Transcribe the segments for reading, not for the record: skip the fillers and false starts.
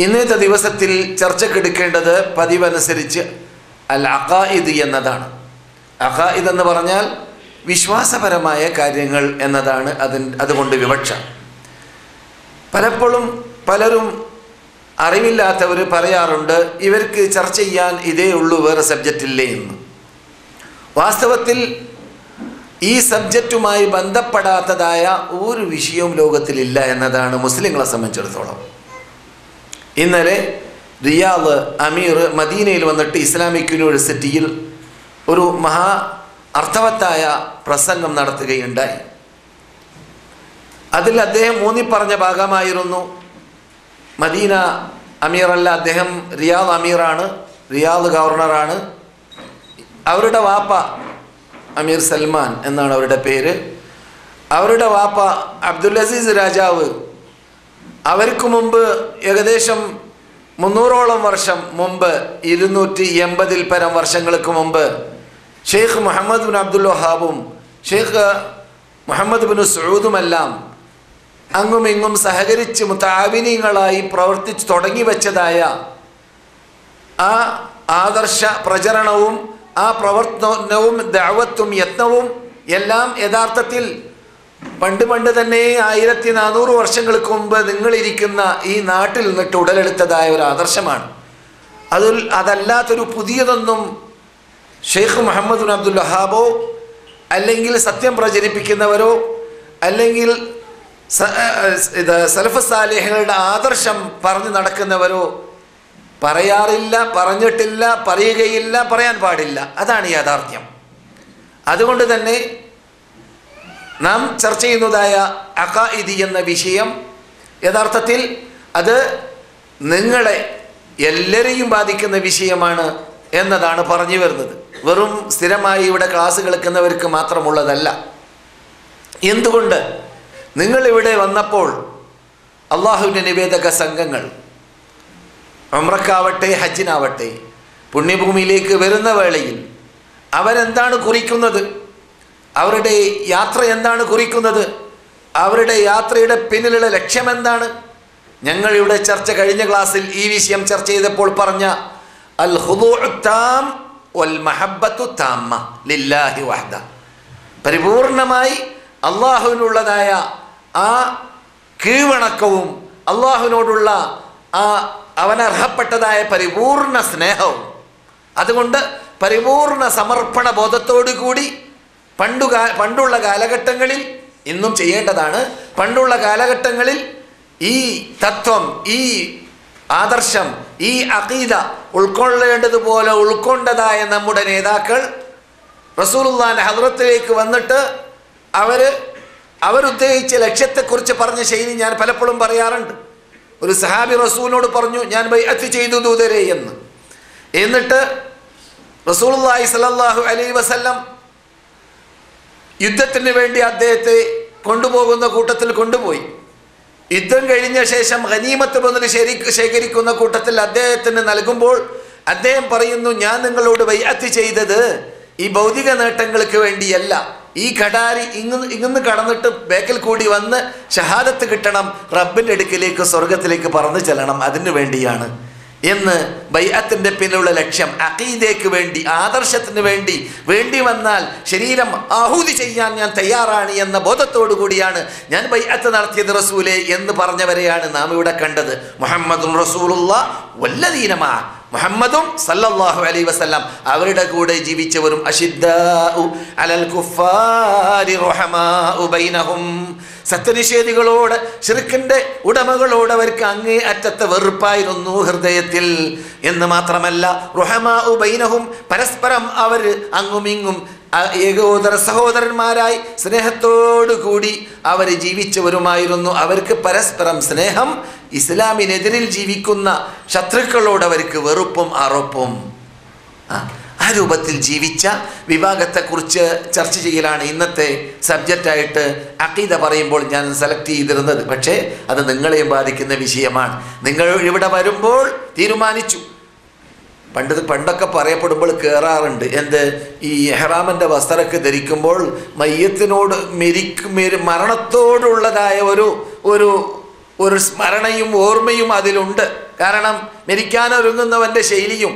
ഇന്നത്തെ ദിവസത്തിൽ ചർച്ചക്കെടുക്കേണ്ടത് പതിവനുസരിച്ച് അൽ അഖായിദ് എന്നതാണ്. അഖായിദ് എന്ന് പറഞ്ഞാൽ വിശ്വാസപരമായ കാര്യങ്ങൾ എന്നതാണ് അതുകൊണ്ട് വിവക്ഷ. പലപ്പോഴും പലരും അറിവില്ലാത്തവർ പറയാറുണ്ട്, ഇവർക്ക് ചർച്ച ചെയ്യാൻ ഇതേ ഉള്ളൂ, വേറെ സബ്ജക്റ്റ് ഇല്ലേ എന്ന്. വാസ്തവത്തിൽ ഈ സബ്ജക്റ്റുമായി ബന്ധപ്പെടാത്തതായ ഒരു വിഷയവും ലോകത്തിലില്ല എന്നതാണ് മുസ്ലിങ്ങളെ സംബന്ധിച്ചിടത്തോളം. ഇന്നലെ റിയാദ് അമീർ മദീനയിൽ വന്നിട്ട് ഇസ്ലാമിക് യൂണിവേഴ്സിറ്റിയിൽ ഒരു മഹാ അർത്ഥവത്തായ പ്രസംഗം നടത്തുകയുണ്ടായി. അതിൽ അദ്ദേഹം ഊന്നിപ്പറഞ്ഞ ഭാഗമായിരുന്നു, മദീന അമീറല്ല, അദ്ദേഹം റിയാദ് അമീറാണ്, റിയാദ് ഗവർണറാണ്. അവരുടെ വാപ്പ അമീർ സൽമാൻ എന്നാണ് അവരുടെ പേര്. അവരുടെ വാപ്പ അബ്ദുൽ അസീസ് രാജാവ് അവർക്ക് മുമ്പ് ഏകദേശം 300ഓളം വർഷം മുമ്പ്, 280 പരം വർഷങ്ങൾക്ക് മുമ്പ് ഷെയ്ഖ് മുഹമ്മദ് ബിൻ അബ്ദുൽ വഹാബും ഷെയ്ഖ് മുഹമ്മദ് ബിൻ സഊദുമെല്ലാം അങ്ങും ഇങ്ങും സഹകരിച്ച് മുതആവിനീങ്ങളായി പ്രവർത്തിച്ച് തുടങ്ങി വെച്ചതായ ആ ആദർശ പ്രചരണവും ആ പ്രവർത്തനവും ദഅവത്തും യത്നവും എല്ലാം യഥാർത്ഥത്തിൽ പണ്ട് തന്നെ 1400 വർഷങ്ങൾക്ക് മുമ്പ് നിങ്ങളിരിക്കുന്ന ഈ നാട്ടിൽ നിന്നിട്ട് ഉടലെടുത്തതായ ഒരു ആദർശമാണ്. അതല്ലാത്തൊരു പുതിയതൊന്നും ഷെയ്ഖ് മുഹമ്മദ് ബിൻ അബ്ദുൽ വഹാബോ അല്ലെങ്കിൽ സത്യം പ്രചരിപ്പിക്കുന്നവരോ അല്ലെങ്കിൽ സലഫ് സാലിഹ്കളുടെ ആദർശം പറഞ്ഞു നടക്കുന്നവരോ പറയാറില്ല, പറഞ്ഞിട്ടില്ല, പറയുകയില്ല, പറയാൻ പാടില്ല. അതാണ് യാഥാർത്ഥ്യം. അതുകൊണ്ട് തന്നെ നാം ചർച്ച ചെയ്യുന്നതായ അഖായിദ് എന്ന വിഷയം യഥാർത്ഥത്തിൽ അത് നിങ്ങളെ എല്ലാവരെയും ബാധിക്കുന്ന വിഷയമാണ് എന്നതാണ് പറഞ്ഞു വരുന്നത്. വെറും സ്ഥിരമായി ഇവിടെ ക്ലാസ് കേൾക്കുന്നവർക്ക് മാത്രമുള്ളതല്ല. എന്തുകൊണ്ട്? നിങ്ങളിവിടെ വന്നപ്പോൾ അള്ളാഹുവിൻ്റെ നിവേദക സംഘങ്ങൾ ഉംറക്കാവട്ടെ ഹജ്ജിനാവട്ടെ പുണ്യഭൂമിയിലേക്ക് വരുന്ന വേളയിൽ അവരെന്താണ് കുറിക്കുന്നത്? അവരുടെ യാത്ര എന്താണ് കുറിക്കുന്നത്? അവരുടെ യാത്രയുടെ പിന്നിലുള്ള ലക്ഷ്യം എന്താണ്? ഞങ്ങളിവിടെ ചർച്ച കഴിഞ്ഞ ക്ലാസ്സിൽ ഈ വിഷയം ചർച്ച ചെയ്തപ്പോൾ പറഞ്ഞ അൽ ഖുദൂഉ താം വൽ മഹബ്ബത്തു താമ്മ ലില്ലാഹി വഹദ, പരിപൂർണമായി അള്ളാഹുവിനുള്ളതായ ആ കീഴ്വണക്കവും അള്ളാഹുവിനോടുള്ള ആ അവനർഹപ്പെട്ടതായ പരിപൂർണ സ്നേഹവും, അതുകൊണ്ട് പരിപൂർണ സമർപ്പണ ബോധത്തോടു കൂടി പണ്ടുള്ള കാലഘട്ടങ്ങളിൽ ഇന്നും ചെയ്യേണ്ടതാണ്. പണ്ടുള്ള കാലഘട്ടങ്ങളിൽ ഈ തത്വം, ഈ ആദർശം, ഈ അഖീദ ഉൾക്കൊള്ളേണ്ടതുപോലെ ഉൾക്കൊണ്ടതായ നമ്മുടെ നേതാക്കൾ റസൂലുള്ളാഹിന്റെ ഹദ്റത്തിലേക്ക് വന്നിട്ട് അവരുദ്ദേശിച്ച ലക്ഷ്യത്തെക്കുറിച്ച് പറഞ്ഞ ശൈലി ഞാൻ പലപ്പോഴും പറയാറുണ്ട്. ഒരു സഹാബി റസൂലിനോട് പറഞ്ഞു, ഞാൻ ബൈഅത്ത് ചെയ്തു ദൂതരെ എന്ന്. എന്നിട്ട് റസൂലുള്ളാഹി സ്വല്ലല്ലാഹു അലൈഹി വസല്ലം യുദ്ധത്തിന് വേണ്ടി അദ്ദേഹത്തെ കൊണ്ടുപോകുന്ന കൂട്ടത്തിൽ കൊണ്ടുപോയി. യുദ്ധം കഴിഞ്ഞ ശേഷം ഗനീമത്ത് മുതൽ ശേഖരിക്കുന്ന കൂട്ടത്തിൽ അദ്ദേഹത്തിന് നൽകുമ്പോൾ അദ്ദേഹം പറയുന്നു, ഞാൻ നിങ്ങളോട് ബൈഅത്ത് ചെയ്തത് ഈ ഭൗതിക നേട്ടങ്ങൾക്ക് വേണ്ടിയല്ല, ഈ കടാരി ഇങ്ങന്ന് കടന്നിട്ട് ബേക്കിൽ കൂടി വന്ന് ഷഹാദത്ത് കിട്ടണം, റബ്ബിൻ്റെ അടുക്കിലേക്ക് സ്വർഗത്തിലേക്ക് പറന്നു ചെല്ലണം, അതിനു വേണ്ടിയാണ് എന്ന്. ബൈഅത്തിൻ്റെ പിന്നിലുള്ള ലക്ഷ്യം അഖീദയ്ക്ക് വേണ്ടി, ആദർശത്തിന് വേണ്ടി വന്നാൽ ശരീരം ആഹൂതി ചെയ്യാൻ ഞാൻ തയ്യാറാണ് എന്ന ബോധത്തോടു കൂടിയാണ് ഞാൻ ബൈഅത്ത് നടത്തിയത് റസൂലേ എന്ന് പറഞ്ഞവരെയാണ് നാം ഇവിടെ കണ്ടത്. മുഹമ്മദുൻ റസൂലുള്ളാഹി വല്ലദീന മഅഹു, മുഹമ്മദും സല്ലല്ലാഹു അലൈഹി വസല്ലം അവരുടെ കൂടെ ജീവിച്ചവരും, അശിദ്ദാഉ അലൽ കുഫാരി റഹമാഉ ബൈനഹും, സത്യനിഷേധികളോട് ശിർക്കിന്റെ ഉടമകളോട് അവർക്ക് അങ്ങേ അറ്റത്തെ വെറുപ്പായിരുന്നു ഹൃദയത്തിൽ എന്ന് മാത്രമല്ല, റുഹമാഉ ബൈനഹും പരസ്പരം അവർ അങ്ങുമിങ്ങും ഏകോദര സഹോദരന്മാരായി സ്നേഹത്തോടു കൂടി അവർ ജീവിച്ചവരുമായിരുന്നു. അവർക്ക് പരസ്പരം സ്നേഹം, ഇസ്ലാമിനെതിരിൽ ജീവിക്കുന്ന ശത്രുക്കളോട് അവർക്ക് വെറുപ്പും അറുപ്പും. ആ രൂപത്തിൽ ജീവിച്ച വിഭാഗത്തെക്കുറിച്ച് ചർച്ച ചെയ്യലാണ് ഇന്നത്തെ സബ്ജക്റ്റായിട്ട് അഖീദ പറയുമ്പോൾ ഞാൻ സെലക്ട് ചെയ്തിരുന്നത്. പക്ഷേ അത് നിങ്ങളെയും ബാധിക്കുന്ന വിഷയമാണ്. നിങ്ങൾ ഇവിടെ വരുമ്പോൾ തീരുമാനിച്ചു, പണ്ടൊക്കെ പറയപ്പെടുമ്പോൾ കയറാറുണ്ട്, എന്ത്, ഈ എഹ്റാമിൻ്റെ വസ്ത്രമൊക്കെ ധരിക്കുമ്പോൾ മയ്യത്തിനോട് മരണത്തോടുള്ളതായ ഒരു ഒരു സ്മരണയും ഓർമ്മയും അതിലുണ്ട്. കാരണം മരിക്കാനൊരുങ്ങുന്നവൻ്റെ ശൈലിയും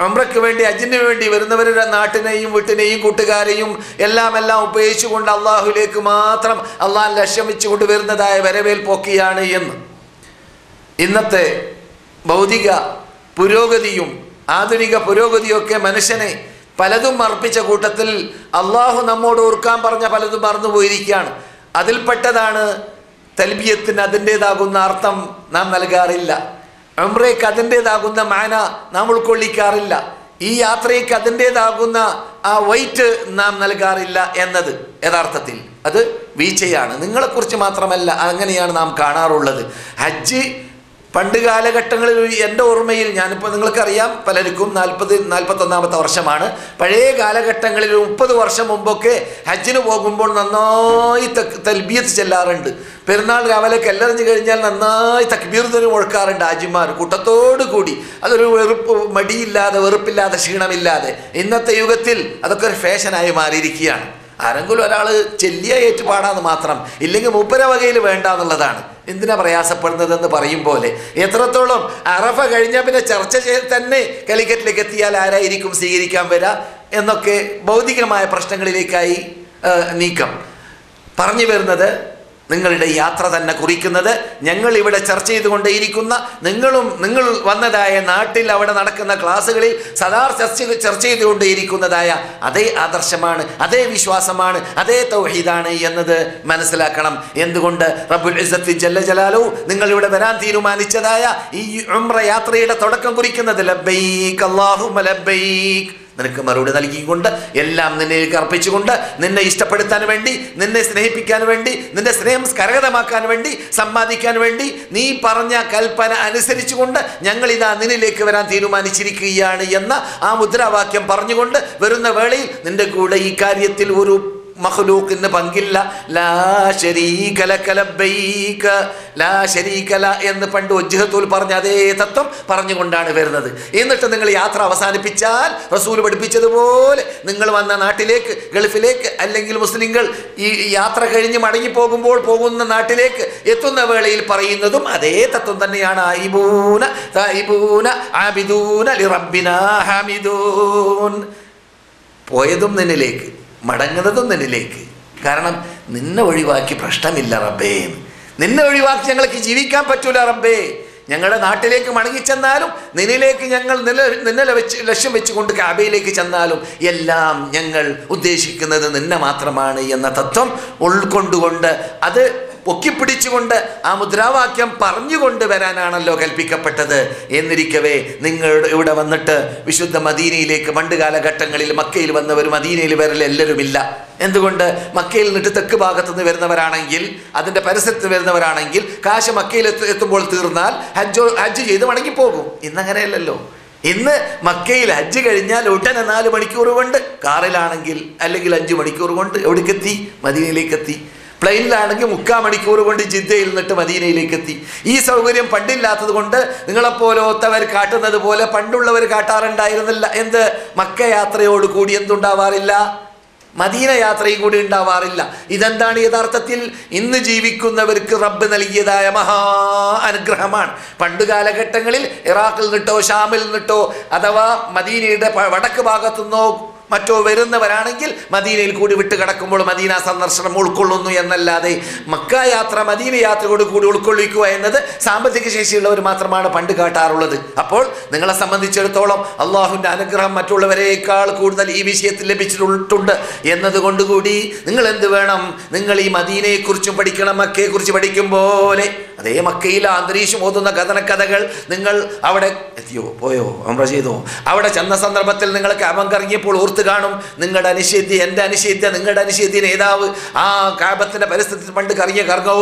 ഉംറയ്ക്ക് വേണ്ടി ഹജ്ജിന് വേണ്ടി വരുന്നവരുടെ നാട്ടിനെയും വീട്ടിനെയും കൂട്ടുകാരെയും എല്ലാം ഉപയോഗിച്ചുകൊണ്ട് അള്ളാഹുലേക്ക് മാത്രം അള്ളാഹ് ലക്ഷ്യം വെച്ചുകൊണ്ട് വരുന്നതായ വരവേൽപ്പൊക്കെയാണ് എന്ന്. ഇന്നത്തെ ഭൗതിക പുരോഗതിയും ആധുനിക പുരോഗതിയൊക്കെ മനുഷ്യനെ പലതും അർപ്പിച്ച കൂട്ടത്തിൽ അള്ളാഹു നമ്മോട് ഓർക്കാൻ പറഞ്ഞ പലതും മറന്നു പോയിരിക്കുകയാണ്. അതിൽപ്പെട്ടതാണ് തൽബിയത്തിന് അതിൻ്റേതാകുന്ന അർത്ഥം നാം നൽകാറില്ല. ഉംറയ്ക്ക് അതിൻ്റേതാകുന്ന മാന നാം ഉൾക്കൊള്ളിക്കാറില്ല. ഈ യാത്രയ്ക്ക് അതിൻ്റേതാകുന്ന ആ വൈറ്റ് നാം നൽകാറില്ല എന്നത് യഥാർത്ഥത്തിൽ അത് വീഴ്ചയാണ്. നിങ്ങളെക്കുറിച്ച് മാത്രമല്ല, അങ്ങനെയാണ് നാം കാണാറുള്ളത്. ഹജ്ജ് പണ്ട് കാലഘട്ടങ്ങളിൽ എൻ്റെ ഓർമ്മയിൽ, ഞാനിപ്പോൾ നിങ്ങൾക്കറിയാം പലർക്കും 41 വർഷമാണ്. പഴയ കാലഘട്ടങ്ങളിൽ 30 വർഷം മുമ്പൊക്കെ ഹജ്ജിന് പോകുമ്പോൾ നന്നായി തൽബിയത്ത് ചെല്ലാറുണ്ട്. പെരുന്നാൾ രാവിലെ കല്ലെറിഞ്ഞ് കഴിഞ്ഞാൽ നന്നായി തക്ബീർ ധ്വനി മുഴക്കാറുണ്ട് ഹാജിമാർ കൂട്ടത്തോടു കൂടി. അതൊരു മടിയില്ലാതെ വെറുപ്പില്ലാതെ ക്ഷീണമില്ലാതെ. ഇന്നത്തെ യുഗത്തിൽ അതൊക്കെ ഒരു ഫാഷനായി മാറിയിരിക്കുകയാണ്. ആരെങ്കിലും ഒരാൾ ചെല്ലിയ ഏറ്റുപാടാന്ന് മാത്രം, ഇല്ലെങ്കിൽ മൂപ്പര വകയിൽ വേണ്ട എന്നുള്ളതാണ്. എന്തിനാ പ്രയാസപ്പെടുന്നതെന്ന് പറയും പോലെ. എത്രത്തോളം അറഫ കഴിഞ്ഞാൽ പിന്നെ ചർച്ച ചെയ്ത് തന്നെ കാലിക്കറ്റിലേക്ക് എത്തിയാൽ ആരായിരിക്കും സ്വീകരിക്കാൻ വരിക എന്നൊക്കെ ഭൗതികമായ പ്രശ്നങ്ങളിലേക്കായി നീക്കം. പറഞ്ഞു വരുന്നത്, നിങ്ങളുടെ യാത്ര തന്നെ കുറിക്കുന്നത് ഞങ്ങൾ ഇവിടെ ചർച്ച ചെയ്തുകൊണ്ടേയിരിക്കുന്ന നിങ്ങൾ വന്നതായ നാട്ടിൽ അവിടെ നടക്കുന്ന ക്ലാസ്സുകളിൽ സദാ ചർച്ച ചെയ്തുകൊണ്ടേയിരിക്കുന്നതായ അതേ ആദർശമാണ്, അതേ വിശ്വാസമാണ്, അതേ തൗഹീദാണ് എന്നത് മനസ്സിലാക്കണം. എന്തുകൊണ്ട് റബ്ബുൽ ഇസ്സത്തി ജല്ല ജലാലു നിങ്ങളിവിടെ വരാൻ തീരുമാനിച്ചതായ ഈ ഉംറ യാത്രയുടെ തുടക്കം കുറിക്കുന്നത് ലബ്ബൈക് അല്ലാഹുമ്മ ലബ്ബൈക്, നിനക്ക് മറുപടി നൽകിക്കൊണ്ട് എല്ലാം നിന്നിലേക്ക് അർപ്പിച്ചുകൊണ്ട് നിന്നെ ഇഷ്ടപ്പെടുത്താൻ വേണ്ടി, നിന്നെ സ്നേഹിപ്പിക്കാൻ വേണ്ടി, നിന്റെ സ്നേഹം കരഗതമാക്കാൻ വേണ്ടി, സമ്പാദിക്കാൻ വേണ്ടി നീ പറഞ്ഞ കൽപ്പന അനുസരിച്ചുകൊണ്ട് ഞങ്ങളിതാ നിന്നിലേക്ക് വരാൻ തീരുമാനിച്ചിരിക്കുകയാണ് എന്ന ആ മുദ്രാവാക്യം പറഞ്ഞുകൊണ്ട് വരുന്ന വേളയിൽ നിന്റെ കൂടെ ഈ കാര്യത്തിൽ ഒരു മഖ്ലൂഖിന് പങ്കില്ല. ലാ ശരീക ലക ലബ്ബൈക ലാ ശരീക ല എന്ന് പണ്ട് വജ്ഹത്തുൽ പറഞ്ഞ അതേ തത്വം പറഞ്ഞുകൊണ്ടാണ് വരുന്നത്. എന്നിട്ട് നിങ്ങൾ യാത്ര അവസാനിപ്പിച്ചാൽ റസൂൽ പഠിപ്പിച്ചതുപോലെ നിങ്ങൾ വന്ന നാട്ടിലേക്ക്, ഗൾഫിലേക്ക്, അല്ലെങ്കിൽ മുസ്ലിങ്ങൾ ഈ യാത്ര കഴിഞ്ഞ് മടങ്ങിപ്പോകുമ്പോൾ പോകുന്ന നാട്ടിലേക്ക് എത്തുന്ന വേളയിൽ പറയുന്നതും അതേ തത്വം തന്നെയാണ്. ആയിബൂന തായിബൂന ആബിദൂന ലിറബ്ബിനാ ഹമിദൂൻ. പോയതും നിന്നിലേക്ക്, മടങ്ങുന്നതും നിന്നിലേക്ക്. കാരണം നിന്നെ ഒഴിവാക്കി പ്രശ്നമില്ല റബ്ബേ, നിന്നെ ഒഴിവാക്കി ഞങ്ങൾക്ക് ജീവിക്കാൻ പറ്റൂല റബ്ബേ. ഞങ്ങളുടെ നാട്ടിലേക്ക് മടങ്ങിച്ചെന്നാലും നിന്നിലേക്ക് ഞങ്ങൾ നിന്നെ ലക്ഷ്യം വെച്ചുകൊണ്ട് കാബയിലേക്ക് ചെന്നാലും എല്ലാം ഞങ്ങൾ ഉദ്ദേശിക്കുന്നത് നിന്നെ മാത്രമാണ് എന്ന തത്വം ഉൾക്കൊണ്ടുകൊണ്ട് അത് പൊക്കിപ്പിടിച്ചുകൊണ്ട് ആ മുദ്രാവാക്യം പറഞ്ഞുകൊണ്ട് വരാനാണല്ലോ കൽപ്പിക്കപ്പെട്ടത്. എന്നിരിക്കവേ നിങ്ങൾ ഇവിടെ വന്നിട്ട് വിശുദ്ധ മദീനയിലേക്ക്, പണ്ട് കാലഘട്ടങ്ങളിൽ മക്കയിൽ വന്നവർ മദീനയിൽ വരൽ എല്ലാവരുമില്ല. എന്തുകൊണ്ട്? മക്കയിൽ നിന്നിട്ട് തെക്ക് ഭാഗത്തുനിന്ന് വരുന്നവരാണെങ്കിൽ, അതിൻ്റെ പരിസരത്ത് വരുന്നവരാണെങ്കിൽ കാശ് മക്കയിൽ എത്തുമ്പോൾ തീർന്നാൽ ഹജ്ജ് ചെയ്ത് മടങ്ങിപ്പോകും. ഇന്നങ്ങനെയല്ലല്ലോ. ഇന്ന് മക്കയിൽ ഹജ്ജ് കഴിഞ്ഞാൽ ഉടനെ 4 മണിക്കൂർ കൊണ്ട്, കാറിലാണെങ്കിൽ അല്ലെങ്കിൽ 5 മണിക്കൂർ കൊണ്ട് എവിടേക്കെത്തി? മദീനയിലേക്കെത്തി. പ്ലെയിനിലാണെങ്കിൽ 3/4 മണിക്കൂർ കൊണ്ട് ജിദ്ദയിൽ നിന്നിട്ട് മദീനയിലേക്ക് എത്തി. ഈ സൗകര്യം പണ്ടില്ലാത്തത് കൊണ്ട് നിങ്ങളെപ്പോലത്തവർ കാട്ടുന്നത് പോലെ പണ്ടുള്ളവർ കാട്ടാറുണ്ടായിരുന്നില്ല. എന്ത്? മക്ക യാത്രയോട് കൂടി എന്തുണ്ടാവാറില്ല? മദീന യാത്രയും കൂടി ഉണ്ടാവാറില്ല. ഇതെന്താണ് യഥാർത്ഥത്തിൽ ഇന്ന് ജീവിക്കുന്നവർക്ക് റബ്ബ് നൽകിയതായ മഹാ അനുഗ്രഹമാണ്. പണ്ട് കാലഘട്ടങ്ങളിൽ ഇറാഖിൽ നിന്നിട്ടോ ഷാമിൽ നിന്നിട്ടോ അഥവാ മദീനയുടെ വടക്ക് ഭാഗത്തുനിന്നോ മറ്റോ വരുന്നവരാണെങ്കിൽ മദീനയിൽ കൂടി വിട്ട് കിടക്കുമ്പോൾ മദീന സന്ദർശനം ഉൾക്കൊള്ളുന്നു എന്നല്ലാതെ മക്ക യാത്ര മദീന യാത്രയോട് കൂടി ഉൾക്കൊള്ളിക്കുക എന്നത് സാമ്പത്തിക ശേഷിയുള്ളവർ മാത്രമാണ് പണ്ട് കാട്ടാറുള്ളത്. അപ്പോൾ നിങ്ങളെ സംബന്ധിച്ചിടത്തോളം അള്ളാഹുവിൻ്റെ അനുഗ്രഹം മറ്റുള്ളവരേക്കാൾ കൂടുതൽ ഈ വിഷയത്തിൽ ലഭിച്ചിട്ടുണ്ട് എന്നതുകൊണ്ടുകൂടി നിങ്ങൾ എന്ത് വേണം? നിങ്ങൾ ഈ മദീനയെക്കുറിച്ചും പഠിക്കണം. മക്കയെക്കുറിച്ച് പഠിക്കും പോലെ അതേ മക്കയിലെ അന്തരീക്ഷം ഓതുന്ന കഥനക്കഥകൾ നിങ്ങൾ അവിടെ എത്തിയോ, പോയോ, ഉംറ ചെയ്തോ, അവിടെ ചെന്ന സന്ദർഭത്തിൽ നിങ്ങൾ കാബം കറങ്ങിയപ്പോൾ ഓർത്ത് കാണും. നിങ്ങളുടെ അനിഷേധ്യ, എൻ്റെ അനിഷേധ്യ, നിങ്ങളുടെ അനിഷേധ്യ നേതാവ് ആ കാബത്തിൻ്റെ പരിസ്ഥിതി പണ്ട് കറങ്ങിയ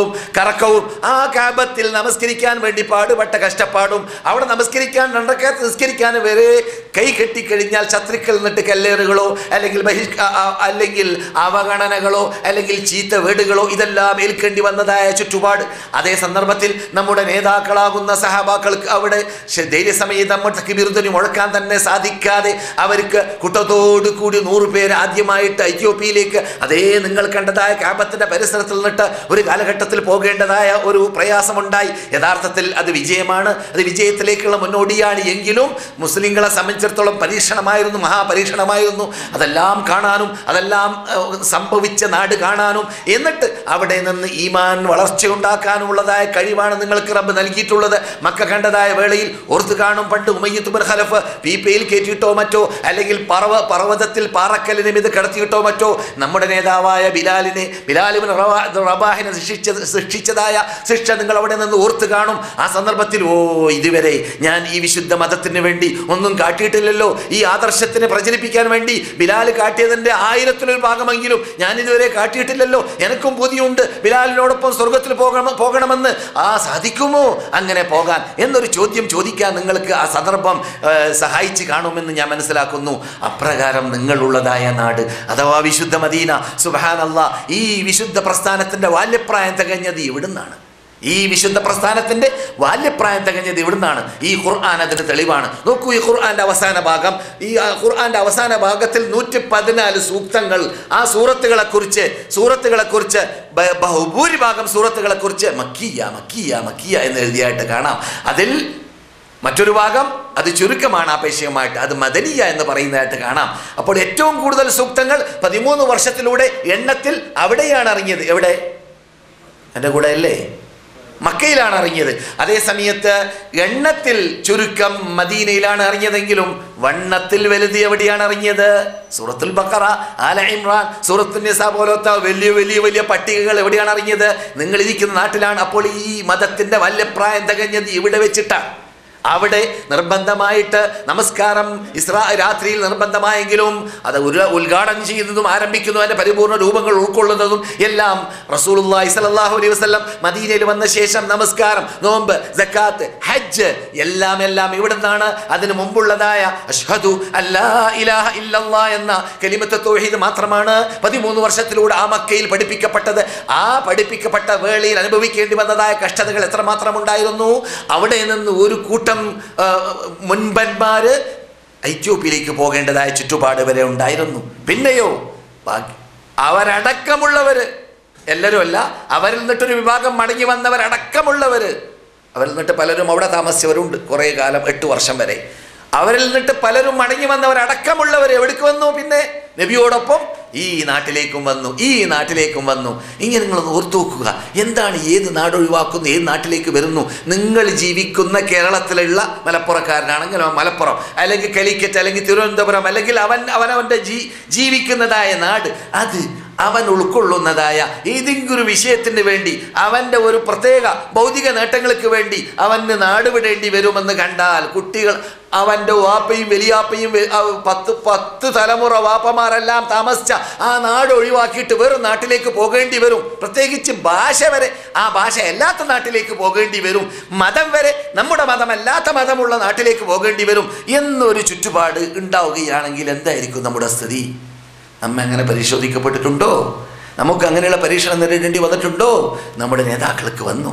കറക്കവും ആ കാബത്തിൽ നമസ്കരിക്കാൻ വേണ്ടി പാടുപെട്ട കഷ്ടപ്പാടും, അവിടെ നമസ്കരിക്കാൻ 2 റക്അത്ത് നിസ്കരിക്കാൻ വരെ കൈ കെട്ടിക്കഴിഞ്ഞാൽ ശത്രുക്കൾ നിന്നിട്ട് കല്ലേറുകളോ അല്ലെങ്കിൽ അവഗണനകളോ അല്ലെങ്കിൽ ചീത്ത വീടുകളോ ഇതെല്ലാം ഏൽക്കേണ്ടി വന്നതായ ചുറ്റുപാട്. അതേ സന്ദർഭത്തിൽ നമ്മുടെ നേതാക്കളാകുന്ന സഹാബാക്കൾക്ക് അവിടെ ധൈര്യസമേതം തക്ബീർ ധ്വനി മുഴക്കാൻ തന്നെ സാധിക്കാതെ അവർക്ക് കൂട്ടത്തോടു കൂടി 100 പേര് ആദ്യമായിട്ട് എത്യോപ്യയിലേക്ക് അതേ നിങ്ങൾ കണ്ടതായ കാബത്തിന്റെ പരിസരത്തിൽ നിന്നിട്ട് ഒരു കാലഘട്ടത്തിൽ പോകേണ്ടതായ ഒരു പ്രയാസമുണ്ടായി. യഥാർത്ഥത്തിൽ അത് വിജയമാണ്, അത് വിജയത്തിലേക്കുള്ള മുന്നോടിയാണ്. എങ്കിലും മുസ്ലിങ്ങളെ സംബന്ധിച്ചിടത്തോളം പരീക്ഷണമായിരുന്നു, മഹാപരീക്ഷണമായിരുന്നു. അതെല്ലാം കാണാനും അതെല്ലാം സംഭവിച്ച നാട് കാണാനും എന്നിട്ട് അവിടെ നിന്ന് ഈമാൻ വളർച്ചയുണ്ടാക്കാനുമുള്ളതായ കഴിവാണ് നിങ്ങൾക്ക് റബ്ബ് നൽകിയിട്ടുള്ളത്. മക്ക കണ്ടതായ വേളയിൽ ഓർത്ത് കാണും, പണ്ട് ഉമയ്യത്ത് ബിൻ ഖലഫ് പീപ്പയിൽ കയറ്റിയിട്ടോ മറ്റോ അല്ലെങ്കിൽ പർവ്വതത്തിൽ പാറക്കല്ലിനെ ഇത് കിടത്തിയിട്ടോ മറ്റോ നമ്മുടെ നേതാവായ ബിലാലിബിൻ റബാഹിനെ ശിക്ഷിച്ചതായ ശിക്ഷ നിങ്ങൾ അവിടെ നിന്ന് ഓർത്ത് കാണും. ആ സന്ദർഭത്തിൽ ഇതുവരെ ഞാൻ ഈ വിശുദ്ധ മതത്തിന് വേണ്ടി ഒന്നും കാട്ടിയിട്ടില്ലല്ലോ, ഈ ആദർശത്തിനെ പ്രചരിപ്പിക്കാൻ വേണ്ടി ബിലാൽ കാട്ടിയതിൻ്റെ 1000-ൽ1 ഭാഗമെങ്കിലും ഞാൻ ഇതുവരെ കാട്ടിയിട്ടില്ലല്ലോ, എനിക്കും ബുദ്ധിയുണ്ട് ബിലാലിനോടൊപ്പം സ്വർഗത്തിൽ പോകണമെന്ന്. സാധിക്കുമോ അങ്ങനെ പോകാൻ എന്നൊരു ചോദ്യം ചോദിക്കാൻ നിങ്ങൾക്ക് ആ സന്ദർഭം സഹായിച്ച് കാണുമെന്ന് ഞാൻ മനസ്സിലാക്കുന്നു. അപ്രകാരം നിങ്ങളുള്ളതായ നാട് അഥവാ വിശുദ്ധ മദീന, സുബ്ഹാനല്ലാഹ്, ഈ വിശുദ്ധ പ്രസ്ഥാനത്തിൻ്റെ ബാല്യപ്രായം തികഞ്ഞത് ഇവിടുന്നാണ്. ഈ വിശുദ്ധ പ്രസ്ഥാനത്തിൻ്റെ ബാല്യപ്രായം തികഞ്ഞത് ഇവിടുന്നാണ്. ഈ ഖുർആൻ അതിന് തെളിവാണ്. നോക്കൂ, ഈ ഖുർആൻ്റെ അവസാന ഭാഗം, ഈ ഖുർആൻ്റെ അവസാന ഭാഗത്തിൽ 114 സൂക്തങ്ങൾ ആ സൂറത്തുകളെക്കുറിച്ച് ബഹുഭൂരിഭാഗം സൂറത്തുകളെക്കുറിച്ച് മക്കിയ എന്ന് എഴുതിയായിട്ട് കാണാം. അതിൽ മറ്റൊരു ഭാഗം അത് ചുരുക്കമാണ് ആപേക്ഷികമായിട്ട്, അത് മദനിയ എന്ന് പറയുന്നതായിട്ട് കാണാം. അപ്പോൾ ഏറ്റവും കൂടുതൽ സൂക്തങ്ങൾ 13 വർഷത്തിലൂടെ എണ്ണത്തിൽ അവിടെയാണ് ഇറങ്ങിയത്. എവിടെ? എൻ്റെ കൂടെ അല്ലേ? മക്കയിലാണ് ഇറങ്ങിയത്. അതേ സമയത്ത് എണ്ണത്തിൽ ചുരുക്കം മദീനയിലാണ് ഇറങ്ങിയതെങ്കിലും വണ്ണത്തിൽ വലുത് എവിടെയാണ് ഇറങ്ങിയത്? സൂറത്തുൽ ബഖറ, ആല ഇമ്രാൻ, സൂറത്തുൻ നിസാ പോലത്തെ വലിയ പട്ടികകൾ എവിടെയാണ് ഇറങ്ങിയത്? നിങ്ങൾ ഇരിക്കുന്ന നാട്ടിലാണ്. അപ്പോൾ ഈ മതത്തിൻ്റെ വല്യപ്രായം തികഞ്ഞത് ഇവിടെ വെച്ചിട്ടാണ്. അവിടെ നിർബന്ധമായിട്ട് നമസ്കാരം രാത്രിയിൽ നിർബന്ധമായെങ്കിലും അത് ഉദ്ഘാടനം ചെയ്യുന്നതും ആരംഭിക്കുന്നതും അതിൻ്റെ പരിപൂർണ്ണ രൂപങ്ങൾ ഉൾക്കൊള്ളുന്നതും എല്ലാം റസൂലുള്ളാഹി സ്വല്ലല്ലാഹു അലൈഹി വസല്ലം മദീനയിൽ വന്ന ശേഷം നമസ്കാരം, നോമ്പ്, സക്കാത്ത്, ഹജ്ജ് എല്ലാം ഇവിടെ നിന്നാണ്. അതിന് മുമ്പുള്ളതായ അഷ്ഹദു അല്ലാ ഇലാഹ ഇല്ലല്ലാഹ് എന്ന കലിമത്ത് തൗഹീദ് മാത്രമാണ് 13 വർഷത്തിലൂടെ ആ മക്കയിൽ പഠിപ്പിക്കപ്പെട്ടത്. ആ പഠിപ്പിക്കപ്പെട്ട വേളയിൽ അനുഭവിക്കേണ്ടി വന്നതായ കഷ്ടതകൾ എത്രമാത്രം ഉണ്ടായിരുന്നു. അവിടെ നിന്ന് ഒരു കൂട്ടം മുൻപന്മാര് എത്യോപ്യയിലേക്ക് പോകേണ്ടതായ ചുറ്റുപാട് വരെ ഉണ്ടായിരുന്നു. പിന്നെയോ അവരടക്കമുള്ളവര്, എല്ലാവരും അല്ല, അവരിൽ നിന്നിട്ടൊരു വിഭാഗം മടങ്ങി വന്നവരടക്കമുള്ളവര്, അവരിൽ നിന്നിട്ട് പലരും അവിടെ താമസിച്ചവരുണ്ട് കുറേ കാലം, 8 വർഷം വരെ. അവരിൽ നിന്നിട്ട് പലരും മടങ്ങി വന്നവരടക്കമുള്ളവർ എവിടേക്ക് വന്നു? പിന്നെ നബിയോടൊപ്പം ഈ നാട്ടിലേക്കും വന്നു. ഇങ്ങനെ നിങ്ങളൊന്ന് ഓർത്തു നോക്കുക. എന്താണ് ഏത് നാട് ഒഴിവാക്കുന്നു, ഏത് നാട്ടിലേക്ക് വരുന്നു? നിങ്ങൾ ജീവിക്കുന്ന കേരളത്തിലുള്ള മലപ്പുറക്കാരനാണെങ്കിലും മലപ്പുറം, അല്ലെങ്കിൽ കാലിക്കറ്റ്, അല്ലെങ്കിൽ തിരുവനന്തപുരം, അല്ലെങ്കിൽ അവനവൻ്റെ ജീവിക്കുന്നതായ നാട്, അത് അവൻ ഉൾക്കൊള്ളുന്നതായ ഏതെങ്കിലും ഒരു വിഷയത്തിന് വേണ്ടി, അവൻ്റെ ഒരു പ്രത്യേക ഭൗതിക നേട്ടങ്ങൾക്ക് വേണ്ടി അവന് നാട് വിടേണ്ടി വരുമെന്ന് കണ്ടാൽ, കുട്ടികൾ അവൻ്റെ വാപ്പയും വലിയാപ്പയും 10 തലമുറ വാപ്പമാരെല്ലാം താമസിച്ച ആ നാട് ഒഴിവാക്കിയിട്ട് വേറെ നാട്ടിലേക്ക് പോകേണ്ടി വരും. പ്രത്യേകിച്ച് ഭാഷ വരെ ആ ഭാഷ അല്ലാത്ത നാട്ടിലേക്ക് പോകേണ്ടി വരും. മതം വരെ നമ്മുടെ മതമല്ലാത്ത മതമുള്ള നാട്ടിലേക്ക് പോകേണ്ടി വരും എന്നൊരു ചുറ്റുപാട് ഉണ്ടാവുകയാണെങ്കിൽ എന്തായിരിക്കും നമ്മുടെ സ്ഥിതി? നമ്മ അങ്ങനെ പരിശോധിക്കപ്പെട്ടിട്ടുണ്ടോ? നമുക്ക് അങ്ങനെയുള്ള പരീക്ഷണം നേരിടേണ്ടി വന്നിട്ടുണ്ടോ? നമ്മുടെ നേതാക്കൾക്ക് വന്നു.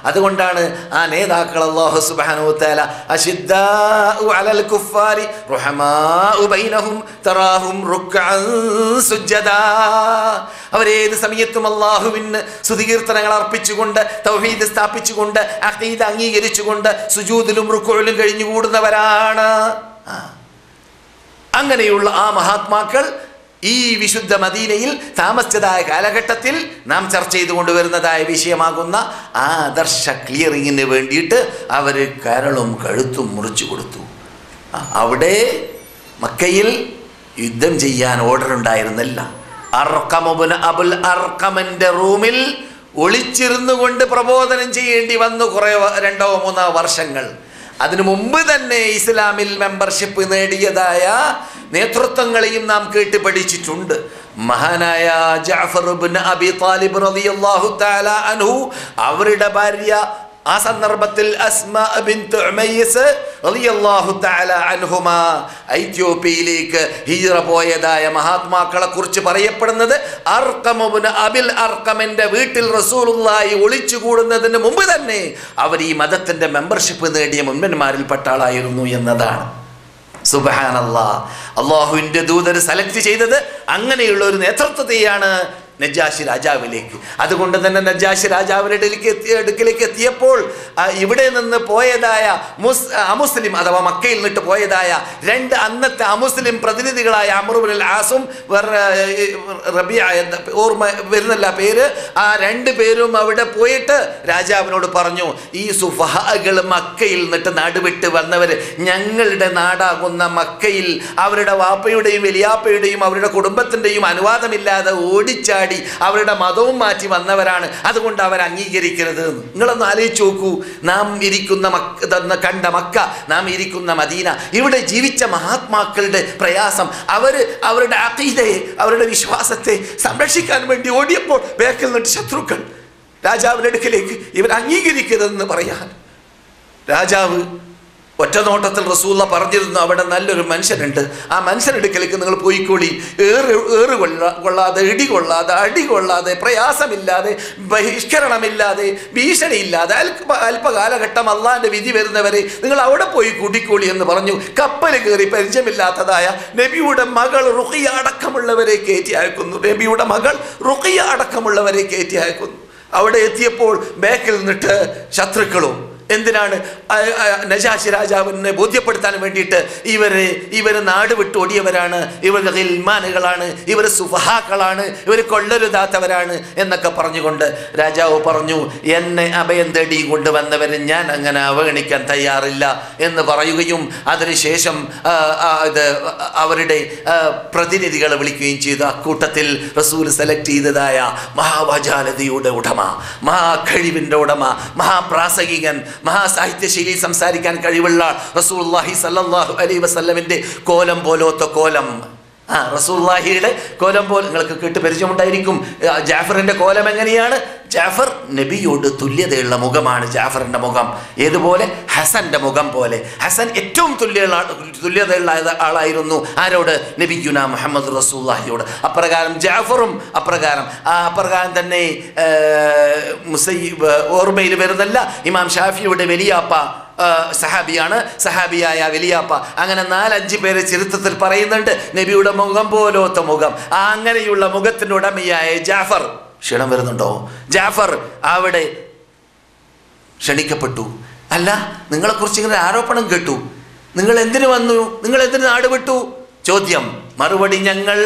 അതുകൊണ്ടാണ് ആ നേതാക്കൾ അല്ലാഹു സുബ്ഹാനഹു വ തആല അശിദ്ദാഉ അലൽ കുഫാരി റഹമാഉ ബൈനഹും തറാഹും റുക്അൻ സുജ്ജദാ, അവരേത് സമയത്തും അല്ലാഹുവിന് സ്തുതികീർത്തനങ്ങൾ അർപ്പിച്ചുകൊണ്ട്, തൗഹീദ് സ്ഥാപിച്ചുകൊണ്ട്, അഖീദ അംഗീകരിച്ചുകൊണ്ട് സുജൂദിലും റുക്ഉയിലും കഴിഞ്ഞുകൂടുന്നവരാണ്. അങ്ങനെയുള്ള ആ മഹാത്മാക്കൾ ഈ വിശുദ്ധ മദീനയിൽ താമസിച്ചതായ കാലഘട്ടത്തിൽ നാം ചർച്ച ചെയ്തുകൊണ്ടുവരുന്നതായ വിഷയമാകുന്ന ആദർശ ക്ലിയറിങ്ങിന് വേണ്ടിയിട്ട് അവർ കരളും കഴുത്തും മുറിച്ചു കൊടുത്തു. അവിടെ മക്കയിൽ യുദ്ധം ചെയ്യാൻ ഓർഡർ ഉണ്ടായിരുന്നില്ല. അബുൽ അർഖമിന്റെ റൂമിൽ ഒളിച്ചിരുന്നു കൊണ്ട് പ്രബോധനം ചെയ്യേണ്ടി വന്നു 2-3 വർഷങ്ങൾ. അതിനു മുമ്പ് തന്നെ ഇസ്ലാമിൽ മെമ്പർഷിപ്പ് നേടിയതായ നേതൃത്വങ്ങളെയും നാം കേട്ട് പഠിച്ചിട്ടുണ്ട്. മഹാനായ ജഅഫർ ഇബ്നു അബി താലിബ് റളിയല്ലാഹു തആല അൻഹു, അവരുടെ ഭാര്യ ആ സന്ദർഭത്തിൽ അസ്മാ ബിൻത് ഉമൈസ് റളിയല്ലാഹു തആല അൻഹുമാ എത്യോപ്യയിലേക്ക് ഹിജ്റ പോയതായ മഹാത്മാക്കളെ കുറിച്ച് പറയപ്പെടുന്നത് അർഖം ഇബ്നു അബിൽ അർഖമിന്റെ വീട്ടിൽ റസൂലുള്ളാഹി ഒളിച്ചുകൂടുന്നതിന് മുമ്പ് തന്നെ അവർ ഈ മതത്തിന്റെ മെമ്പർഷിപ്പ് നേടിയ മുൻപന്മാരിൽപ്പെട്ട ആളായിരുന്നു എന്നതാണ്. സുബ്ഹാനല്ലാഹ്. അള്ളാഹുവിൻ്റെ ദൂതർ സെലക്ട് ചെയ്തത് അങ്ങനെയുള്ള ഒരു നേതൃത്വത്തെയാണ് നജാശി രാജാവിലേക്ക്. അതുകൊണ്ട് തന്നെ നജാശി രാജാവിൻ്റെ അടുക്കിലേക്ക് എത്തിയപ്പോൾ ഇവിടെ നിന്ന് പോയതായ അമുസ്ലിം അഥവാ മക്കയിൽ നിന്നിട്ട് പോയതായ രണ്ട് അന്നത്തെ അമുസ്ലിം പ്രതിനിധികളായ അംർ ഇബ്നുൽ ആസും റബിയ ഓർമ്മ വരുന്നില്ല പേര്, ആ രണ്ട് പേരും അവിടെ പോയിട്ട് രാജാവിനോട് പറഞ്ഞു, ഈ സുഫഹകൾ മക്കയിൽ നിന്നിട്ട് നാടുവിട്ട് വന്നവർ ഞങ്ങളുടെ നാടാകുന്ന മക്കയിൽ അവരുടെ വാപ്പയുടെയും വലിയാപ്പയുടെയും അവരുടെ കുടുംബത്തിൻ്റെയും അനുവാദമില്ലാതെ ഓടിച്ചാടി അവരുടെ മതവും മാറ്റി വന്നവരാണ്, അതുകൊണ്ട് അവർ അംഗീകരിക്കരുത്. നിങ്ങളൊന്ന് ആലോചിച്ച് നോക്കൂ, നാം ഇരിക്കുന്ന കണ്ട മക്ക, നാം ഇരിക്കുന്ന മദീന, ഇവിടെ ജീവിച്ച മഹാത്മാക്കളുടെ പ്രയാസം, അവരുടെ അഖീദയെ അവരുടെ വിശ്വാസത്തെ സംരക്ഷിക്കാൻ വേണ്ടി ഓടിയപ്പോൾ ബേക്കിൽ നിന്നിട്ട് ശത്രുക്കൾ രാജാവിൻ്റെ അടുക്കലേക്ക് ഇവർ അംഗീകരിക്കരുതെന്ന് പറയാൻ രാജാവ് ഒറ്റ നോട്ടത്തിൽ റസൂലുള്ള പറഞ്ഞിരുന്നു, അവിടെ നല്ലൊരു മനുഷ്യനുണ്ട്, ആ മനുഷ്യനെടുക്കലേക്ക് നിങ്ങൾ പോയിക്കോളി, കൊള്ളാതെ ഇടി കൊള്ളാതെ അടി കൊള്ളാതെ പ്രയാസമില്ലാതെ ബഹിഷ്കരണമില്ലാതെ ഭീഷണിയില്ലാതെ അല്പകാലഘട്ടം അള്ളാഹിൻ്റെ വിധി വരുന്നവരെ നിങ്ങൾ അവിടെ പോയി കൂട്ടിക്കോളി എന്ന് പറഞ്ഞു. കപ്പൽ കയറി പരിചയമില്ലാത്തതായ നബിയുടെ മകൾ റുഖിയ അടക്കമുള്ളവരെ കയറ്റി അയക്കുന്നു. നബിയുടെ മകൾ റുഖിയ അടക്കമുള്ളവരെ കയറ്റി അയക്കുന്നു. അവിടെ എത്തിയപ്പോൾ ബേക്കിൽ നിന്നിട്ട് ശത്രുക്കളും എന്തിനാണ് നജാശി രാജാവിനെ ബോധ്യപ്പെടുത്താൻ വേണ്ടിയിട്ട് ഇവർ നാട് വിട്ട് ഓടിയവരാണ്, ഇവർ ഗിൽമാനുകളാണ്, ഇവർ സുഫഹാക്കളാണ്, ഇവർ കൊള്ളരുതാത്തവരാണ് എന്നൊക്കെ പറഞ്ഞുകൊണ്ട് രാജാവ് പറഞ്ഞു, എന്നെ അഭയം തേടി കൊണ്ടുവന്നവരെ ഞാൻ അങ്ങനെ അവഗണിക്കാൻ തയ്യാറില്ല എന്ന് പറയുകയും അതിനുശേഷം അവരുടെ പ്രതിനിധികളെ വിളിക്കുകയും ചെയ്തു. അക്കൂട്ടത്തിൽ റസൂൽ സെലക്ട് ചെയ്തതായ മഹാവാചാലതയുടെ ഉടമ, മഹാകഴിവിൻ്റെ ഉടമ, മഹാപ്രാസംഗികൻ, മഹാസാഹിത്യശൈലി സംസാരിക്കാൻ കഴിവുള്ള റസൂലുള്ളാഹി സ്വല്ലല്ലാഹു അലൈഹി വസല്ലമിൻ്റെ കോലം പോലത്തെ കോലം, റസൂലുള്ളാഹിയുടെ കോലം പോലെ നിങ്ങൾക്ക് കേട്ട് പരിചയമുണ്ടായിരിക്കും. ജാഫറിൻ്റെ കോലം എങ്ങനെയാണ്? ജാഫർ നബിയോട് തുല്യതയുള്ള മുഖമാണ് ജാഫറിൻ്റെ മുഖം. ഏതുപോലെ? ഹസൻ്റെ മുഖം പോലെ. ഹസൻ ഏറ്റവും തുല്യതയുള്ള ആളായിരുന്നു ആരോട്? നബിയുനാ മുഹമ്മദ് റസൂലുള്ളാഹിയോട്. അപ്രകാരം ജാഫറും അപ്രകാരം തന്നെ ഓർമ്മയിൽ വരുന്നല്ല, ഇമാം ഷാഫിയുടെ വലിയാപ്പ സഹാബിയാണ്, സഹാബിയായ വലിയാപ്പ. അങ്ങനെ 4-5 പേര് ചരിത്രത്തിൽ പറയുന്നുണ്ട്. നബിയുടെ മുഖം പോലത്തെ മുഖം, അങ്ങനെയുള്ള മുഖത്തിൻ്റെ ഉടമയായ ജാഫർ, ക്ഷണം വരുന്നുണ്ടോ? ജാഫർ അവിടെ ക്ഷണിക്കപ്പെട്ടു. അല്ല, നിങ്ങളെക്കുറിച്ച് ഇങ്ങനെ ആരോപണം കേട്ടു, നിങ്ങൾ എന്തിനു വന്നു, നിങ്ങൾ എന്തിനു നാട് വിട്ടു? ചോദ്യം. മറുപടി, ഞങ്ങൾ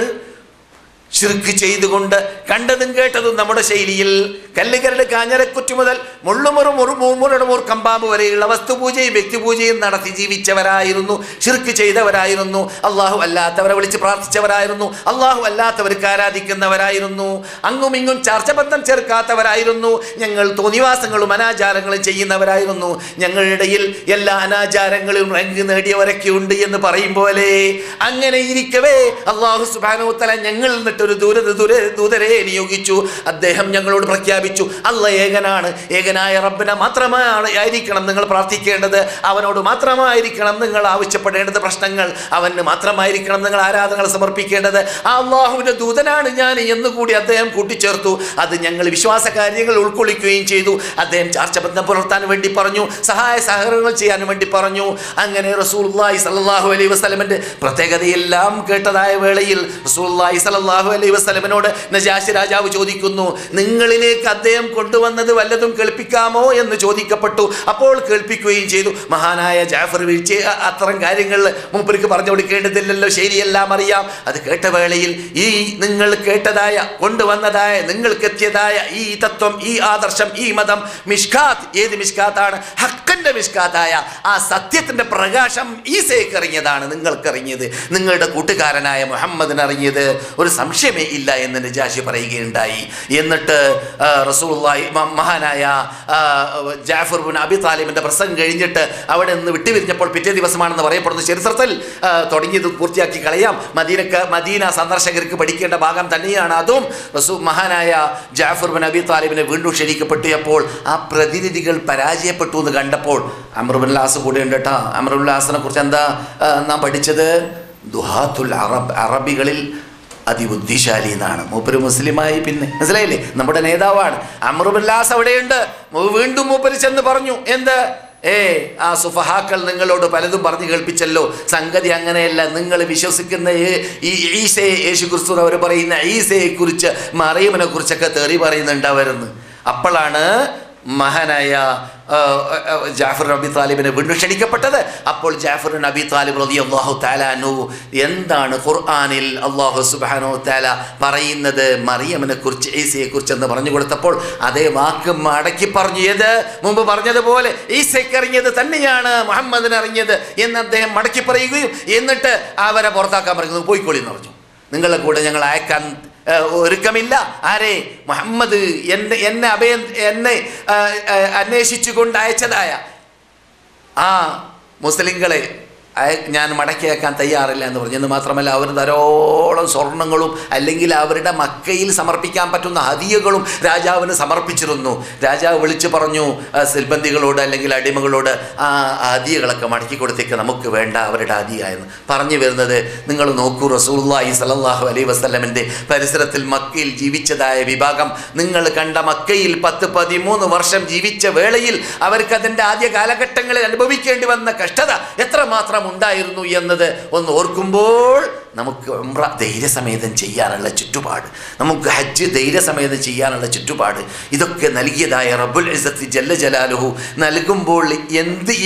ശിർക്ക് ചെയ്തുകൊണ്ട് കണ്ടതും കേട്ടതും നമ്മുടെ ശൈലിയിൽ കല്ലുകരട് കാഞ്ഞരക്കുറ്റി മുതൽ മുള്ളുമുറുമുറുമുറുമുർ കമ്പാമ്പ് വരെയുള്ള വസ്തുപൂജയും വ്യക്തിപൂജയും നടത്തി ജീവിച്ചവരായിരുന്നു, ശിർക്ക് ചെയ്തവരായിരുന്നു, അള്ളാഹു അല്ലാത്തവരെ വിളിച്ച് പ്രാർത്ഥിച്ചവരായിരുന്നു, അള്ളാഹു അല്ലാത്തവർക്ക് ആരാധിക്കുന്നവരായിരുന്നു, അങ്ങും ഇങ്ങും ചർച്ചബന്ധം ചേർക്കാത്തവരായിരുന്നു, ഞങ്ങൾ തോന്നിവാസങ്ങളും അനാചാരങ്ങളും ചെയ്യുന്നവരായിരുന്നു, ഞങ്ങളുടെ ഇടയിൽ എല്ലാ അനാചാരങ്ങളും റാങ്ക് നേടിയവരൊക്കെ ഉണ്ട് എന്ന് പറയും പോലെ. അങ്ങനെ ഇരിക്കവേ അള്ളാഹു സുബ്ഹാനഹു വ തആല ഞങ്ങളിൽ നിന്നിട്ട് ഒരു ദൂതരെ നിയോഗിച്ചു. അദ്ദേഹം ഞങ്ങളോട് പ്രഖ്യാപിച്ചു, അല്ലാഹ് ഏകനാണ്, ഏകനായ റബ്ബിനെ മാത്രമാണ് ആയിരിക്കണം നിങ്ങൾ പ്രാർത്ഥിക്കേണ്ടത്, അവനോട് മാത്രമായിരിക്കണം നിങ്ങൾ ആവശ്യപ്പെടേണ്ടത് പ്രശ്നങ്ങൾ, അവന് മാത്രമായിരിക്കണം നിങ്ങൾ ആരാധനകൾ സമർപ്പിക്കേണ്ടത്, ആ അള്ളാഹുവിൻ്റെ ദൂതനാണ് ഞാൻ എന്നുകൂടി അദ്ദേഹം കൂട്ടിച്ചേർത്തു. അത് ഞങ്ങൾ വിശ്വാസ കാര്യങ്ങൾ ഉൾക്കൊള്ളിക്കുകയും ചെയ്തു. അദ്ദേഹം ചാർച്ചബന്ധം പുലർത്താൻ വേണ്ടി പറഞ്ഞു, സഹായ സഹകരണങ്ങൾ ചെയ്യാൻ വേണ്ടി പറഞ്ഞു. അങ്ങനെ റസൂലുള്ളാഹി സ്വല്ലല്ലാഹു അലൈഹി വസല്ലമയുടെ പ്രത്യേകതയെല്ലാം കേട്ടതായ വേളയിൽ റസൂലുള്ളാഹി സ്വല്ലല്ലാഹു അലൈഹി വസല്ലമയോട് നജാശി രാജാവ് ചോദിക്കുന്നു, നിങ്ങളിലേക്ക് അദ്ദേഹം കൊണ്ടുവന്നത് വല്ലതും കേൾപ്പിക്കാമോ എന്ന് ചോദിക്കപ്പെട്ടു. അപ്പോൾ കേൾപ്പിക്കുകയും ചെയ്തു. മഹാനായ ജാഫർ വീഴ്ച അത്തരം കാര്യങ്ങൾ മൂപ്പർക്ക് പറഞ്ഞു കൊടുക്കേണ്ടതില്ലല്ലോ, ശരിയെല്ലാം അറിയാം. അത് കേട്ട വേളയിൽ ഈ നിങ്ങൾ കേട്ടതായ കൊണ്ടുവന്നതായ നിങ്ങൾക്കെത്തിയതായ ഈ തത്വം, ഈ ആദർശം, ഈ മതം മിഷ്കാത്ത്, ഏത് മിഷ്കാത്താണ്? ഹക്കിൻ്റെ മിഷ്കാത്തായ ആ സത്യത്തിൻ്റെ പ്രകാശം ഈസയ്ക്ക് അറിഞ്ഞതാണ്, നിങ്ങൾക്കറിഞ്ഞത്, നിങ്ങളുടെ കൂട്ടുകാരനായ മുഹമ്മദിന് അറിഞ്ഞത് ഒരു സംശയമേ ഇല്ല എന്ന് നജാശി പറയുകയുണ്ടായി. എന്നിട്ട് റസൂലുള്ളാഹി മഹാനായ ജാഫർ ഇബ്നു അബി താലിബിൻ്റെ പ്രസംഗം കഴിഞ്ഞിട്ട് അവിടെ നിന്ന് വിട്ടുപിരിഞ്ഞപ്പോൾ പിറ്റേ ദിവസമാണെന്ന് പറയപ്പെടുന്ന ചരിത്രത്തിൽ തുടങ്ങിയത് പൂർത്തിയാക്കി കളയാം. മദീന സന്ദർശകർക്ക് പഠിക്കേണ്ട ഭാഗം തന്നെയാണ് അതും. മഹാനായ ജാഫർ ഇബ്നു അബി താലിബിനെ വീണ്ടും ക്ഷണിക്കപ്പെട്ടപ്പോൾ ആ പ്രതിനിധികൾ പരാജയപ്പെട്ടു എന്ന് കണ്ടപ്പോൾ അംർ ഇബ്നുൽ ആസ് കൂടെ ഉണ്ട് കേട്ടോ. അംർ ഇബ്നുൽ ആസിനെ കുറിച്ച് എന്താ നാം പഠിച്ചത്? ദുഹാത്തുൽ അറബികളിൽ അതിബുദ്ധിശാലി എന്നാണ്. മൂപ്പര് മുസ്ലിമായി, പിന്നെ മനസ്സിലായില്ലേ, നമ്മുടെ നേതാവാണ്. അംർ ഇബ്നുൽ ആസ് അവിടെയുണ്ട്. വീണ്ടും മൂപ്പര് ചെന്ന് പറഞ്ഞു, എന്ത് ആ സുഫഹാക്കൾ നിങ്ങളോട് പലതും പറഞ്ഞു കേൾപ്പിച്ചല്ലോ, സംഗതി അങ്ങനെയല്ല. നിങ്ങൾ വിശ്വസിക്കുന്ന ഈ ഈസയെ, യേശു ക്രിസ്തു അവർ പറയുന്ന ഈസയെക്കുറിച്ച്, മറിയമിനെ കുറിച്ചൊക്കെ തെറി പറയുന്നുണ്ടവരെന്ന്. അപ്പോഴാണ് മഹാനായ ജാഫർ നബി താലിബിനെ വീണ്ടും ക്ഷണിക്കപ്പെട്ടത്. അപ്പോൾ ജാഫർ നബി താലിബ് റളിയല്ലാഹു തആല അൻഹു എന്താണ് ഖുർആനിൽ അല്ലാഹു സുബ്ഹാനഹു തആല പറയുന്നത് മറിയമിനെ കുറിച്ച്, ഈസയെ കുറിച്ച് എന്ന് പറഞ്ഞു കൊടുത്തപ്പോൾ അതേ വാക്ക് മടക്കി പറഞ്ഞു. ഏത് മുമ്പ് പറഞ്ഞതുപോലെ ഈസയ്ക്ക് അറിഞ്ഞത് തന്നെയാണ് മുഹമ്മദിന് അറിഞ്ഞത് എന്ന് അദ്ദേഹം മടക്കി പറയുകയും എന്നിട്ട് അവരെ പുറത്താക്കാൻ പറയുന്നത്, പോയിക്കോളി എന്ന് പറഞ്ഞു. നിങ്ങളെ കൂടെ ഞങ്ങൾ അയക്കാൻ ഒരുക്കമില്ല. ആരെ? മുഹമ്മദ് എന്നെ അന്വേഷിച്ചുകൊണ്ട് അയച്ചതായ ആ മുസ്ലിങ്ങളെ ഞാൻ മടക്കിയാക്കാൻ തയ്യാറില്ല എന്ന് പറഞ്ഞു. എന്ന് മാത്രമല്ല അവർ ധാരാളം സ്വർണങ്ങളും അല്ലെങ്കിൽ അവരുടെ മക്കയിൽ സമർപ്പിക്കാൻ പറ്റുന്ന ഹദിയകളും രാജാവിന് സമർപ്പിച്ചിരുന്നു. രാജാവ് വിളിച്ചു പറഞ്ഞു സിൽബന്ദികളോട് അല്ലെങ്കിൽ അടിമകളോട്, ആ ഹദിയകളൊക്കെ മടക്കി കൊടുത്തേക്ക്, നമുക്ക് വേണ്ട അവരുടെ ഹദിയ എന്ന് പറഞ്ഞു വരുന്നത്. നിങ്ങൾ നോക്കൂ, റസൂലുള്ളാഹി സ്വല്ലല്ലാഹു അലൈഹി വസല്ലമിൻ്റെ പരിസരത്തിൽ മക്കയിൽ ജീവിച്ചതായ വിഭാഗം, നിങ്ങൾ കണ്ട മക്കയിൽ 10-13 വർഷം ജീവിച്ച വേളയിൽ അവർക്ക് അതിൻ്റെ ആദ്യ കാലഘട്ടങ്ങളിൽ അനുഭവിക്കേണ്ടി വന്ന കഷ്ടത എത്രമാത്രം ഉണ്ടായിരുന്നു എന്നത് ഒന്ന് ഓർക്കുമ്പോൾ നമുക്ക് ഉംറ ധൈര്യസമേതം ചെയ്യാനുള്ള ചുറ്റുപാട്, നമുക്ക് ഹജ്ജ് ധൈര്യസമേതം ചെയ്യാനുള്ള ചുറ്റുപാട്, ഇതൊക്കെ നൽകിയതായ റബ്ബുൽ ഇസ്സത്ത് ജല്ല ജലാലുഹു നൽകുമ്പോൾ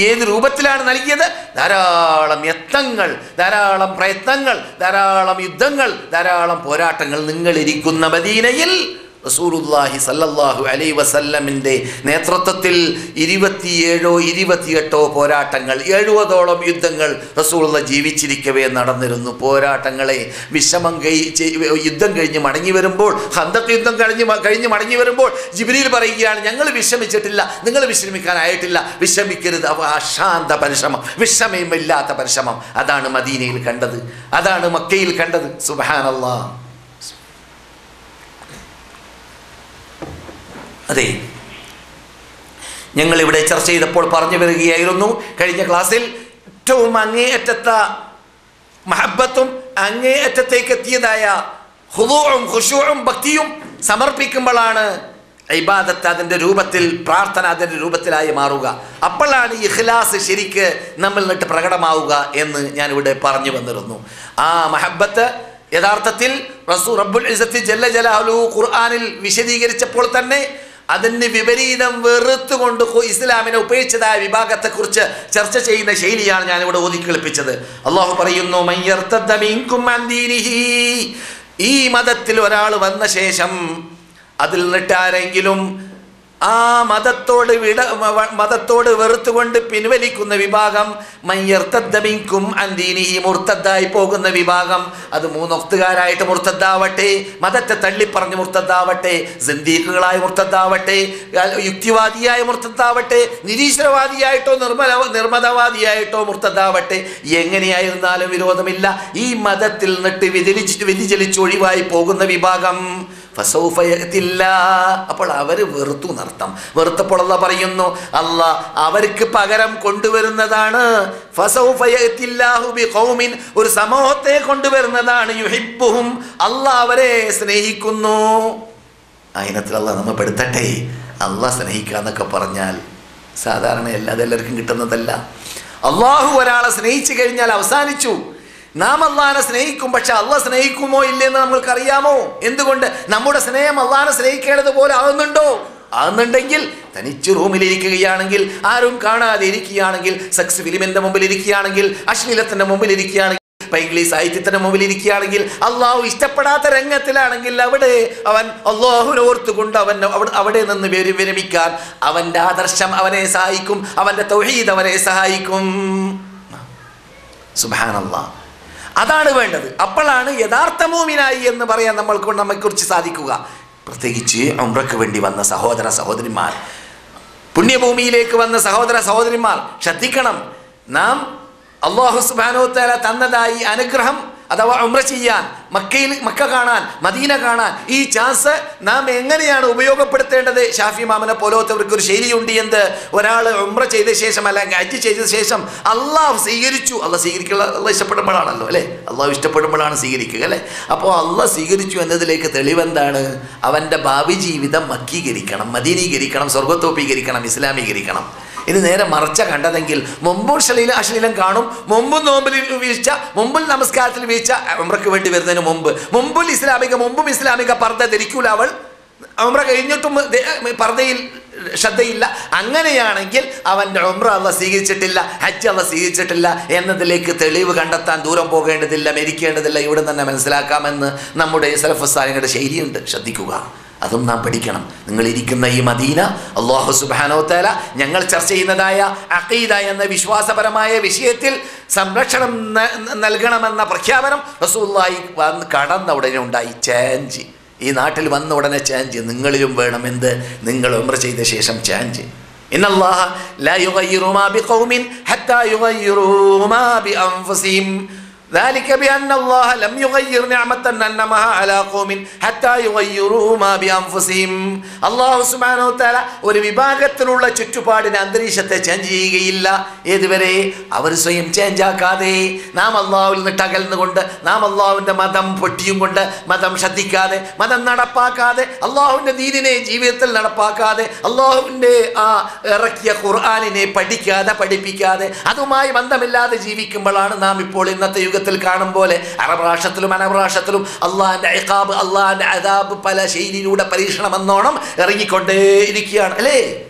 ഏത് രൂപത്തിലാണ് നൽകിയത്? ധാരാളം യത്നങ്ങൾ, ധാരാളം പ്രയത്നങ്ങൾ, ധാരാളം യുദ്ധങ്ങൾ, ധാരാളം പോരാട്ടങ്ങൾ. നിങ്ങളിരിക്കുന്ന മദീനയിൽ റസൂലുള്ളാഹി സല്ലല്ലാഹു അലൈഹി വസല്ലമിൻ്റെ നേതൃത്വത്തിൽ 27-28 പോരാട്ടങ്ങൾ, 70ഓളം യുദ്ധങ്ങൾ റസൂലുള്ള ജീവിച്ചിരിക്കവേ നടന്നിരുന്നു. പോരാട്ടങ്ങളെ യുദ്ധം കഴിഞ്ഞ് മടങ്ങി വരുമ്പോൾ, ഖന്തഖ് യുദ്ധം കഴിഞ്ഞ് മടങ്ങി വരുമ്പോൾ ജിബ്രീൽ പറയുകയാണ്, ഞങ്ങൾ വിശ്രമിച്ചിട്ടില്ല, നിങ്ങൾ വിശ്രമിക്കാനായിട്ടില്ല, വിശ്രമിക്കരുത്. അശാന്ത പരിശ്രമം, വിശ്രമമില്ലാത്ത പരിശ്രമം. അതാണ് മദീനയിൽ കണ്ടത്, അതാണ് മക്കയിൽ കണ്ടത്. സുബ്ഹാനല്ലാഹ്. അതെ, ഞങ്ങളിവിടെ ചർച്ച ചെയ്തപ്പോൾ പറഞ്ഞു വരികയായിരുന്നു കഴിഞ്ഞ ക്ലാസ്സിൽ, ഏറ്റവും അങ്ങേയറ്റത്ത മഹബത്തും അങ്ങേയറ്റത്തേക്ക് എത്തിയതായ ഖുദൂഉം ഖുശൂഉം ഭക്തിയും സമർപ്പിക്കുമ്പോഴാണ് ഇബാദത്ത് അതിൻ്റെ രൂപത്തിൽ, പ്രാർത്ഥന അതിൻ്റെ രൂപത്തിലായി മാറുക. അപ്പോഴാണ് ഇഖ്ലാസ് ശരിക്ക് നമ്മൾ നിന്നിട്ട് പ്രകടമാവുക എന്ന് ഞാനിവിടെ പറഞ്ഞു വന്നിരുന്നു. ആ മഹബത്ത് യഥാർത്ഥത്തിൽ റബ്ബുൽ ഇസ്സത്ത് ജല്ല ജലാലുഹു ഖുർആനിൽ വിശദീകരിച്ചപ്പോൾ തന്നെ അതിന് വിപരീതം വെറുത്തുകൊണ്ട് ഇസ്ലാമിനെ ഉപേക്ഷിച്ചതായ വിഭാഗത്തെക്കുറിച്ച് ചർച്ച ചെയ്യുന്ന ശൈലിയാണ് ഞാനിവിടെ ഓതി കേൾപ്പിച്ചത്. അള്ളാഹു പറയുന്നു, ഈ മതത്തിൽ ഒരാൾ വന്ന ശേഷം അതിൽ നിന്നിട്ട് ആരെങ്കിലും ആ മതത്തോട് വെറുത്തുകൊണ്ട് പിൻവലിക്കുന്ന വിഭാഗം, മയ്യർത്തദ്ദമിൻകും അൻദീനിഹി, മുർത്തദ്ദായി പോകുന്ന വിഭാഗം, അത് 3 വക്തുകാരായിട്ട് മുർത്തദ്ദാവട്ടെ, മതത്തെ തള്ളിപ്പറഞ്ഞ് മുർത്തദ്ദാവട്ടെ, സിന്ദീഖുകളായി മുർത്തദ്ദാവട്ടെ, യുക്തിവാദിയായ മുർത്തദ്ദാവട്ടെ, നിരീശ്വരവാദിയായിട്ടോ നിർമ്മതവാദിയായിട്ടോ മുർത്തദ്ദാവട്ടെ, എങ്ങനെയായിരുന്നാലും വിരോധമില്ല. ഈ മതത്തിൽ നിന്നിട്ട് വ്യതിചലിച്ച് ഒഴിവായി പോകുന്ന വിഭാഗം അപ്പോൾ അവർ വെറുത്തു നർത്തം. വെറുത്തപ്പോൾ അല്ലാഹ് പറയുന്നു, അല്ലാഹ് അവർക്ക് പകരം കൊണ്ടുവരുന്നതാണ്, ഒരു സമൂഹത്തെ കൊണ്ടുവരുന്നതാണ്, യുഹിബ്ബുഹും, അല്ലാഹ് അവരെ സ്നേഹിക്കുന്നു. അതിനത്തിൽ അല്ലാഹ് നമ്മെ പെടുത്തട്ടെ. അല്ലാഹ് സ്നേഹിക്കുക എന്നൊക്കെ പറഞ്ഞാൽ സാധാരണ എല്ലാവർക്കും കിട്ടുന്നതല്ല. അല്ലാഹു ഒരാളെ സ്നേഹിച്ചു കഴിഞ്ഞാൽ അവസാനിച്ചു. നാം അള്ളാഹിനെ സ്നേഹിക്കും, പക്ഷെ അള്ളാഹ് സ്നേഹിക്കുമോ ഇല്ലെന്ന് നമ്മൾക്കറിയാമോ? എന്തുകൊണ്ട്? നമ്മുടെ സ്നേഹം അള്ളാഹിനെ സ്നേഹിക്കേണ്ടതുപോലെ ആകുന്നുണ്ടെങ്കിൽ തനിച്ച് റൂമിലിരിക്കുകയാണെങ്കിൽ, ആരും കാണാതെ ഇരിക്കുകയാണെങ്കിൽ, സെക്സ് ഫിലിമിന്റെ മുമ്പിൽ ഇരിക്കുകയാണെങ്കിൽ, അശ്ലീലത്തിന്റെ മുമ്പിൽ ഇരിക്കുകയാണെങ്കിൽ, പൈങ്കിളി സാഹിത്യത്തിന്റെ മുമ്പിൽ ഇരിക്കുകയാണെങ്കിൽ, അള്ളാഹു ഇഷ്ടപ്പെടാത്ത രംഗത്തിലാണെങ്കിൽ അവിടെ അവൻ അള്ളാഹുവിനെ ഓർത്തുകൊണ്ട് അവിടെ നിന്ന് വിരമിക്കാൻ അവന്റെ ആദർശം അവനെ സഹായിക്കും, അവന്റെ തൗഹീദ് അവനെ സഹായിക്കും. സുബ്ഹാനല്ലാഹ്. അതാണ് വേണ്ടത്. അപ്പോഴാണ് യഥാർത്ഥ മോമിനായി എന്ന് പറയാൻ നമ്മെക്കുറിച്ച് സാധിക്കുക. പ്രത്യേകിച്ച് ഉംറയ്ക്ക് വേണ്ടി വന്ന സഹോദര സഹോദരിമാർ, പുണ്യഭൂമിയിലേക്ക് വന്ന സഹോദര സഹോദരിമാർ ശ്രദ്ധിക്കണം. നാം അല്ലാഹു സുബ്ഹാനഹു വ തആല തന്നതായി അനുഗ്രഹം, അഥവാ ഉംറ ചെയ്യാൻ, മക്ക കാണാൻ, മദീന കാണാൻ, ഈ ചാൻസ് നാം എങ്ങനെയാണ് ഉപയോഗപ്പെടുത്തേണ്ടത്? ഷാഫി ഇമാമിനെ പോലത്തവർക്ക് ഒരു ശൈലിയുണ്ട്. എന്ത്? ഒരാൾ ഉംറ ചെയ്ത ശേഷം അല്ലെങ്കിൽ ഹജ്ജ് ചെയ്ത ശേഷം അള്ളാഹു സ്വീകരിച്ചു, സ്വീകരിക്കുക, അള്ളാഹ് ഇഷ്ടപ്പെടുമ്പോഴാണല്ലോ അല്ലേ, അള്ളാഹു ഇഷ്ടപ്പെടുമ്പോഴാണ് സ്വീകരിക്കുക അല്ലേ. അപ്പോൾ അള്ളാഹ് സ്വീകരിച്ചു എന്നതിലേക്ക് തെളിവെന്താണ്? അവൻ്റെ ഭാവി ജീവിതം മക്കീകരിക്കണം, മദീനീകരിക്കണം, സ്വർഗത്തോപ്പീകരിക്കണം, ഇസ്ലാമീകരിക്കണം. ഇനി നേരെ മറച്ച കണ്ടതെങ്കിൽ മുമ്പും അശ്ലീലം കാണും, മുമ്പും നോമ്പിൽ വീഴ്ച, മുമ്പിൽ നമസ്കാരത്തിൽ വീഴ്ച, ഉംറയ്ക്ക് വേണ്ടി വരുന്നതിന് മുമ്പും ഇസ്ലാമിക പർദ്ദ ധരിക്കൂല അവൾ, ഉംറ കഴിഞ്ഞിട്ടും പർദ്ദയിൽ ശ്രദ്ധയില്ല. അങ്ങനെയാണെങ്കിൽ അവൻ്റെ ഉംറ അള്ളാഹ് സ്വീകരിച്ചിട്ടില്ല, ഹജ്ജ് അള്ളാഹ് സ്വീകരിച്ചിട്ടില്ല എന്നതിലേക്ക് തെളിവ് കണ്ടെത്താൻ ദൂരം പോകേണ്ടതില്ല, മരിക്കേണ്ടതില്ല, ഇവിടെ തന്നെ മനസ്സിലാക്കാമെന്ന് നമ്മുടെ സലഫ് സാലിഹ്യുടെ ശൈലിയുണ്ട്. ശ്രദ്ധിക്കുക, അതും നാം പഠിക്കണം. നിങ്ങളിരിക്കുന്ന ഈ മദീന അല്ലാഹു സുബ്ഹാനഹു വ തആല ഞങ്ങൾ ചർച്ച ചെയ്യുന്നതായ അഖീദ എന്ന വിശ്വാസപരമായ വിഷയത്തിൽ സംരക്ഷണം നൽകണമെന്ന പ്രഖ്യാപനം റസൂലുള്ളാഹി കടന്ന ഉടനെ ഉണ്ടായി. ചേഞ്ച് ഈ നാട്ടിൽ വന്ന ഉടനെ ചേഞ്ച് നിങ്ങളിലും വേണം. എന്ത്? നിങ്ങൾ ഉംറ ചെയ്ത ശേഷം ചേഞ്ച്. ഇന്നല്ലാഹ ലാ യുഗയ്യിറു മാ ബിഖൗമിൻ ഹത്താ യുഗയ്യിറു മാ ബിഅൻഫുസിഹിം ذلك بأن الله لم يغير نعمة أنعمها على قوم حتى يغيروا ما بأنفسهم. അല്ലാഹു സുബ്ഹാനഹു വ തആല ഒരു വിഭാഗത്തിലുള്ള ചുറ്റുപാടിന് അന്തരീക്ഷത്തെ ചേഞ്ച് ചെയ്യുകയില്ല. ഏതുവരെ? അവർ സ്വയം ചേഞ്ച് ആക്കാതെ, നാം അള്ളാഹുവിൽ നിന്നിട്ട് അകൽന്നുകൊണ്ട്, നാം അള്ളാഹുവിൻ്റെ മതം പൊട്ടിയും കൊണ്ട്, മതം ശ്രദ്ധിക്കാതെ, മതം നടപ്പാക്കാതെ, അള്ളാഹുവിൻ്റെ ദീനിനെ ജീവിതത്തിൽ നടപ്പാക്കാതെ, അള്ളാഹുവിൻ്റെ ആ ഇറക്കിയ ഖുർആനിനെ പഠിപ്പിക്കാതെ അതുമായി ബന്ധമില്ലാതെ ജീവിക്കുമ്പോഴാണ് നാം ഇപ്പോൾ ഇന്നത്തെ യുഗത്തിൽ കാണും പോലെ അറബ് രാഷ്ട്രത്തിലും അനബ് രാഷ്ട്രത്തിലും അള്ളാഹിൻ്റെ ഇഖാബ്, അള്ളാഹിൻ്റെ അദാബ് പല ശൈലിയിലൂടെ പരീക്ഷണം എന്നോണം ഇറങ്ങിക്കൊണ്ടേയിരിക്കുകയാണ്. അല്ലേ?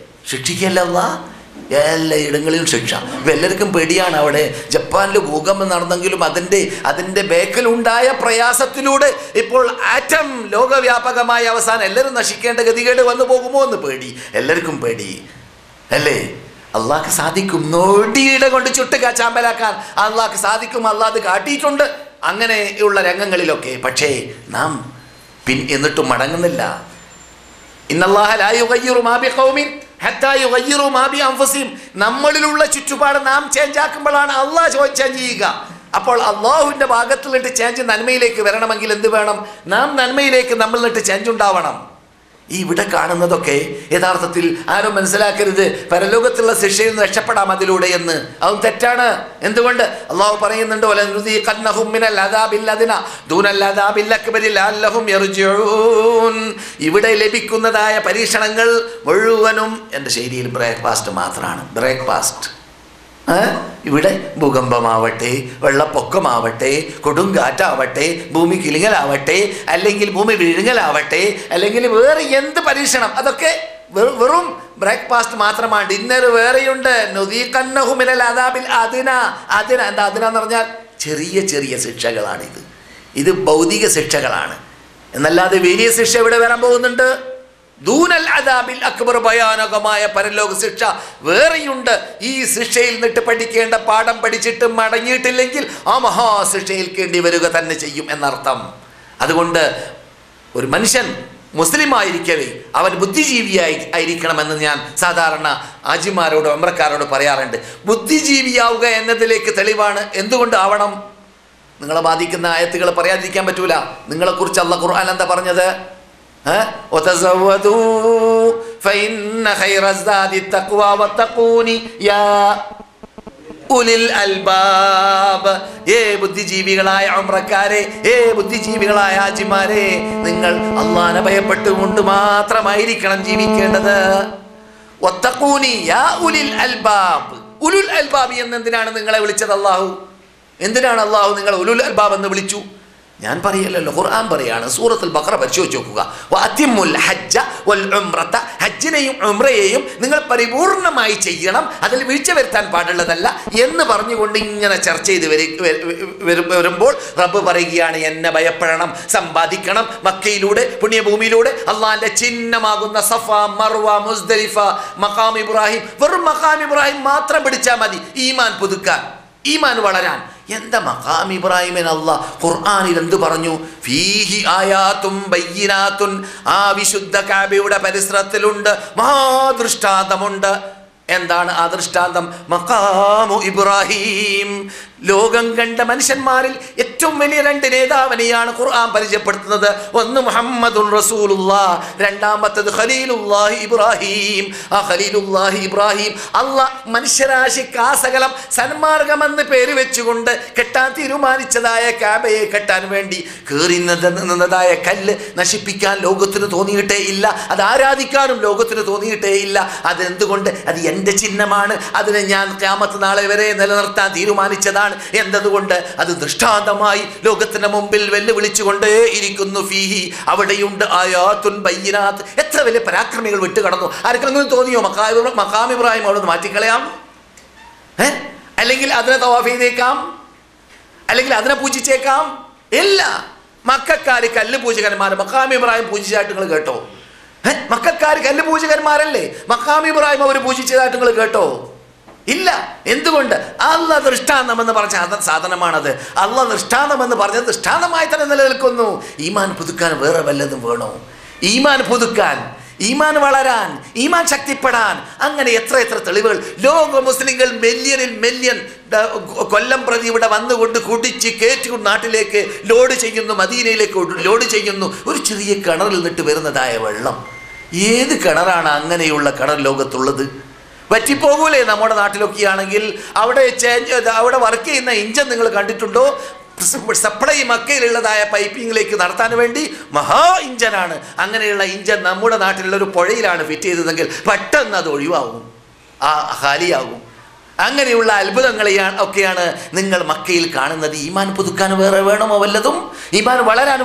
ശിക്ഷിക്കല്ല അള്ളാഹ്, എല്ലായിടങ്ങളിലും ശിക്ഷ. ഇപ്പം എല്ലാവർക്കും പേടിയാണ്. അവിടെ ജപ്പാനിൽ ഭൂകമ്പം നടന്നെങ്കിലും അതിൻ്റെ ബേക്കിലുണ്ടായ പ്രയാസത്തിലൂടെ ഇപ്പോൾ ആറ്റം ലോകവ്യാപകമായ അവസാനം എല്ലാവരും നശിക്കേണ്ട ഗതികേട് വന്നു പോകുമോ എന്ന് പേടി, എല്ലാവർക്കും പേടി. അല്ലേ? അള്ളാഹ്ക്ക് സാധിക്കും. നോടിയുടെ കൊണ്ട് ചുട്ട് ചാമ്പലാക്കാൻ അള്ളാഹ്ക്ക് സാധിക്കും. അള്ളാഹ് അത് കാട്ടിയിട്ടുണ്ട് അങ്ങനെയുള്ള രംഗങ്ങളിലൊക്കെ. പക്ഷേ നാം എന്നിട്ടും മടങ്ങുന്നില്ല. ഇന്നല്ലാഹ ലാ യുഗയ്യിറു മാ ബിഖൗമിൻ ഹത്താ യുഗയ്യിറു മാ ബിഅൻഫുസിഹിം. നമ്മളിലുള്ള ചുറ്റുപാട് നാം ചേഞ്ച് ആക്കുമ്പോഴാണ് അള്ളാഹ് ചേഞ്ച് ചെയ്യുക. അപ്പോൾ അള്ളാഹുവിൻ്റെ ഭാഗത്തിൽ നിന്നിട്ട് ചേഞ്ച് നന്മയിലേക്ക് വരണമെങ്കിൽ എന്ത് വേണം? നാം നന്മയിലേക്ക് നമ്മൾ നിന്നിട്ട് ചേഞ്ച് ഉണ്ടാവണം. ഈ ഇവിടെ കാണുന്നതൊക്കെ യഥാർത്ഥത്തിൽ ആരും മനസ്സിലാക്കരുത് പരലോകത്തുള്ള ശിക്ഷയിൽ നിന്ന് രക്ഷപ്പെടാം അതിലൂടെ എന്ന്. അതും തെറ്റാണ്. എന്തുകൊണ്ട്? അള്ളാഹു പറയുന്നുണ്ട്, ഇവിടെ ലഭിക്കുന്നതായ പരീക്ഷണങ്ങൾ മുഴുവനും എൻ്റെ ശൈലിയിൽ ബ്രേക്ക്ഫാസ്റ്റ് മാത്രമാണ്. ബ്രേക്ക്ഫാസ്റ്റ്. ഇവിടെ ഭൂകമ്പമാവട്ടെ, വെള്ളപ്പൊക്കമാവട്ടെ, കൊടുങ്കാറ്റാവട്ടെ, ഭൂമി കിളിങ്ങലാവട്ടെ, അല്ലെങ്കിൽ ഭൂമി വിഴുങ്ങലാവട്ടെ, അല്ലെങ്കിൽ വേറെ എന്ത് പരീക്ഷണം, അതൊക്കെ വെറും ബ്രേക്ക്ഫാസ്റ്റ് മാത്രമാണ്. ഡിന്നർ വേറെയുണ്ട്. നുദീഖന്നഹും മിനൽ അദാബിൽ അദ്ന. എന്താ അദ്ന എന്ന് പറഞ്ഞാൽ? ചെറിയ ചെറിയ ശിക്ഷകളാണിത്. ഇത് ഭൗതിക ശിക്ഷകളാണ് എന്നല്ലാതെ വലിയ ശിക്ഷ ഇവിടെ വരാൻ പോകുന്നുണ്ട്. ദൂനൽ അദാബിൽ അക്ബർ, ഭയാനകമായ പരലോക ശിക്ഷ വേറെയുണ്ട്. ഈ ശിക്ഷയിൽ നിന്നിട്ട് പഠിക്കേണ്ട പാഠം പഠിച്ചിട്ട് മടങ്ങിയിട്ടില്ലെങ്കിൽ ആ മഹാശിക്ഷ ഏൽക്കേണ്ടി വരിക തന്നെ ചെയ്യും എന്നർത്ഥം. അതുകൊണ്ട് ഒരു മനുഷ്യൻ മുസ്ലിം ആയിരിക്കവേ അവൻ ബുദ്ധിജീവിയായിരിക്കണമെന്ന് ഞാൻ സാധാരണ ആജിമാരോട് ഉംറക്കാരോട് പറയാറുണ്ട്. ബുദ്ധിജീവിയാവുക എന്നതിലേക്ക് തെളിവാണ്. എന്തുകൊണ്ട് ആവണം? നിങ്ങളെ ബാധിക്കുന്ന ആയത്തുകൾ പറയാതിരിക്കാൻ പറ്റൂല. നിങ്ങളെക്കുറിച്ച് അല്ലാഹു ഖുർആൻ എന്താ പറഞ്ഞത്? ബുദ്ധിജീവികളായ ഉംറക്കാരെ, ബുദ്ധിജീവികളായ ഹാജിമാരെ, നിങ്ങൾ അല്ലാഹുവിനെ ഭയപ്പെട്ടുകൊണ്ട് മാത്രമായിരിക്കണം ജീവിക്കേണ്ടത്. വത്തഖൂനി യാ ഉലിൽ അൽബാബ്. ഉലുൽ അൽബാബ് എന്നെന്തിനാണ് നിങ്ങളെ വിളിച്ചത് അല്ലാഹു? എന്തിനാണ് അല്ലാഹു നിങ്ങളെ ഉലുൽ അൽബാബ് എന്ന് വിളിച്ചു? ഞാൻ പറയല്ലോ, ഖുർആൻ പറയാണ്. സൂറത്തുൽ ബഖറ പരിശോധിച്ച് നോക്കുക. വഅതിമ്മുൽ ഹജ്ജ വൽ ഉംറത. ഹജ്ജിനെയും ഉംറയെയും നിങ്ങൾ പരിപൂർണമായി ചെയ്യണം, അതിൽ വീഴ്ച വരുത്താൻ പാടുള്ളതല്ല എന്ന് പറഞ്ഞുകൊണ്ട് ഇങ്ങനെ ചർച്ച ചെയ്ത് വരുമ്പോൾ റബ്ബ് പറയുകയാണ്, എന്നെ ഭയപ്പെടണം, സമ്പാദിക്കണം. മക്കയിലൂടെ, പുണ്യഭൂമിയിലൂടെ അള്ളാഹിന്റെ ചിഹ്നമാകുന്ന സഫ, മർവ, മുസ്ദലിഫ, മഖാം ഇബ്രാഹിം, വെറും മഖാം ഇബ്രാഹിം മാത്രം പിടിച്ചാൽ മതി ഈമാൻ പുതുക്കാൻ, ഈമാൻ വളരാൻ. എന്താ മഖാം ഇബ്രാഹിമിന് അല്ലാഹ് ഖുർആനിൽ എന്ത് പറഞ്ഞു? ഫീഹി ആയാത്തും ബയ്യിനാത്തുൻ. ആ വിശുദ്ധ കഅബയുടെ പരിസരത്തിലുണ്ട് മഹാദൃഷ്ടാന്തമുണ്ട്. എന്താണ് ആ ദൃഷ്ടാന്തം? മഖാമു ഇബ്രാഹിം. ലോകം കണ്ട മനുഷ്യന്മാരിൽ ഏറ്റവും വലിയ രണ്ട് നേതാവിനെയാണ് ഖുർആൻ പരിചയപ്പെടുത്തുന്നത്. ഒന്ന് മുഹമ്മദുർ റസൂലുള്ളാഹ്, രണ്ടാമത്തേത് ഖലീലുല്ലാഹി ഇബ്രാഹിം. ആ ഖലീലുല്ലാഹി ഇബ്രാഹിം അല്ലാഹ് മനുഷ്യരാശിക്ക് ആസകലം സന്മാർഗമെന്ന് പേര് വെച്ചുകൊണ്ട് കെട്ടാൻ തീരുമാനിച്ചതായ കാബയെ കെട്ടാൻ വേണ്ടി കയറി നിന്നതായ കല്ല് നശിപ്പിക്കാൻ ലോകത്തിന് തോന്നിയിട്ടേ ഇല്ല, അത് ആരാധിക്കാനും ലോകത്തിന് തോന്നിയിട്ടേ ഇല്ല. അതെന്തുകൊണ്ട്? അത് എൻ്റെ ചിഹ്നമാണ്, അതിനെ ഞാൻ ഖിയാമത്ത് നാളെ വരെ നിലനിർത്താൻ തീരുമാനിച്ചതാണ് എന്നതുകൊണ്ട് അത് ദൃഷ്ടാന്തമായി ലോകത്തിന്റെ മുമ്പിൽ വെല്ലുവിളിച്ചുകൊണ്ടേ ഇരിക്കുന്നു. ഫീഹി, അവിടെയുണ്ട് ആയാത്തുൻ ബയ്യിനാത്ത്. എത്ര വലിയ പരാക്രമികൾ വിട്ടുകടന്നു. ആർക്കെങ്കിലും തോന്നിയോ മഖാം ഇബ്രാഹിം അവിടെ നിന്ന് മാറ്റിക്കളയാം, അല്ലെങ്കിൽ അതിനെ തവാഫ് ചെയ്തേക്കാം, അല്ലെങ്കിൽ അതിനെ പൂജിച്ചേക്കാം? ഇല്ല. മക്കക്കാര് കല്ല് പൂജകന്മാർ മഖാം ഇബ്രാഹിം പൂജിച്ചതായിട്ട് നിങ്ങൾ കേട്ടോ? മക്കക്കാര് കല്ല് പൂജകന്മാരല്ലേ? മഖാം ഇബ്രാഹിം അവർ പൂജിച്ചതായിട്ട് നിങ്ങൾ കേട്ടോ? ഇല്ല. എന്തുകൊണ്ട്? അല്ലാഹ് ദൃഷ്ടാന്തമെന്ന് പറഞ്ഞ സാധനമാണത്. അല്ലാഹ് ദൃഷ്ടാന്തമെന്ന് പറഞ്ഞത് ദൃഷ്ടാന്തമായി തന്നെ നിലനിൽക്കുന്നു. ഈമാൻ പുതുക്കാൻ വേറെ വല്ലതും വേണോ? ഈമാൻ പുതുക്കാൻ, ഈമാൻ വളരാൻ, ഈമാൻ ശക്തിപ്പെടാൻ അങ്ങനെ എത്ര എത്ര തെളിവുകൾ. ലോക മുസ്ലിങ്ങൾ മില്യൺ കൊല്ലം പ്രതി ഇവിടെ വന്നുകൊണ്ട് കുടിച്ച് കയറ്റിക്കൊണ്ട് നാട്ടിലേക്ക് ലോഡ് ചെയ്യുന്നു, മദീനയിലേക്ക് ലോഡ് ചെയ്യുന്നു. ഒരു ചെറിയ കിണറിൽ നിന്നിട്ട് വരുന്നതായ വെള്ളം. ഏത് കിണറാണ് അങ്ങനെയുള്ള കിണർ ലോകത്തുള്ളത്? പറ്റിപ്പോകൂലേ? നമ്മുടെ നാട്ടിലൊക്കെ ആണെങ്കിൽ അവിടെ വർക്ക് ചെയ്യുന്ന ഇഞ്ചൻ നിങ്ങൾ കണ്ടിട്ടുണ്ടോ? സപ്ലൈ മക്കയിലുള്ളതായ പൈപ്പിങ്ങിലേക്ക് നടത്താൻ വേണ്ടി മഹാ ഇഞ്ചനാണ്. അങ്ങനെയുള്ള ഇഞ്ചൻ നമ്മുടെ നാട്ടിലുള്ള ഒരു പുഴയിലാണ് ഫിറ്റ് ചെയ്തതെങ്കിൽ പെട്ടെന്ന് അത് ഒഴിവാകും, ഖാലിയാകും. അങ്ങനെയുള്ള അത്ഭുതങ്ങളെയാണ് നിങ്ങൾ മക്കയിൽ കാണുന്നത്. ഈമാൻ പുതുക്കാൻ വേറെ വേണമോ വല്ലതും? ഈമാൻ വളരാൻ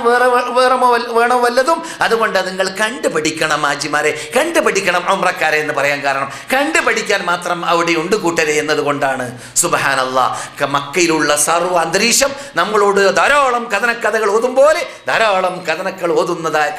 വേണോ വല്ലതും? അതുകൊണ്ട് നിങ്ങൾ കണ്ടുപഠിക്കണം ആജിമാരെ, കണ്ടുപഠിക്കണം ഉംറക്കാരെ എന്ന് പറയാൻ കാരണം കണ്ടുപഠിക്കാൻ മാത്രം അവിടെ ഉണ്ട് കൂട്ടരെ എന്നതുകൊണ്ടാണ്. സുബ്ഹാനല്ലാഹ്, മക്കയിലുള്ള സർവ്വ അന്തരീക്ഷം നമ്മളോട് ധാരാളം കഥനക്കഥകൾ ഓതും പോലെ ധാരാളം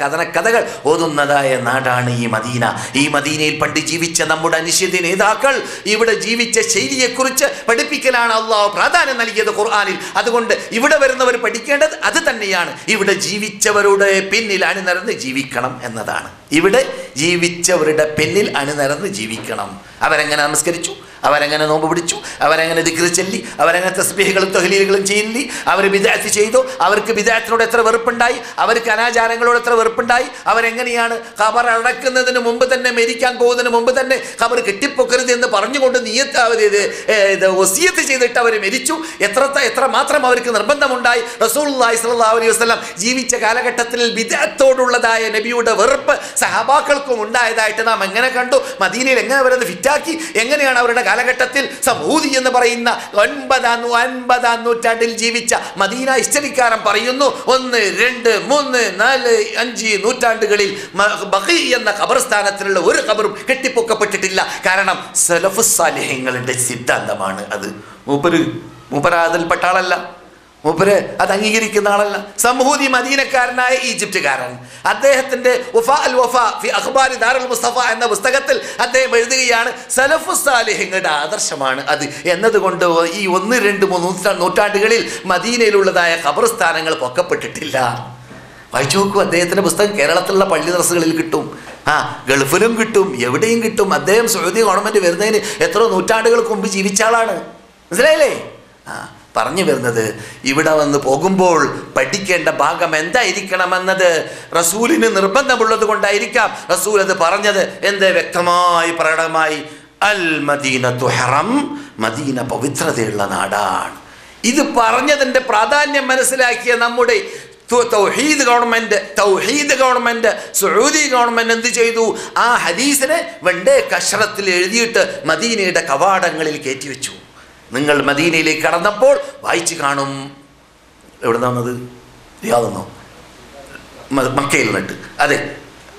കഥനക്കഥകൾ ഓതുന്നതായ നാടാണ് ഈ മദീന. ഈ മദീനയിൽ പണ്ട് ജീവിച്ച നമ്മുടെ അനിശ്ചിത നേതാക്കൾ ഇവിടെ ജീവിച്ച ശൈലിയെക്കുറിച്ച് പഠിപ്പിക്കലാണ് അള്ളാഹു പ്രാധാന്യം നൽകിയത് ഖുർആനിൽ. അതുകൊണ്ട് ഇവിടെ വരുന്നവർ പഠിക്കേണ്ടത് അത് തന്നെയാണ്. ഇവിടെ ജീവിച്ചവരുടെ പിന്നിൽ അണിനിരന്ന് ജീവിക്കണം എന്നതാണ്. ഇവിടെ ജീവിച്ചവരുടെ പിന്നിൽ അണിനിരന്ന് ജീവിക്കണം. അവരെങ്ങനെ നമസ്കരിച്ചു, അവരെങ്ങനെ നോമ്പ് പിടിച്ചു, അവരെങ്ങനെ ദിക്ർ ചൊല്ലി, അവരെങ്ങനെ തസ്ബീഹുകളും തഹ്ലീലുകളും ചെയ്യില്ലി, അവർ ബിദ്അത്ത് ചെയ്തു, അവർക്ക് ബിദ്അത്തിനോട് എത്ര വെറുപ്പുണ്ടായി, അവർക്ക് അനാചാരങ്ങളോട് എത്ര വെറുപ്പുണ്ടായി, അവരെങ്ങനെയാണ് ഖബർ അടക്കുന്നതിന് മുമ്പ് തന്നെ, മരിക്കാൻ പോകുന്നതിന് മുമ്പ് തന്നെ ഖബർ കെട്ടിപ്പൊക്കരുത് എന്ന് പറഞ്ഞുകൊണ്ട് വസിയത്ത് ചെയ്തിട്ട് അവർ മരിച്ചു. എത്ര മാത്രം അവർക്ക് നിർബന്ധമുണ്ടായി. റസൂലുള്ളാഹി സ്വല്ലല്ലാഹു അലൈഹി വസല്ലം ജീവിച്ച കാലഘട്ടത്തിൽ ബിദ്അത്തോടുള്ളതായ നബിയുടെ വെറുപ്പ് സഹാബാക്കൾക്കും ഉണ്ടായതായിട്ട് നാം എങ്ങനെ കണ്ടു? മദീനയിൽ എങ്ങനെ അവരത് ഫിറ്റാക്കി? എങ്ങനെയാണ് അവരുടെ കാലഘട്ടത്തിൽ സമൂദി എന്ന് പറയുന്ന 9-ാം നൂറ്റാണ്ടിൽ ജീവിച്ച മദീന ഹിസ്റ്ററിക്കാരൻ പറയുന്നു, 1, 2, 3, 4, 5 നൂറ്റാണ്ടുകളിൽ ബഖീ എന്ന ഖബർസ്ഥാനത്തിലുള്ള ഒരു ഖബറും കെട്ടിപ്പൊക്കപ്പെട്ടിട്ടില്ല. കാരണം സലഫുസ് സാലിഹ്യങ്ങളുടെ സിദ്ധാന്തമാണ് അത്. മൂപ്പര് അതിൽപ്പെട്ട ആളല്ല, മൂപ്പര് അത് അംഗീകരിക്കുന്ന ആളല്ല. സമൂദി മദീനക്കാരനായ ഈജിപ്തുകാരൻ. അദ്ദേഹത്തിന്റെ വഫാ അൽ വഫാ ഫി അഖ്ബാരി ദാറുൽ മുസ്തഫ എന്ന പുസ്തകത്തിൽ അദ്ദേഹം എഴുതുകയാണ്, സലഫുസ് സാലിഹ്യങ്ങളുടെ ആദർശമാണ് അത് എന്നതുകൊണ്ട് ഈ 1, 2, 3 നൂറ്റാണ്ടുകളിൽ മദീനയിലുള്ളതായ ഖബർസ്ഥാനങ്ങൾ പൊക്കപ്പെട്ടിട്ടില്ല. വായിച്ചു നോക്കൂ അദ്ദേഹത്തിന്റെ പുസ്തകം. കേരളത്തിലുള്ള പള്ളി ദർസുകളിൽ കിട്ടും, ഗൾഫിലും കിട്ടും, എവിടെയും കിട്ടും. അദ്ദേഹം സൗദി ഗവൺമെന്റ് വരുന്നതിന് എത്രയോ നൂറ്റാണ്ടുകൾക്ക് മുമ്പ് ജീവിച്ച ആളാണ്. മനസ്സിലായില്ലേ? പറഞ്ഞു വരുന്നത്, ഇവിടെ വന്ന് പോകുമ്പോൾ പഠിക്കേണ്ട ഭാഗം എന്തായിരിക്കണമെന്നത് റസൂലിന് നിർബന്ധമുള്ളത് കൊണ്ടായിരിക്കാം റസൂൽ അത് പറഞ്ഞത്. എന്ത് വ്യക്തമായി പ്രകടമായി, അൽ മദീനത്തു ഹറം, മദീന പവിത്രതയുള്ള നാടാണ്. ഇത് പറഞ്ഞതിൻ്റെ പ്രാധാന്യം മനസ്സിലാക്കിയ നമ്മുടെ തൗഹീദ് ഗവൺമെന്റ് സൗദി ഗവൺമെന്റ് എന്ത് ചെയ്തു? ആ ഹദീസിനെ വെണ്ടേ കഷറത്തിൽ എഴുതിയിട്ട് മദീനയുടെ കവാടങ്ങളിൽ കയറ്റിവെച്ചു. നിങ്ങൾ മദീനയിലേക്ക് കടന്നപ്പോൾ വായിച്ചു കാണും. എവിടെ നിന്നത്? റിയാദെന്നോ? മക്കയിൽ നിന്നിട്ട്. അതെ,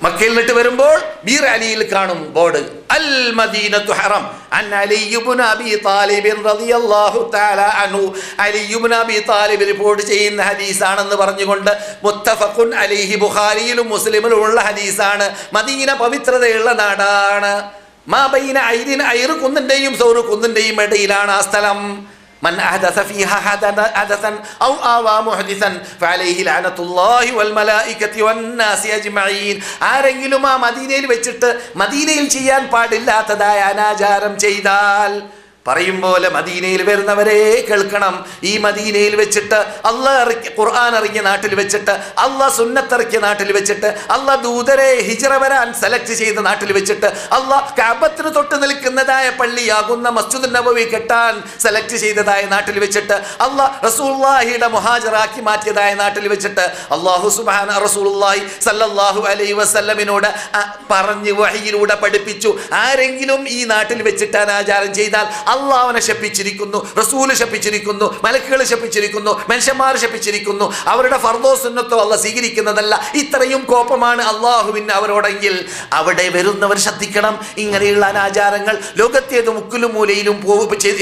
മക്കയിൽ നിന്നിട്ട് വരുമ്പോൾ ബീർ അലിയിൽ കാണും ബോർഡ്, അൽ മദീനത്തു ഹറം അൻ അലി ഇബ്നു അബി താലിബ് റളിയല്ലാഹു തആല അൻഹു. Ali ibn Abi Talib report ചെയ്യുന്ന ഹദീസാണെന്ന് പറഞ്ഞുകൊണ്ട് മുത്തഫഖുൻ അലൈഹി, ബുഖാരിയിലും മുസ്ലിമിലും ഉള്ള ഹദീസാണ്. മദീന പവിത്രതയുള്ള നാടാണ്. മാ ബൈന ഐരിൻ, ഐർ കുന്നിൻ്റെയും സൗർ കുന്നിൻ്റെയും ഇടയിലാണ് ആ സ്ഥലം. മൻ അഹദസ ഫീഹാ ഹദസൻ ഔ ആവാ മുഹദിസൻ ഫഅലൈഹി ലഅനത്തുല്ലാഹി വൽ മലായികതി വന്നാസി അജ്മഈൻ. ആരെങ്കിലും ആ മദീനയിൽ വെച്ചിട്ട് മദീനയിൽ ചെയ്യാൻ പാടില്ലാത്തതായ അനാചാരം ചെയ്താൽ, പറയും പോലെ മദീനയിൽ വരുന്നവരെ കേൾക്കണം. ഈ മദീനയിൽ വെച്ചിട്ട് ഖുർആൻ ഇറങ്ങിയ നാട്ടിൽ വെച്ചിട്ട്, അള്ളാഹ് സുന്നത്തിറക്കിയ നാട്ടിൽ വെച്ചിട്ട്, അള്ളാഹ് ദൂതരെ ഹിജ്റ വരാൻ സെലക്ട് ചെയ്ത നാട്ടിൽ വെച്ചിട്ട്, അള്ളാഹ് കഅബത്തിന് തൊട്ട് നിൽക്കുന്നതായ പള്ളിയാകുന്ന മസ്ജിദുൻ നബവി കെട്ടാൻ സെലക്ട് ചെയ്തതായ നാട്ടിൽ വെച്ചിട്ട്, അള്ളാഹ് റസൂലുള്ളാഹിയുടെ മുഹാജിറാക്കി മാറ്റിയതായ നാട്ടിൽ വെച്ചിട്ട്, അല്ലാഹു സുബ്ഹാന റസൂലുള്ളാഹി സല്ലല്ലാഹു അലൈഹി വസല്ലമിനോട് പറഞ്ഞു വഹയിലൂടെ പഠിപ്പിച്ചു, ആരെങ്കിലും ഈ നാട്ടിൽ വെച്ചിട്ട് അനാചാരം ചെയ്താൽ അള്ളാഹുവിനെ ശപിച്ചിരിക്കുന്നു, റസൂല് ശപിച്ചിരിക്കുന്നു, മലക്കുകൾ ശപിച്ചിരിക്കുന്നു, മനുഷ്യന്മാർ ശപിച്ചിരിക്കുന്നു, അവരുടെ ഫർദോ സുന്നത്തോ അള്ളാഹ് സ്വീകരിക്കുന്നതല്ല. ഇത്രയും കോപമാണ് അള്ളാഹുവിന് അവരോടെങ്കിൽ അവിടെ വരുന്നവർ ശ്രദ്ധിക്കണം. ഇങ്ങനെയുള്ള അനാചാരങ്ങൾ ലോകത്തേത് മുക്കിലും മൂലയിലും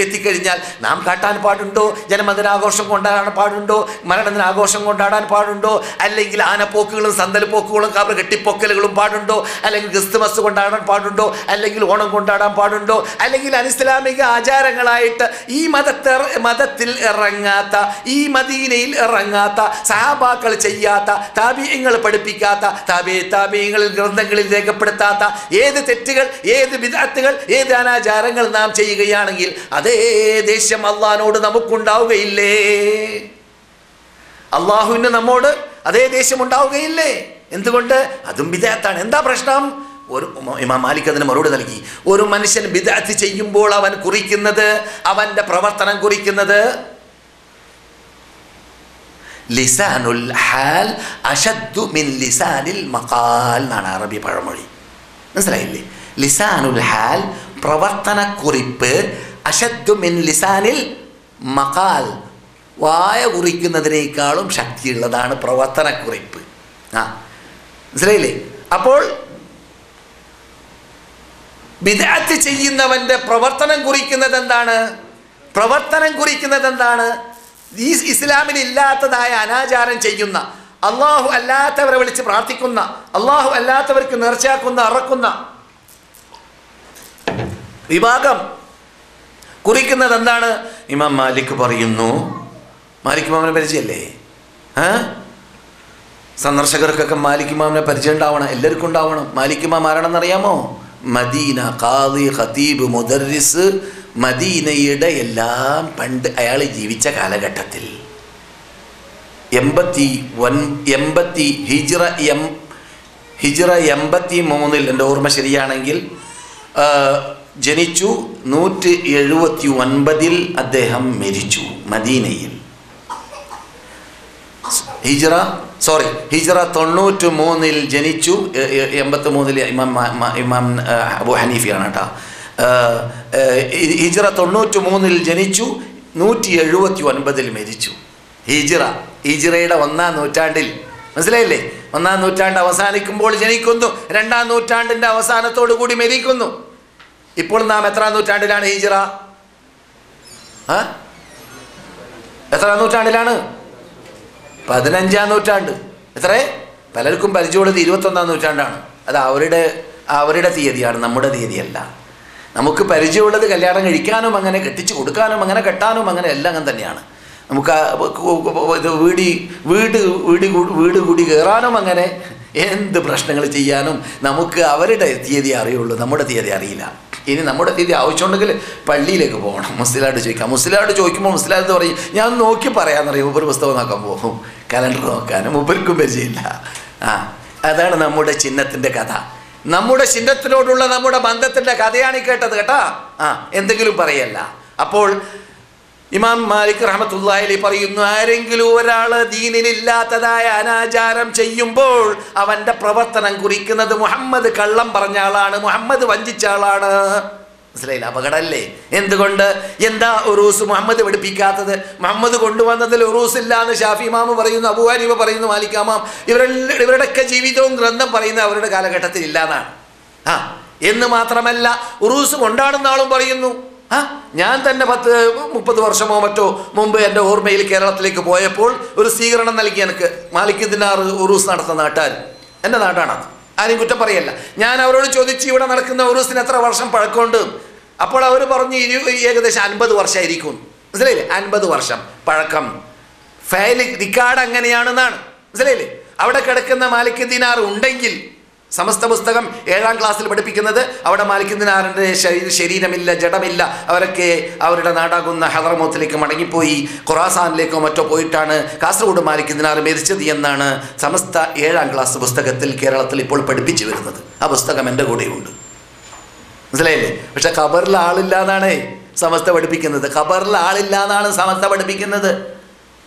എത്തിക്കഴിഞ്ഞാൽ നാം കാട്ടാൻ പാടുണ്ടോ? ജന്മദിനാഘോഷം കൊണ്ടാടാൻ പാടുണ്ടോ? മരണദിനാഘോഷം കൊണ്ടാടാൻ പാടുണ്ടോ? അല്ലെങ്കിൽ ആനപ്പോക്കുകളും സന്തൽ പോക്കുകളും കബർ കെട്ടിപ്പൊക്കലുകളും പാടുണ്ടോ? അല്ലെങ്കിൽ ക്രിസ്തുമസ് കൊണ്ടാടാൻ പാടുണ്ടോ? അല്ലെങ്കിൽ ഓണം കൊണ്ടാടാൻ പാടുണ്ടോ? അല്ലെങ്കിൽ അനിസ്ലാമിക ആചാരങ്ങളായിട്ട് ഈ മതത്തിൽ ഇറങ്ങാത്ത, ഈ മദീനയിൽ ഇറങ്ങാത്ത, സഹാബാക്കൾ ചെയ്യാത്ത, താബിഈങ്ങൾ പഠിപ്പിക്കാത്ത, താബിഈങ്ങളിൽ ഗ്രന്ഥങ്ങളിൽ രേഖപ്പെടുത്താത്ത ഏത് തെറ്റുകൾ, ഏത് ബിദ്അത്തുകൾ, ഏത് അനാചാരങ്ങൾ നാം ചെയ്യുകയാണെങ്കിൽ അതേ ദേഷ്യം അള്ളാഹിനോട് നമുക്കുണ്ടാവുകയില്ലേ? അള്ളാഹുവിന് നമ്മോട് അതേ ദേഷ്യം ഉണ്ടാവുകയില്ലേ? എന്തുകൊണ്ട്? അതും ബിദ്അത്താണ്. എന്താ പ്രശ്നം? ഇമാം മാലിക് അതിന് മറുപടി നൽകി. ഒരു മനുഷ്യൻ ബിദ്അത്ത് ചെയ്യുമ്പോൾ അവൻ കുറിക്കുന്നത്, അവന്റെ പ്രവർത്തനം കുറിക്കുന്നത് ലിസാനുൽ ഹാൽ അശദ്ദു മിൻ ലിസാനിൽ മഖാൽ എന്നാണ് അറബി പഴമൊഴി. മനസ്സിലായില്ലേ? ലിസാനുൽ ഹാൽ പ്രവർത്തനക്കുറിപ്പ്, അശദ്ദു മിൻ ലിസാനിൽ മഖാൽ വായ കുറിക്കുന്നതിനേക്കാളും ശക്തിയുള്ളതാണ് പ്രവർത്തനക്കുറിപ്പ്. മനസ്സിലായില്ലേ? അപ്പോൾ ബിദ്അത്ത് ചെയ്യുന്നവന്റെ പ്രവർത്തനം കുറിക്കുന്നത് എന്താണ്? പ്രവർത്തനം കുറിക്കുന്നത് എന്താണ്? ഈ ഇസ്ലാമിൽ ഇല്ലാത്തതായ അനാചാരം ചെയ്യുന്ന, അള്ളാഹു അല്ലാത്തവരെ വിളിച്ച് പ്രാർത്ഥിക്കുന്ന, അള്ളാഹു അല്ലാത്തവർക്ക് നേർച്ചയാക്കുന്ന, അറക്കുന്ന വിഭാഗം കുറിക്കുന്നത് എന്താണ്? ഇമാം മാലിക് പറയുന്നു. മാലിക് ഇമാമിനെ പരിചയല്ലേ? സന്ദർശകർക്കൊക്കെ മാലിക് ഇമാമിനെ പരിചയം ഉണ്ടാവണം, എല്ലാവർക്കും ഉണ്ടാവണം. മാലിക് ഇമാം ആരാണെന്നറിയാമോ? മദീന ഖാദി, ഖതീബ്, മുദർരിസ്, മദീനയുടെ എല്ലാം പണ്ട് അയാൾ ജീവിച്ച കാലഘട്ടത്തിൽ ഹിജ്റ 83 എൻ്റെ ഓർമ്മ ശരിയാണെങ്കിൽ ജനിച്ചു. 179 അദ്ദേഹം മരിച്ചു മദീനയിൽ. ഹിജ്റ 93 ജനിച്ചു. 83 ഇമാം അബൂ ഹനീഫയാണ് കേട്ടോ. ഹിജ്റ 93 ജനിച്ചു, 179 മരിച്ചു. ഹിജ്റയുടെ 1-ാം നൂറ്റാണ്ടിൽ, മനസ്സിലായില്ലേ? 1-ാം നൂറ്റാണ്ട് അവസാനിക്കുമ്പോൾ ജനിക്കുന്നു, 2-ാം നൂറ്റാണ്ടിൻ്റെ അവസാനത്തോടു കൂടി മരിക്കുന്നു. ഇപ്പോൾ നാം എത്രാം നൂറ്റാണ്ടിലാണ്? ഹിജ്റ എത്രാം നൂറ്റാണ്ടിലാണ്? 15-ാം നൂറ്റാണ്ട്. എത്ര? പലർക്കും പരിചയമുള്ളത് 21-ാം നൂറ്റാണ്ടാണ്. അത് അവരുടെ തീയതിയാണ്, നമ്മുടെ തീയതിയല്ല. നമുക്ക് പരിചയമുള്ളത് കല്യാണം കഴിക്കാനും അങ്ങനെ കെട്ടിച്ചു കൊടുക്കാനും അങ്ങനെ കെട്ടാനും അങ്ങനെ എല്ലാം അങ്ങനെ തന്നെയാണ്. നമുക്ക് വീട് കൂടി കയറാനും അങ്ങനെ എന്ത് പ്രശ്നങ്ങൾ ചെയ്യാനും നമുക്ക് അവരുടെ തീയതി അറിയുള്ളൂ, നമ്മുടെ തീയതി അറിയില്ല. ഇനി നമ്മുടെ തീയതി ആവശ്യമുണ്ടെങ്കിൽ പള്ളിയിലേക്ക് പോകണം, മുസ്ലിമായിട്ട് ചോദിക്കാം. മുസ്ലിമായിട്ട് ചോദിക്കുമ്പോൾ മുസ്ലിമായിട്ട് പറയും ഞാൻ നോക്കി പറയാമെന്നറിയും. മൂപ്പർ പുസ്തകം നോക്കാൻ പോകും, കലണ്ടർ നോക്കാനും മൂപ്പർക്കും പരിചയമില്ല. അതാണ് നമ്മുടെ ചിഹ്നത്തിൻ്റെ കഥ. നമ്മുടെ ചിഹ്നത്തിനോടുള്ള നമ്മുടെ ബന്ധത്തിൻ്റെ കഥയാണ് ഈ കേട്ടത് കേട്ടാ. എന്തെങ്കിലും പറയല്ല. അപ്പോൾ ഇമാം മാലിക് റഹ്മത്തുള്ളാഹി അലൈഹി പറയുന്നു, ആരെങ്കിലും ഒരാൾ ദീനിലില്ലാത്തതായ അനാചാരം ചെയ്യുമ്പോൾ അവൻ്റെ പ്രവർത്തനം കുറിക്കുന്നത് മുഹമ്മദ് കള്ളം പറഞ്ഞ ആളാണ്, മുഹമ്മദ് വഞ്ചിച്ച ആളാണ്. മനസ്സിലായില്ല? അപകടമല്ലേ? എന്തുകൊണ്ട്? എന്താ ഉറൂസ് മുഹമ്മദ് പഠിപ്പിക്കാത്തത്? മുഹമ്മദ് കൊണ്ടുവന്നതിൽ ഉറൂസ് ഇല്ല എന്ന് ഷാഫി ഇമാം പറയുന്നു, അബൂ ഹനീഫ പറയുന്നു, മാലിക് ഇമാം, ഇവരുടെയൊക്കെ ജീവിതവും ഗ്രന്ഥം പറയുന്ന അവരുടെ കാലഘട്ടത്തിൽ ഇല്ലാന്നാണ്. എന്ന് മാത്രമല്ല, ഉറൂസ് കൊണ്ടാടുന്ന ആളും പറയുന്നു. ഞാൻ തന്നെ 30 വർഷമോ മറ്റോ മുമ്പ് എൻ്റെ ഓർമ്മയിൽ കേരളത്തിലേക്ക് പോയപ്പോൾ ഒരു സ്വീകരണം നൽകി എനിക്ക് മാലിക് ദിനാർ ഉറൂസ് നടത്തുന്ന നാട്ടുകാർ. എൻ്റെ നാടാണത്, ആരും കുറ്റം പറയല്ല. ഞാൻ അവരോട് ചോദിച്ചു ഇവിടെ നടക്കുന്ന ഉറൂസിന് എത്ര വർഷം പഴക്കമുണ്ട്? അപ്പോൾ അവർ പറഞ്ഞു ഏകദേശം 50 വർഷമായിരിക്കും. മനസ്സിലായില്ലേ? 50 വർഷം പഴക്കം. ഫയൽ റിക്കാർഡ് അങ്ങനെയാണെന്നാണ്. മനസ്സിലായില്ലേ? അവിടെ കിടക്കുന്ന മാലിക് ദിനാർ ഉണ്ടെങ്കിൽ സമസ്ത പുസ്തകം 7ാം ക്ലാസ്സിൽ പഠിപ്പിക്കുന്നത് അവിടെ മാലിക് ദിനാറിൻ്റെ ശരീരമില്ല, ജഡമില്ല, അവരൊക്കെ അവരുടെ നാടാകുന്ന ഹദ്റമൗത്തിലേക്ക് മടങ്ങിപ്പോയി ഖുറാസാനിലേക്കോ മറ്റോ പോയിട്ടാണ് കാസർഗോഡ് മാലിക് ദിനാർ മരിച്ചത് എന്നാണ് സമസ്ത 7ാം ക്ലാസ് പുസ്തകത്തിൽ കേരളത്തിൽ ഇപ്പോൾ പഠിപ്പിച്ചു വരുന്നത്. ആ പുസ്തകം എൻ്റെ കൂടെയുണ്ട്, മനസ്സിലായില്ലേ? പക്ഷെ ഖബറിൽ ആളില്ല എന്നാണ് സമസ്ത പഠിപ്പിക്കുന്നത്. ഖബറിൽ ആളില്ല എന്നാണ് സമസ്ത പഠിപ്പിക്കുന്നത്.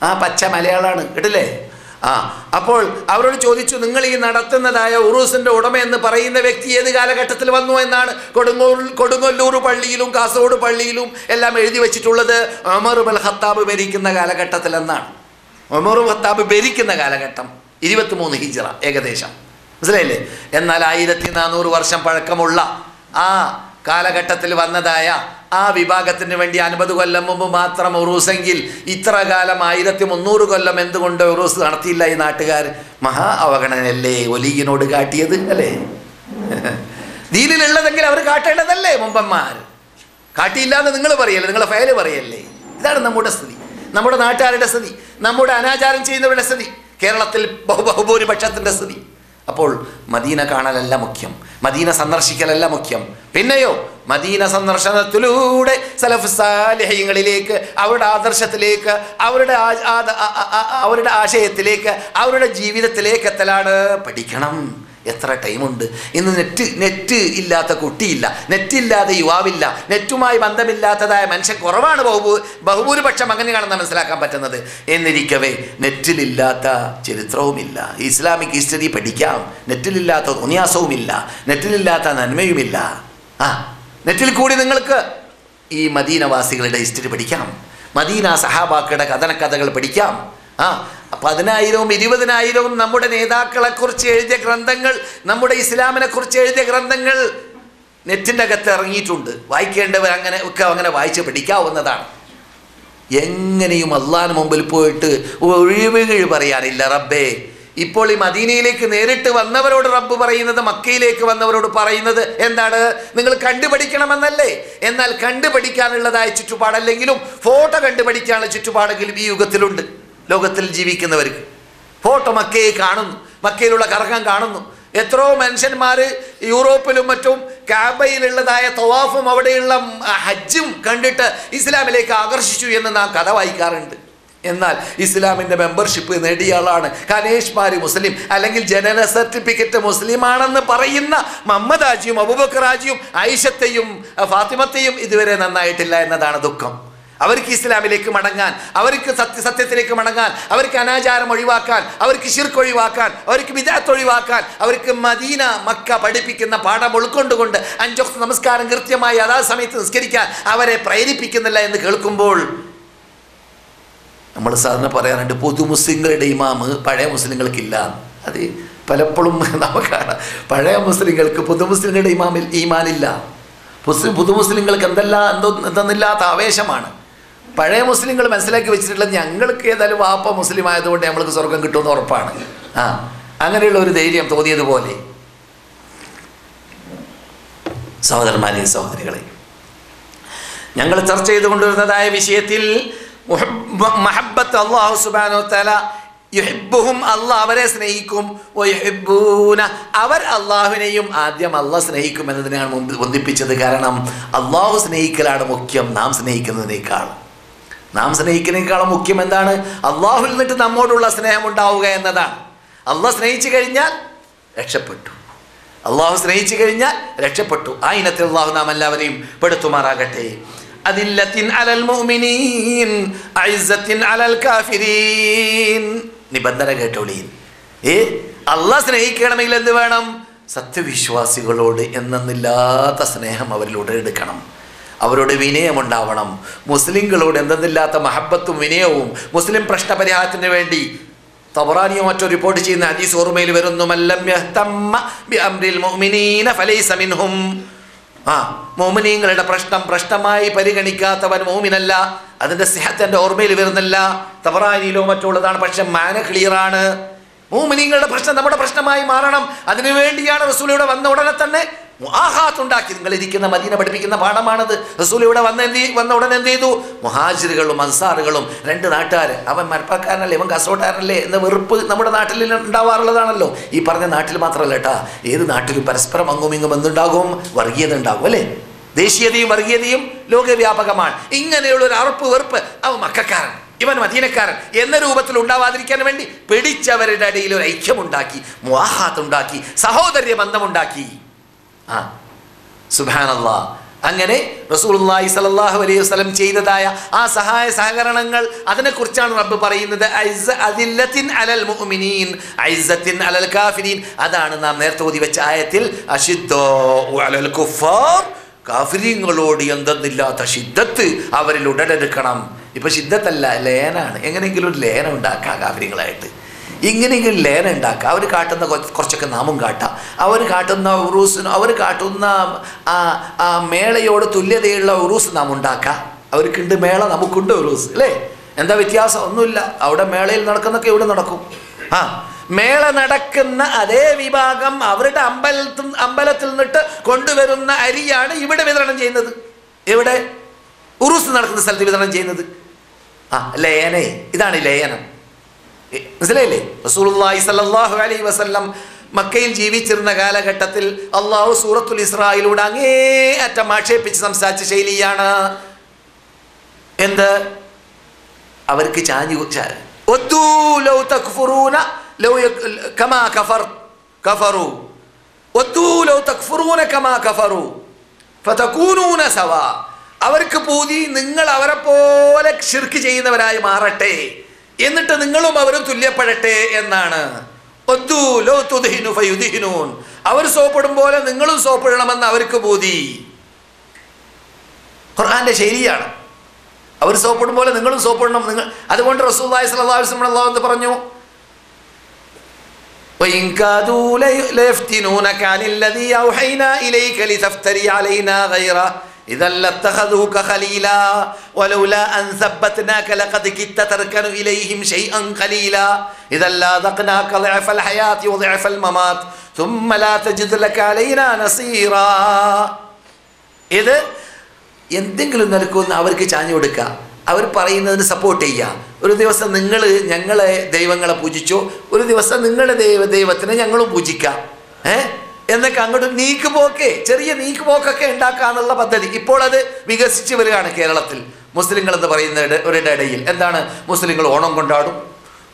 ആ പച്ച മലയാളമാണ്, കേട്ടില്ലേ? അപ്പോൾ അവരോട് ചോദിച്ചു, നിങ്ങൾ ഈ നടത്തുന്നതായ ഉറൂസിൻ്റെ ഉടമ എന്ന് പറയുന്ന വ്യക്തി ഏത് കാലഘട്ടത്തിൽ വന്നു എന്നാണ്. കൊടുങ്ങല്ലൂർ പള്ളിയിലും കാസർഗോഡ് പള്ളിയിലും എല്ലാം എഴുതി വെച്ചിട്ടുള്ളത് ഉമർ ഇബ്നുൽ ഖത്താബ് ഭരിക്കുന്ന കാലഘട്ടത്തിൽ എന്നാണ്. ഉമർ ഖത്താബ് ഭരിക്കുന്ന കാലഘട്ടം 23 ഹിജ്റ ഏകദേശം, മനസ്സിലായില്ലേ? എന്നാൽ 1400 വർഷം പഴക്കമുള്ള ആ കാലഘട്ടത്തിൽ വന്നതായ ആ വിഭാഗത്തിന് വേണ്ടി 50 കൊല്ലം മുമ്പ് മാത്രം ഉറൂസെങ്കിൽ ഇത്ര കാലം 1300 കൊല്ലം എന്തുകൊണ്ട് ഉറൂസ് നടത്തിയില്ല ഈ നാട്ടുകാർ? മഹാ അവഗണനയല്ലേ ഒലിയിനോട് കാട്ടിയത്, അല്ലേ? ദീനിലുള്ളതെങ്കിൽ അവർ കാട്ടേണ്ടതല്ലേ മുമ്പന്മാർ? കാട്ടിയില്ല എന്ന് നിങ്ങൾ പറയല്ലേ, നിങ്ങളെ ഫയല് പറയല്ലേ? ഇതാണ് നമ്മുടെ സ്ഥിതി, നമ്മുടെ നാട്ടുകാരുടെ സ്ഥിതി, നമ്മുടെ അനാചാരം ചെയ്യുന്നവരുടെ സ്ഥിതി, കേരളത്തിൽ ബഹുഭൂരിപക്ഷത്തിൻ്റെ സ്ഥിതി. അപ്പോൾ മദീന കാണലല്ല മുഖ്യം, മദീന സന്ദർശിക്കലല്ല മുഖ്യം. പിന്നെയോ മദീന സന്ദർശനത്തിലൂടെ സലഫ് സാലിഹ്യങ്ങളിലേക്ക്, അവരുടെ ആദർശത്തിലേക്ക്, അവരുടെ ആശയത്തിലേക്ക്, അവരുടെ ജീവിതത്തിലേക്ക് എത്തലാണ്. പഠിക്കണം. എത്ര ടൈമുണ്ട് ഇന്ന്? നെറ്റ് ഇല്ലാത്ത കുട്ടിയില്ല, നെറ്റില്ലാതെ യുവാവില്ല, നെറ്റുമായി ബന്ധമില്ലാത്തതായ മനുഷ്യൻ കുറവാണ്. ബഹുഭൂരിപക്ഷം അങ്ങനെയാണെന്ന് മനസ്സിലാക്കാൻ പറ്റുന്നത്. എന്നിരിക്കവേ നെറ്റിലില്ലാത്ത ചരിത്രവുമില്ല, ഇസ്ലാമിക് ഹിസ്റ്ററി പഠിക്കാം. നെറ്റിലില്ലാത്ത ഉന്യാസവുമില്ല, നെറ്റിലില്ലാത്ത നന്മയുമില്ല. നെറ്റിൽ കൂടി നിങ്ങൾക്ക് ഈ മദീനവാസികളുടെ ഹിസ്റ്ററി പഠിക്കാം, മദീന സഹാബാക്കളുടെ കഥകൾ പഠിക്കാം. 10,000-ഉം 20,000-ഉം നമ്മുടെ നേതാക്കളെക്കുറിച്ച് എഴുതിയ ഗ്രന്ഥങ്ങൾ, നമ്മുടെ ഇസ്ലാമിനെ കുറിച്ച് എഴുതിയ ഗ്രന്ഥങ്ങൾ നെറ്റിൻ്റെ അകത്ത് ഇറങ്ങിയിട്ടുണ്ട്. വായിക്കേണ്ടവർ അങ്ങനെ വായിച്ച് പഠിക്കാവുന്നതാണ്. എങ്ങനെയും അള്ളാഹിന് മുമ്പിൽ പോയിട്ട് ഒഴിവുകൾ പറയാനില്ല. റബ്ബേ, ഇപ്പോൾ ഈ മദീനയിലേക്ക് നേരിട്ട് വന്നവരോട് റബ്ബ് പറയുന്നത്, മക്കയിലേക്ക് വന്നവരോട് പറയുന്നത് എന്താണ്? നിങ്ങൾ കണ്ടുപഠിക്കണമെന്നല്ലേ? എന്നാൽ കണ്ടുപഠിക്കാനുള്ളതായ ചുറ്റുപാടല്ലെങ്കിലും ഫോട്ടോ കണ്ടുപഠിക്കാനുള്ള ചുറ്റുപാടെങ്കിലും ഈ യുഗത്തിലുണ്ട്. ലോകത്തിൽ ജീവിക്കുന്നവർക്ക് ഫോട്ടോ മക്കയെ കാണുന്നു, മക്കയിലുള്ള കറക്കം കാണുന്നു. എത്രയോ മനുഷ്യന്മാർ യൂറോപ്പിലും മറ്റും കാബയിലുള്ളതായ തവാഫും അവിടെയുള്ള ഹജ്ജും കണ്ടിട്ട് ഇസ്ലാമിലേക്ക് ആകർഷിച്ചു എന്ന് നാം കഥ വായിക്കാറുണ്ട്. എന്നാൽ ഇസ്ലാമിൻ്റെ മെമ്പർഷിപ്പ് നേടിയ ആളാണ് കനേഷ്മാരി മുസ്ലിം, അല്ലെങ്കിൽ ജനന സർട്ടിഫിക്കറ്റ് മുസ്ലിമാണെന്ന് പറയുന്ന മുഹമ്മദ് ഹാജിയും അബൂബക്കർ ഹാജിയും ആയിഷത്തെയും ഫാത്തിമത്തെയും ഇതുവരെ നന്നായിട്ടില്ല എന്നതാണ് ദുഃഖം. അവർക്ക് ഇസ്ലാമിലേക്ക് മടങ്ങാൻ, അവർക്ക് സത്യത്തിലേക്ക് മടങ്ങാൻ, അവർക്ക് അനാചാരം ഒഴിവാക്കാൻ, അവർക്ക് ശിർക്ക് ഒഴിവാക്കാൻ, അവർക്ക് ബിദഅത്ത് ഒഴിവാക്കാൻ, അവർക്ക് മദീന മക്ക പഠിപ്പിക്കുന്ന പാഠം ഉൾക്കൊണ്ടുകൊണ്ട് 5 വക്ത് നമസ്കാരം കൃത്യമായി അതാ സമയത്ത് നിസ്കരിക്കാൻ അവരെ പ്രേരിപ്പിക്കുന്നില്ല എന്ന് കേൾക്കുമ്പോൾ നമ്മൾ സാധാരണ പറയാറുണ്ട്, പുതു മുസ്ലിങ്ങളുടെ ഇമാമ് പഴയ മുസ്ലിങ്ങൾക്കില്ല. അത് പലപ്പോഴും നമുക്കാണ്. പഴയ മുസ്ലിങ്ങൾക്ക് പുതു മുസ്ലിങ്ങളുടെ ഈമാനില്ല. പുതു മുസ്ലിങ്ങൾക്ക് എന്തെന്നില്ലാത്ത ആവേശമാണ്. പഴയ മുസ്ലിങ്ങൾ മനസ്സിലാക്കി വെച്ചിട്ടുള്ളത്, ഞങ്ങൾക്ക് ഏതായാലും വാപ്പ മുസ്ലിം ആയതുകൊണ്ട് നമ്മൾക്ക് സ്വർഗം കിട്ടുമെന്ന് ഉറപ്പാണ്. അങ്ങനെയുള്ള ഒരു ധൈര്യം തോന്നിയതുപോലെ സഹോദരന്മാരെ, സഹോദരികളെ, ഞങ്ങൾ ചർച്ച ചെയ്തുകൊണ്ടിരുന്നതായ വിഷയത്തിൽ മഹബ്ബത്ത് അല്ലാഹു സുബ്ഹാനഹു വ തആല യുഹിബ്ബുഹും, അല്ലാഹ് അവരെ സ്നേഹിക്കും, വയുഹിബ്ബൂന, അവർ അള്ളാഹുവിനെയും ആദ്യം അള്ളാഹ് സ്നേഹിക്കും എന്നതിനാണ് മുമ്പ് ബന്ധിപ്പിച്ചത്. കാരണം അള്ളാഹു സ്നേഹിക്കലാണ് മുഖ്യം നാം സ്നേഹിക്കുന്നതിനേക്കാളും മുഖ്യം എന്താണ്? അള്ളാഹുവിൽ നിന്നിട്ട് നമ്മോടുള്ള സ്നേഹം ഉണ്ടാവുക എന്നതാണ്. അള്ളാഹ് സ്നേഹിച്ചു കഴിഞ്ഞാൽ രക്ഷപ്പെട്ടു, അള്ളാഹു സ്നേഹിച്ചു കഴിഞ്ഞാൽ രക്ഷപ്പെട്ടു. ആ ഇനത്തിൽ അള്ളാഹു നാം എല്ലാവരെയും പെടുത്തുമാറാകട്ടെ. അദില്ലത്തിൻ അലൽ മുഅ്മിനീൻ അഇസ്സത്തിൻ അലൽ കാഫിരീൻ. നിബന്ധന കേട്ടോളീൻ. അള്ളാഹ് സ്നേഹിക്കണമെങ്കിൽ എന്ത് വേണം? സത്യവിശ്വാസികളോട് എന്നെന്നില്ലാത്ത സ്നേഹം അവരിലൂടെ എടുക്കണം, അവരോട് വിനയമുണ്ടാവണം. മുസ്ലിങ്ങളോട് എന്തെന്നില്ലാത്ത മഹബത്തും വിനയവും. മുസ്ലിം പ്രശ്നപരിഹാരത്തിന് വേണ്ടി തബറാനിയോ മറ്റോ റിപ്പോർട്ട് ചെയ്യുന്ന ഹദീസ് ഓർമ്മയിൽ വരുന്നു, മല്ലം യഹ്തമ്മ ബിഅംരിൽ മുഅ്മിനീന ഫലൈസ മിൻഹും. മുഅ്മിനീങ്ങളുടെ പ്രശ്നമായി പരിഗണിക്കാത്തവൻ മുഅ്മിനല്ല. അതിൻ്റെ സിഹത്ത് എൻ്റെ ഓർമ്മയിൽ വരുന്നില്ല, തബറാനിയിലോ മറ്റുള്ളതാണ്. പക്ഷെ മാന ക്ലിയറാണ്. മുഅ്മിനീങ്ങളുടെ പ്രശ്നം നമ്മുടെ പ്രശ്നമായി മാറണം. അതിനുവേണ്ടിയാണ് റസൂൽ ഇവിടെ വന്ന ഉടനെ തന്നെ മുആഹാത്തുണ്ടാക്കി. നിങ്ങൾ ഇരിക്കുന്ന മദീന പഠിപ്പിക്കുന്ന പാഠമാണത്. റസൂൽ ഇവിടെ വന്ന ഉടനെ എന്ത് ചെയ്തു? മുഹാജിറുകളും അൻസാറുകളും രണ്ട് നാട്ടുകാർ, അവൻ മലപ്പുറക്കാരനല്ലേ, ഇവൻ കാസർഗോഡുകാരനല്ലേ എന്ന വെറുപ്പ് നമ്മുടെ നാട്ടിൽ ഉണ്ടാവാറുള്ളതാണല്ലോ. ഈ പറഞ്ഞ നാട്ടിൽ മാത്രമല്ല കേട്ടാ, ഏത് നാട്ടിലും പരസ്പരം അങ്ങും ഇങ്ങും എന്തുണ്ടാകും? വർഗീയത ഉണ്ടാകും അല്ലേ? ദേശീയതയും വർഗീയതയും ലോകവ്യാപകമാണ്. ഇങ്ങനെയുള്ളൊരു അറുപ്പ് വെറുപ്പ്, അവൻ മക്കക്കാരൻ, ഇവൻ മദീനക്കാരൻ എന്ന രൂപത്തിൽ ഉണ്ടാവാതിരിക്കാൻ വേണ്ടി പിടിച്ചവരുടെ ഇടയിൽ ഒരു ഐക്യമുണ്ടാക്കി, മുആഹാത്തുണ്ടാക്കി, സഹോദര്യ ബന്ധമുണ്ടാക്കി. സുബ്ഹാനല്ലാഹ്. അങ്ങനെ റസൂലുള്ളാഹി സ്വല്ലല്ലാഹു അലൈഹി വസല്ലം ചെയ്തതായ ആ സഹായ സഹകരണങ്ങൾ, അതിനെക്കുറിച്ചാണ് റബ്ബ് പറയുന്നത്. അദില്ലത്തിൻ അലൽ മുഅ്മിനീൻ ഇസ്സത്തിൻ അലൽ കാഫിരീൻ. അതാണ് നാം നേരത്തെ ഓതി വെച്ച ആയത്തിൽ അശിദ്ദു അലൽ കുഫാർ, കാഫിരീങ്ങളോട് എന്തെന്നില്ലാത്ത ഷിദ്ദത്ത് അവരിൽ ഉടലെടുക്കണം. ഇപ്പം ഷിദ്ദത്തല്ല, ലേനാണ്. എങ്ങനെയെങ്കിലും ഒരു ലേനം ഉണ്ടാക്കാം കാഫിരീങ്ങളായിട്ട്, ഇങ്ങനെയെങ്കിലും ലേനം ഉണ്ടാക്കുക. അവർ കാട്ടുന്ന കുറച്ചൊക്കെ നാമും കാട്ടാം. അവർ കാട്ടുന്ന ഉറൂസിന്, അവർ കാട്ടുന്ന ആ മേളയോട് തുല്യതയുള്ള ഉറൂസ് നാം ഉണ്ടാക്കാം. അവർക്കുണ്ട് മേള, നമുക്കുണ്ട് ഉറൂസ് അല്ലേ? എന്താ വ്യത്യാസം? ഒന്നുമില്ല. അവിടെ മേളയിൽ നടക്കുന്നൊക്കെ ഇവിടെ നടക്കും. മേള നടക്കുന്ന അതേ വിഭാഗം അവരുടെ അമ്പലത്തിൽ നിന്നിട്ട് കൊണ്ടുവരുന്ന അരിയാണ് ഇവിടെ വിതരണം ചെയ്യുന്നത്. എവിടെ? ഉറൂസ് നടക്കുന്ന സ്ഥലത്ത് വിതരണം ചെയ്യുന്നത്. ലയനേ, ഇതാണ് ലയനം. മനസ്സിലായില്ലേ? റസൂലുള്ളാഹി സ്വല്ലല്ലാഹു അലൈഹി വസല്ലം മക്കയിൽ ജീവിച്ചിരുന്ന കാലഘട്ടത്തിൽ അള്ളാഹു സൂറത്തുൽ ഇസ്രായിലൂടെ അങ്ങേയറ്റം ആക്ഷേപിച്ച് സംസാരിച്ച ശൈലിയാണ് എന്ത്? അവർക്ക് അവർക്ക് പൂതി നിങ്ങൾ അവരെ പോലെ ശിർക്ക് ചെയ്യുന്നവരായി മാറട്ടെ, എന്നിട്ട് നിങ്ങളും അവരും തുല്യപ്പെടട്ടെ എന്നാണ്. അവർ സോപ്പിടും പോലെ നിങ്ങളും സോപ്പിടണമെന്ന് അവർക്ക് പൂതി. ഖുർആന്റെ ശൈലിയാണ്. അവർ സോപ്പിടും പോലെ നിങ്ങളും സോപ്പിടണം. നിങ്ങൾ അതുകൊണ്ട് റസൂലുള്ളാഹി സ്വല്ലല്ലാഹു അലൈഹി വസല്ലം അല്ലാഹു പറഞ്ഞു, وَإِنْ كَادُوا لَيَفْتِنُونَكَ عَنِ الَّذِي أَوْحَيْنَا إِلَيْكَ لِتَفْتَرِيَ عَلَيْنَا غَيْرَهُ إِذًا لَاتَّخَذُوكَ خَلِيلًا وَلَوْلَا أَنْ ثَبَّتْنَاكَ لَقَدْ كِدتَّ تَرْكَنُ إِلَيْهِمْ شَيْئًا قَلِيلًا إِذًا لَأَذَقْنَاكَ ضِعْفَ الْحَيَاةِ وَضِعْفَ الْمَمَاتِ ثُمَّ لَا تَجِدُ لَكَ عَلَيْنَا نَصِيرًا. ഇത് എന്തെങ്കിലും നിലക്കൊന്ന് അവർക്ക് ചാഞ്ഞു കൊടുക്കുക, അവർ പറയുന്നതിന് സപ്പോർട്ട് ചെയ്യുക. ഒരു ദിവസം നിങ്ങൾ ഞങ്ങളെ ദൈവങ്ങളെ പൂജിച്ചോ, ഒരു ദിവസം നിങ്ങളുടെ ദൈവത്തിനെ ഞങ്ങളും പൂജിക്കാം എന്നൊക്കെ അങ്ങോട്ട് നീക്കുപോക്കെ, ചെറിയ നീക്കുപോക്കൊക്കെ ഉണ്ടാക്കാന്നുള്ള പദ്ധതി ഇപ്പോൾ അത് വികസിച്ച് വരികയാണ് കേരളത്തിൽ. മുസ്ലിങ്ങൾ എന്ന് പറയുന്നവരുടെ ഇടയിൽ എന്താണ്? മുസ്ലിങ്ങൾ ഓണം കൊണ്ടാടും,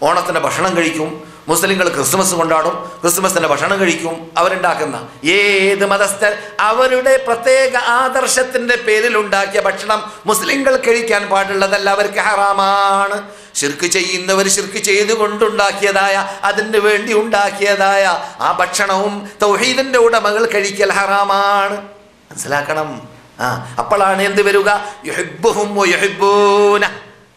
ഓണത്തിൻ്റെ ഭക്ഷണം കഴിക്കും. മുസ്ലിങ്ങൾ ക്രിസ്മസ് കൊണ്ടാടും, ക്രിസ്മസിൻ്റെ ഭക്ഷണം കഴിക്കും. അവരുണ്ടാക്കുന്ന ഏത് മതസ്ഥർ അവരുടെ പ്രത്യേക ആദർശത്തിൻ്റെ പേരിൽ ഉണ്ടാക്കിയ ഭക്ഷണം മുസ്ലിങ്ങൾ കഴിക്കാൻ പാടുള്ളതല്ല, അവർക്ക് ഹറാമാണ്. ശിർക്ക് ചെയ്യുന്നവർ ശിർക്ക് ചെയ്തുകൊണ്ടുണ്ടാക്കിയതായ, അതിന് വേണ്ടി ഉണ്ടാക്കിയതായ ആ ഭക്ഷണവും തൗഹീദിൻ്റെ ഉടമകൾ കഴിക്കൽ ഹറാമാണ്. മനസ്സിലാക്കണം. അപ്പോഴാണ് എന്ത് വരിക? യുഹിബ്ബുഹും വയുഹിബ്ബൂന.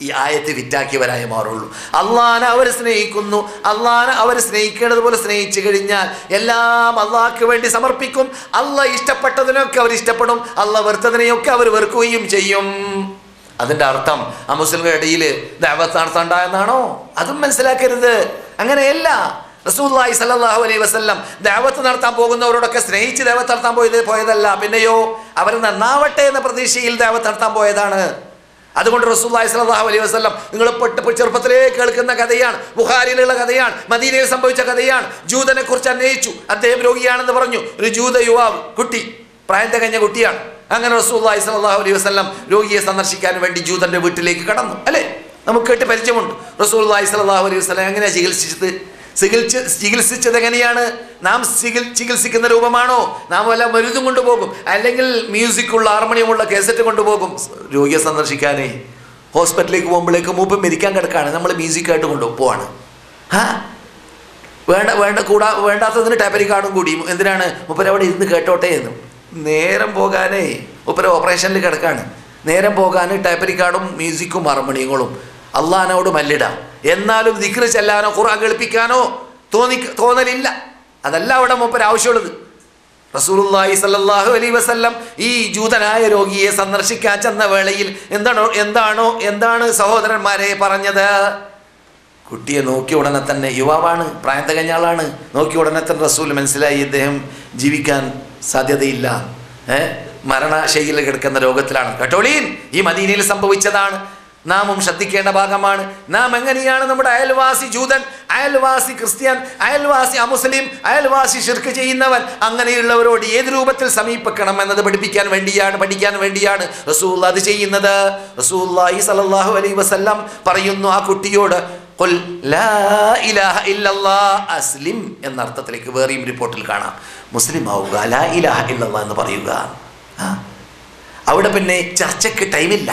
ഈ ആയത്ത് വിറ്റാക്കിയവരായി മാറുള്ളൂ. അള്ളാഹനെ അവർ സ്നേഹിക്കുന്നു, അള്ളാഹനെ അവർ സ്നേഹിക്കേണ്ടതുപോലെ സ്നേഹിച്ചു കഴിഞ്ഞാൽ എല്ലാം അള്ളാഹ്ക്ക് വേണ്ടി സമർപ്പിക്കും. അള്ളാഹ് ഇഷ്ടപ്പെട്ടതിനൊക്കെ അവർ ഇഷ്ടപ്പെടും, അള്ളാഹ് വെറുത്തതിനെയൊക്കെ അവർ വെറുക്കുകയും ചെയ്യും. അതിൻ്റെ അർത്ഥം ആ മുസ്ലിങ്ങളുടെ ഇടയിൽ ദഅവത്ത് നടത്തണ്ടായെന്നാണോ? അതും മനസ്സിലാക്കരുത്. അങ്ങനെയല്ല. റസൂലുള്ളാഹി സ്വല്ലല്ലാഹു അലൈഹി വസല്ലം ദഅവത്ത് നടത്താൻ പോകുന്നവരോടൊക്കെ സ്നേഹിച്ച് ദഅവത്ത് നടത്താൻ പോയതല്ല, പിന്നെയോ അവർ നന്നാവട്ടെ എന്ന പ്രതീക്ഷയിൽ ദഅവത്ത് നടത്താൻ പോയതാണ്. അതുകൊണ്ട് റസൂലുള്ളാഹി സ്വല്ലല്ലാഹു അലൈഹി വസല്ലം നിങ്ങൾ ചെറുപ്പത്തിലേ കേൾക്കുന്ന കഥയാണ്, ബുഖാരിയിലുള്ള കഥയാണ്, മദീനയിൽ സംഭവിച്ച കഥയാണ്. ജൂതനെ കുറിച്ച് അന്വേഷിച്ചു, അദ്ദേഹം രോഗിയാണെന്ന് പറഞ്ഞു. ഒരു ജൂത യുവാവ്, കുട്ടി, പ്രായം തികഞ്ഞ കുട്ടിയാണ്. അങ്ങനെ റസൂലുള്ളാഹി സ്വല്ലല്ലാഹു അലൈഹി വസല്ലം രോഗിയെ സന്ദർശിക്കാൻ വേണ്ടി ജൂതന്റെ വീട്ടിലേക്ക് കടന്നു. അല്ലേ, നമുക്ക് കേട്ട് പരിചയമുണ്ട്. റസൂലുള്ളാഹി സ്വല്ലല്ലാഹു അലൈഹി വസല്ലം എങ്ങനെയാണ് ചികിത്സിച്ചത്? എങ്ങനെയാണ്? നാം ചികിത്സിക്കുന്ന രൂപമാണോ? നാം വല്ല മരുന്നും കൊണ്ടുപോകും, അല്ലെങ്കിൽ മ്യൂസിക്കുള്ള ഹാർമോണിയമുള്ള കേസറ്റ് കൊണ്ടുപോകും. രോഗിയെ സന്ദർശിക്കാനേ ഹോസ്പിറ്റലിലേക്ക് പോകുമ്പോഴേക്ക് മൂപ്പം മരിക്കാൻ കിടക്കാണ്, നമ്മൾ മ്യൂസിക്കായിട്ട് കൊണ്ടുപോവാണ്. വേണ്ടാത്തതിന് ടാപ്പരി കാർഡും കൂടി. എന്തിനാണ്? മൂപ്പരവിടെ ഇരുന്ന് കേട്ടോട്ടെ എന്നും. നേരം പോകാനേ മൂപ്പര ഓപ്പറേഷനിൽ കിടക്കാണ്. നേരം പോകാൻ ടാപ്പരി കാർഡും മ്യൂസിക്കും ഹാർമോണിയങ്ങളും. അള്ളാഹിനോട് മല്ലിടാം, എന്നാലും ദിക്ർ ചെല്ലാനോ ഖുർആൻ കേൾപ്പിക്കാനോ തോന്നലില്ല. അതല്ല അവിടെ മൂപ്പര് ആവശ്യമുള്ളത്. റസൂലുള്ളാഹി സ്വല്ലല്ലാഹു അലൈഹി വസല്ലം ഈ ജൂതനായ രോഗിയെ സന്ദർശിക്കാൻ ചെന്ന വേളയിൽ എന്താണ് സഹോദരന്മാരെ പറഞ്ഞത്? കുട്ടിയെ നോക്കിയ ഉടനെ തന്നെ, യുവാവാണ്, പ്രായം തികഞ്ഞ ആളാണ്, നോക്കിയ ഉടനെ തന്നെ റസൂൽ മനസ്സിലായി ഇദ്ദേഹം ജീവിക്കാൻ സാധ്യതയില്ല. മരണശൈലിയിൽ കിടക്കുന്ന രോഗത്തിലാണ്. കേട്ടോളീൻ, ഈ മദീനയിൽ സംഭവിച്ചതാണ്. നാമും ശ്രദ്ധിക്കേണ്ട ഭാഗമാണ്. നാം എങ്ങനെയാണ് നമ്മുടെ അയൽവാസി ജൂതൻ, അയൽവാസി ക്രിസ്ത്യൻ, അയൽവാസി അമുസ്ലിം, അയൽവാസി ശിർക്ക് ചെയ്യുന്നവൻ, അങ്ങനെയുള്ളവരോട് ഏത് രൂപത്തിൽ സമീപിക്കണം എന്നത് പഠിക്കാൻ വേണ്ടിയാണ് റസൂൽ അത് ചെയ്യുന്നത്. റസൂലുള്ളാഹി സ്വല്ലല്ലാഹു അലൈഹി വസല്ലം പറയുന്നു ആ കുട്ടിയോട്, ഖുൽ ലാ ഇലാഹ ഇല്ലല്ലാഹ് അസ്ലിം എന്ന അർത്ഥത്തിലേക്ക് വേറെയും റിപ്പോർട്ടിൽ കാണാം. മുസ്ലിം ആവുക, ലാ ഇലാഹ ഇല്ലല്ലാഹ് എന്ന് പറയുക. അവിടെ പിന്നെ ചർച്ചയ്ക്ക് ടൈമില്ല.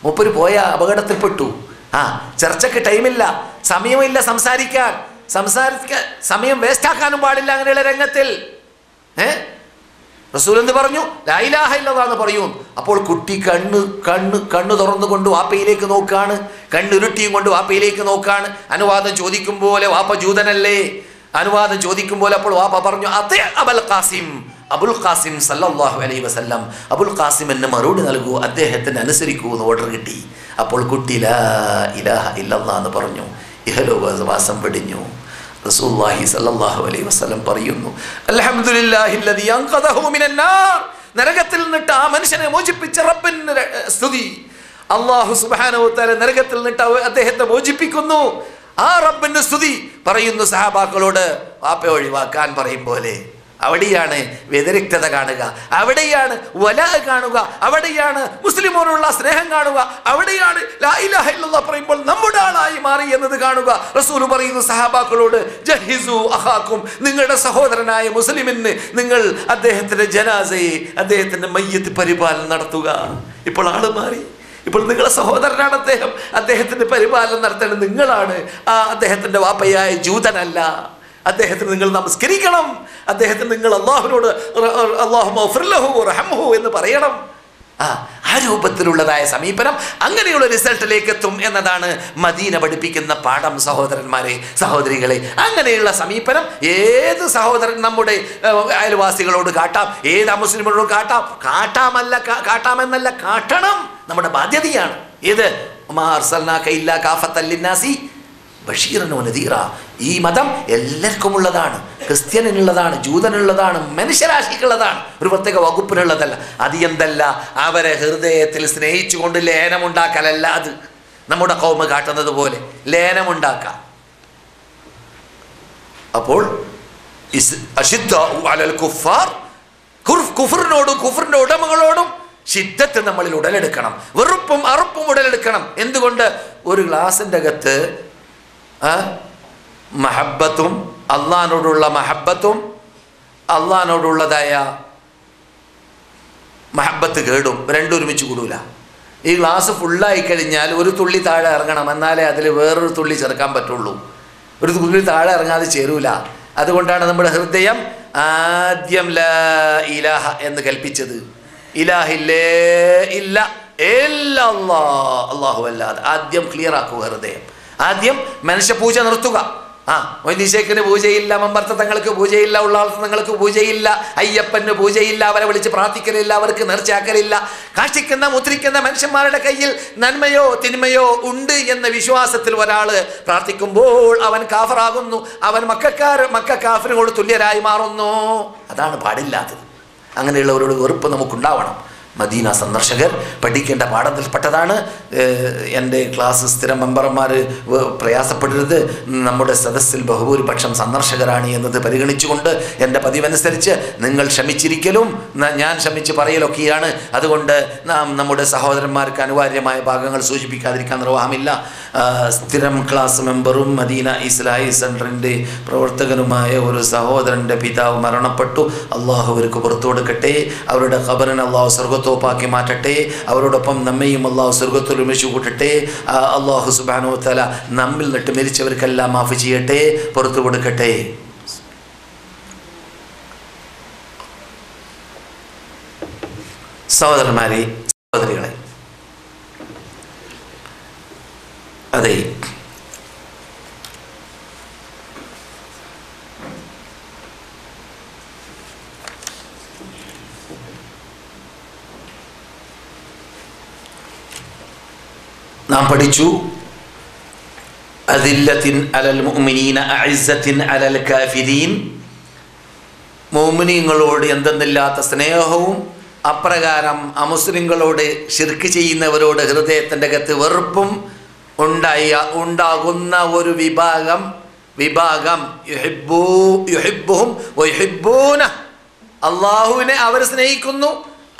മൂപ്പര് പോയ അപകടത്തിൽപ്പെട്ടു. ചർച്ചയ്ക്ക് ടൈമില്ല, സമയമില്ല സംസാരിക്കാൻ സമയം വേസ്റ്റാക്കാനും പാടില്ല അങ്ങനെയുള്ള രംഗത്തിൽ. റസൂൽ എന്ത് പറഞ്ഞു? ലാ ഇലാഹ ഇല്ലല്ലാഹ് എന്ന് പറയൂ. അപ്പോൾ കുട്ടി കണ്ണ് തുറന്നുകൊണ്ട് വാപ്പയിലേക്ക് നോക്കാണ്, കണ്ണുരുട്ടിയും കൊണ്ട് വാപ്പയിലേക്ക് നോക്കാണ്. അനുവാദം ചോദിക്കും പോലെ, വാപ്പ ജൂതനല്ലേ, അനുവാദം ചോദിക്കും പോലെ. അപ്പോൾ വാപ്പ പറഞ്ഞു, അതേ അബുൽ ഖാസിം സല്ലല്ലാഹു അലൈഹി വസല്ലം, അബുൽ ഖാസിം എന്നെ മറുപടി നൽകൂ, അദ്ദേഹത്തിന് അനുസരിക്കൂ എന്ന് ഓർഡർ കിട്ടി. അപ്പോൾ കുട്ടി ലാ ഇലാഹ ഇല്ലല്ലാഹ് എന്ന് പറഞ്ഞു. ഇഹലോകവാസം വെടിഞ്ഞു. റസൂലുള്ളാഹി സ്വല്ലല്ലാഹു അലൈഹി വസല്ലം പറയുന്നു, അൽഹംദുലില്ലാഹില്ലദീ അൻഖദഹു മിനന്നാർ, നരകത്തിൽ നിന്നിട്ട് ആ മനുഷ്യനെ മോചിപ്പിച്ച റബ്ബിന്റെ സ്തുതി. അല്ലാഹു സുബ്ഹാനഹു വ തആല നരകത്തിൽ നിന്നിട്ട് അദ്ദേഹത്തെ മോചിപ്പിക്കുന്നു. ആ റബ്ബിന്റെ സ്തുതി പറയുന്നു സഹാബാക്കളോട്. വാപ്പ ഒഴിവാക്കാൻ പറയും പോലെ അവിടെയാണ് വ്യതിരിക്തത കാണുക, അവിടെയാണ് വലാ കാണുക, അവിടെയാണ് മുസ്ലിമോനുള്ള സ്നേഹം കാണുക, അവിടെയാണ് ലാ ഇലാഹ ഇല്ലല്ലാഹ് പറയുമ്പോൾ നമ്മുടെ ആളായി മാറി എന്നത് കാണുക. റസൂൽ പറയുന്നു സഹാബാക്കളോട്, ജഹിസു അഹാക്കും, നിങ്ങളുടെ സഹോദരനായ മുസ്ലിമിന് നിങ്ങൾ അദ്ദേഹത്തിന്റെ ജനാസയെ, അദ്ദേഹത്തിന്റെ മയ്യത്ത് പരിപാലനം നടത്തുക. ഇപ്പോൾ ആള് മാറി. ഇപ്പോൾ നിങ്ങളുടെ സഹോദരനാണ് അദ്ദേഹം, അദ്ദേഹത്തിന്റെ പരിപാലനം നടത്തേണ്ടത് നിങ്ങളാണ്. അദ്ദേഹത്തിന്റെ വാപ്പയായ ജൂതനല്ല. അദ്ദേഹത്തിന് നിങ്ങൾ നമസ്കരിക്കണം, അദ്ദേഹത്തിന് നിങ്ങൾ അള്ളാഹുവിനോട് അല്ലാഹുമ്മ ഗ്ഫിർ ലഹു വറഹംഹു എന്ന് പറയണം. ആ രൂപത്തിലുള്ളതായ സമീപനം അങ്ങനെയുള്ള റിസൾട്ടിലേക്ക് എത്തും എന്നതാണ് മദീന പഠിപ്പിക്കുന്ന പാഠം. സഹോദരന്മാരെ, സഹോദരികളെ, അങ്ങനെയുള്ള സമീപനം ഏത് സഹോദരൻ നമ്മുടെ അയൽവാസികളോട് കാട്ടാം, ഏത് അമുസ്ലിങ്ങളോട് കാട്ടാമെന്നല്ല, കാട്ടണം. നമ്മുടെ ബാധ്യതയാണ്. ഏത് വമാ അർസൽനാക ഇല്ലാ കാഫത്തൻ ലിന്നാസി ബഷീറൻ വനദീറ. ഈ മതം എല്ലാവർക്കും ഉള്ളതാണ്. ക്രിസ്ത്യനുള്ളതാണ്, ജൂതനുള്ളതാണ്, മനുഷ്യരാശിക്കുള്ളതാണ്, ഒരു പ്രത്യേക വകുപ്പിനുള്ളതല്ല. അത് എന്തല്ല, അവരെ ഹൃദയത്തിൽ സ്നേഹിച്ചുകൊണ്ട് ലേനമുണ്ടാക്കലല്ല. അത് നമ്മുടെ കൗമ കാട്ടുന്നത് പോലെ ലേനമുണ്ടാക്കാം. അപ്പോൾ കുഫറിനോടും കുഫറിന്റെ ഉടമകളോടും ശിദ്ദത്ത് നമ്മളിൽ ഉടലെടുക്കണം, വെറുപ്പും അറുപ്പും ഉടലെടുക്കണം. എന്തുകൊണ്ട്? ഒരു ഗ്ലാസിൻ്റെ അകത്ത് മഹബത്തും അള്ളാഹിനോടുള്ള മഹബത്തും അള്ളാഹിനോടുള്ളതായ മഹബത്ത് കേടും രണ്ടും ഒരുമിച്ച് കൂടൂല. ഈ ഗ്ലാസ് ഫുള്ളായി കഴിഞ്ഞാൽ ഒരു തുള്ളി താഴെ ഇറങ്ങണം, എന്നാലേ അതിൽ വേറൊരു തുള്ളി ചേർക്കാൻ പറ്റുള്ളൂ. ഒരു തുള്ളി താഴെ ഇറങ്ങാതെ ചേരൂല. അതുകൊണ്ടാണ് നമ്മുടെ ഹൃദയം ആദ്യം ലാ ഇലാഹ എന്ന് കൽപ്പിച്ചത്. ഇലാഹില്ലേ ഇല്ല അല്ലാഹു അല്ലാതെ ആദ്യം ക്ലിയർ ആക്കുക ഹൃദയം. ആദ്യം മനുഷ്യ പൂജ നിർത്തുക. മൊയ്തീശേഖിന് പൂജയില്ല, മമ്പർത്ത തങ്ങൾക്ക് പൂജയില്ല, ഉള്ളാളത്ത് തങ്ങൾക്ക് പൂജയില്ല, അയ്യപ്പന് പൂജയില്ല, അവരെ വിളിച്ച് പ്രാർത്ഥിക്കലില്ല, അവർക്ക് നേർച്ചയാക്കലില്ല. കാഷ്ടിക്കുന്ന മുദ്രിക്കുന്ന മനുഷ്യന്മാരുടെ കയ്യിൽ നന്മയോ തിന്മയോ ഉണ്ട് എന്ന വിശ്വാസത്തിൽ ഒരാൾ പ്രാർത്ഥിക്കുമ്പോൾ അവൻ കാഫറാകുന്നു, അവൻ മക്ക കാഫിനോട് തുല്യരായി മാറുന്നു. അതാണ് പാടില്ലാത്തത്. അങ്ങനെയുള്ളവരോട് വെറുപ്പ് നമുക്കുണ്ടാവണം. മദീന സന്ദർശകർ പഠിക്കേണ്ട പാഠത്തിൽപ്പെട്ടതാണ്. എൻ്റെ ക്ലാസ് സ്ഥിരം മെമ്പർമാർ പ്രയാസപ്പെടരുത്, നമ്മുടെ സദസ്സിൽ ബഹുഭൂരിപക്ഷം സന്ദർശകരാണ് എന്നത് പരിഗണിച്ചുകൊണ്ട് എൻ്റെ പതിവനുസരിച്ച് നിങ്ങൾ ക്ഷമിച്ചിരിക്കലും ഞാൻ ക്ഷമിച്ച് പറയലൊക്കെയാണ്. അതുകൊണ്ട് നാം നമ്മുടെ സഹോദരന്മാർക്ക് അനിവാര്യമായ ഭാഗങ്ങൾ സൂചിപ്പിക്കാതിരിക്കാൻ നിർവാഹമില്ല. സ്ഥിരം ക്ലാസ് മെമ്പറും മദീന ഇസ്ലാഹി സെൻറ്ററിൻ്റെ പ്രവർത്തകനുമായ ഒരു സഹോദരൻ്റെ പിതാവ് മരണപ്പെട്ടു. അള്ളാഹു അവർക്ക് പുറത്തു കൊടുക്കട്ടെ, അവരുടെ ഖബറിനെ അള്ളാഹു സ്വർഗത്തോപ്പാക്കി മാറ്റട്ടെ, അവരോടൊപ്പം നമ്മയും അള്ളാഹു സ്വർഗത്തിൽ ഒരുമിച്ച് കൂട്ടട്ടെ. അള്ളാഹു സുബ്ഹാനഹു വ തആല നമ്മിൽ നിന്നിട്ട് മരിച്ചവർക്കെല്ലാം മാഫ് ചെയ്യട്ടെ, പുറത്തു കൊടുക്കട്ടെ. സഹോദരന്മാരെ, സഹോദരികളെ, അതെ, നാം പഠിച്ചു അദില്ലത്തിൻ അലൽ മുഅ്മിനീന അഇസ്സത്തിൻ അലൽ കാഫിരീൻ. മുഅ്മിനീങ്ങളോട് എന്തെന്നില്ലാത്ത സ്നേഹവും അപ്രകാരം അമുസ്ലിങ്ങളോട് ശിർക്ക് ചെയ്യുന്നവരോട് ഹൃദയത്തിൻ്റെ അകത്ത് വെറുപ്പും ഉണ്ടാകുന്ന ഒരു വിഭാഗം യുഹിബ്ബുഹും വയുഹിബ്ബൂന, അള്ളാഹുവിനെ അവർ സ്നേഹിക്കുന്നു,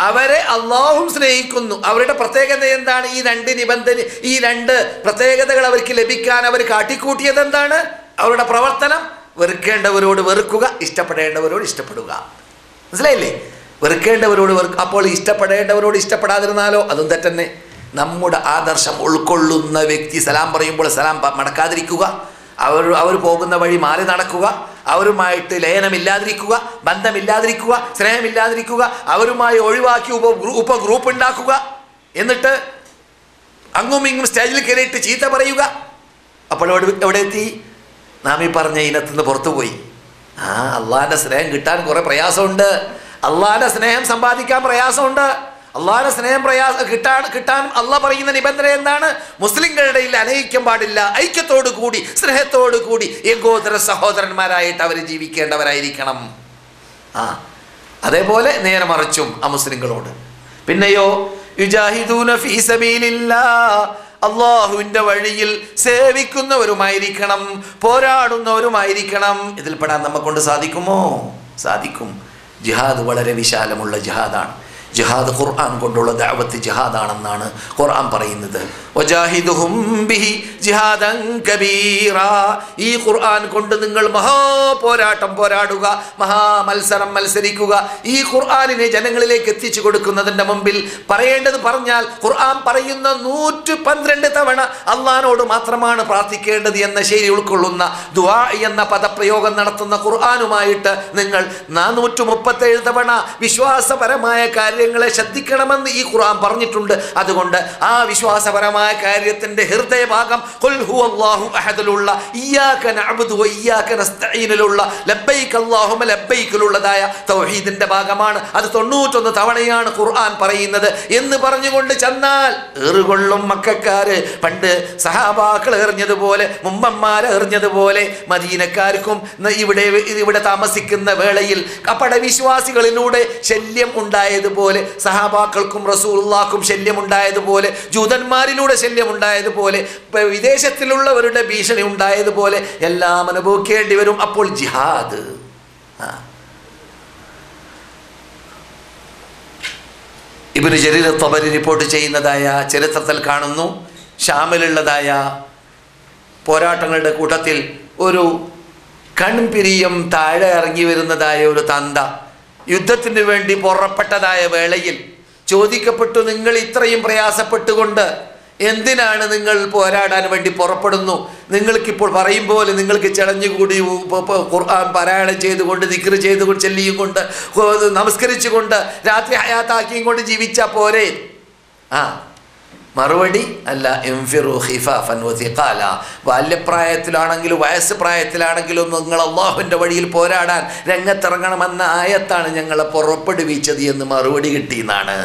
അവരെ അള്ളാഹും സ്നേഹിക്കുന്നു. അവരുടെ പ്രത്യേകത എന്താണ്? ഈ രണ്ട് പ്രത്യേകതകൾ അവർക്ക് ലഭിക്കാൻ അവർ കാട്ടിക്കൂട്ടിയത് എന്താണ്? അവരുടെ പ്രവർത്തനം വെറുക്കേണ്ടവരോട് വെറുക്കുക, ഇഷ്ടപ്പെടേണ്ടവരോട് ഇഷ്ടപ്പെടുക. മനസ്സിലായില്ലേ? വെറുക്കേണ്ടവരോട് അപ്പോൾ ഇഷ്ടപ്പെടേണ്ടവരോട് ഇഷ്ടപ്പെടാതിരുന്നാലോ അതും തെറ്റന്നെ. നമ്മുടെ ആദർശം ഉൾക്കൊള്ളുന്ന വ്യക്തി സലാം പറയുമ്പോൾ സലാം മടക്കാതിരിക്കുക, അവർ പോകുന്ന വഴി മാറി നടക്കുക, അവരുമായിട്ട് ലയനമില്ലാതിരിക്കുക, ബന്ധമില്ലാതിരിക്കുക, സ്നേഹമില്ലാതിരിക്കുക, അവരുമായി ഒഴിവാക്കി ഉപഗ്രൂപ്പ് ഉണ്ടാക്കുക, എന്നിട്ട് അങ്ങും ഇങ്ങും സ്റ്റേജിൽ കയറിയിട്ട് ചീത്ത പറയുക. അപ്പോൾ എവിടെ എത്തി? നാം ഈ പറഞ്ഞ ഇനത്തുനിന്ന് പുറത്തുപോയി. അള്ളാഹിൻ്റെ സ്നേഹം കിട്ടാൻ കുറേ പ്രയാസമുണ്ട്. അള്ളാഹിൻ്റെ സ്നേഹം സമ്പാദിക്കാൻ പ്രയാസമുണ്ട്. അള്ളാഹിൻ്റെ സ്നേഹം കിട്ടാൻ അള്ളാഹ് പറയുന്ന നിബന്ധന എന്താണ്? മുസ്ലിങ്ങളുടെ ഇടയിൽ അനൈക്യം പാടില്ല, ഐക്യത്തോടു കൂടി സ്നേഹത്തോടു കൂടി ഏകോദര സഹോദരന്മാരായിട്ട് അവർ ജീവിക്കേണ്ടവരായിരിക്കണം. അതേപോലെ നേരെ മറിച്ചും അമുസ്ലിങ്ങളോട്. പിന്നെയോ യുജാഹിദൂന ഫീ സബീലില്ലാഹ്, അള്ളാഹുവിൻ്റെ വഴിയിൽ സേവിക്കുന്നവരുമായിരിക്കണം, പോരാടുന്നവരുമായിരിക്കണം. ഇതിൽപ്പെടാൻ നമ്മെക്കൊണ്ട് സാധിക്കുമോ? സാധിക്കും. ജിഹാദ് വളരെ വിശാലമുള്ള ജിഹാദാണ്. ജിഹാദ് ഖുർആൻ കൊണ്ടുള്ള ദഅവത്ത് ജിഹാദാണെന്നാണ് ഖുർആൻ പറയുന്നത്. വജാഹിദുഹും ബിഹി ജിഹാദൻ കബീറാ, ഈ ഖുർആൻ കൊണ്ട് നിങ്ങൾ മഹാപോരാട്ടം പോരാടുക, മഹാമത്സരം മത്സരിക്കുക. ഈ ഖുർആനിനെ ജനങ്ങളിലേക്ക് എത്തിച്ചു കൊടുക്കുന്നതിൻ്റെ മുമ്പിൽ പറയേണ്ടത് പറഞ്ഞാൽ ഖുർആൻ പറയുന്ന 112 തവണ അള്ളാഹിനോട് മാത്രമാണ് പ്രാർത്ഥിക്കേണ്ടത് എന്ന ശൈലി ഉൾക്കൊള്ളുന്ന ദുആ എന്ന പദപ്രയോഗം നടത്തുന്ന ഖുർആനുമായിട്ട് നിങ്ങൾ 437 തവണ വിശ്വാസപരമായ കാര്യങ്ങളെ ശ്രദ്ധിക്കണമെന്ന് ഈ ഖുർആൻ പറഞ്ഞിട്ടുണ്ട്. അതുകൊണ്ട് ആ വിശ്വാസപരമായ കാര്യത്തിന്റെ ഹൃദയഭാഗം ഖുൽ ഹുവല്ലാഹു അഹദിലുള്ള ഇയ്യാക നഅ്ബുദു വ ഇയ്യാക നസ്തഈനിലുള്ള ലബ്ബൈക അല്ലാഹുമ്മ ലബ്ബൈക്കിലുള്ളതായ തൗഹീദിന്റെ ഭാഗമാണ്. അത് 91 തവണയാണ് ഖുർആൻ പറയുന്നത് എന്ന് പറഞ്ഞുകൊണ്ട് ചെന്നാൽ ഏറുകൊള്ളും മക്കക്കാര്. പണ്ട് സഹാബാക്കൾ എറിഞ്ഞതുപോലെ, മുമ്പന്മാർ എറിഞ്ഞതുപോലെ മദീനക്കാർക്കും ഇവിടെ താമസിക്കുന്ന വേളയിൽ കപട വിശ്വാസികളിലൂടെ ശല്യം ഉണ്ടായതുപോലെ, സഹാബാക്കൾക്കും റസൂലുള്ളാഹിക്കും ശല്യം ഉണ്ടായതുപോലെ, ജൂതന്മാരിലൂടെ ശല്യം ഉണ്ടായതുപോലെ, വിദേശത്തിലുള്ളവരുടെ ഭീഷണി ഉണ്ടായതുപോലെ എല്ലാം അനുഭവിക്കേണ്ടി വരും. അപ്പോൾ ജിഹാദ് ഇബ്നു ജരീർ തബരി റിപ്പോർട്ട് ചെയ്യുന്നതായ ചരിത്രത്തിൽ കാണുന്നു, ഷാമിലുള്ളതായ പോരാട്ടങ്ങളുടെ കൂട്ടത്തിൽ ഒരു കൺപിരിയം താഴെ ഇറങ്ങി വരുന്നതായ ഒരു തന്ത യുദ്ധത്തിന് വേണ്ടി പുറപ്പെട്ടതായ വേളയിൽ ചോദിക്കപ്പെട്ടു, നിങ്ങൾ ഇത്രയും പ്രയാസപ്പെട്ടുകൊണ്ട് എന്തിനാണ് നിങ്ങൾ പോരാടാൻ വേണ്ടി പുറപ്പെടുന്നു? നിങ്ങൾക്കിപ്പോൾ പറയും പോലെ നിങ്ങൾക്ക് ചടഞ്ഞുകൂടി ഖുർആൻ പാരായണം ചെയ്തുകൊണ്ട്, ദിക്ർ ചെയ്തുകൊണ്ട്, ചൊല്ലിയും കൊണ്ട്, നമസ്കരിച്ചുകൊണ്ട്, രാത്രി ഹയാത്താക്കിയും കൊണ്ട് ജീവിച്ചാൽ പോരെ? മറുപടി അല്ല, ഇൻഫിറു ഖിഫാഫൻ വസിഖാല, ബാല്യപ്രായത്തിലാണെങ്കിലും വയസ്സ് പ്രായത്തിലാണെങ്കിലും നിങ്ങൾ അള്ളാഹുവിൻ്റെ വഴിയിൽ പോരാടാൻ രംഗത്തിറങ്ങണമെന്ന ആയത്താണ് ഞങ്ങളെ പുറപ്പെടുവിച്ചത് എന്ന് മറുപടി കിട്ടിയെന്നാണ്.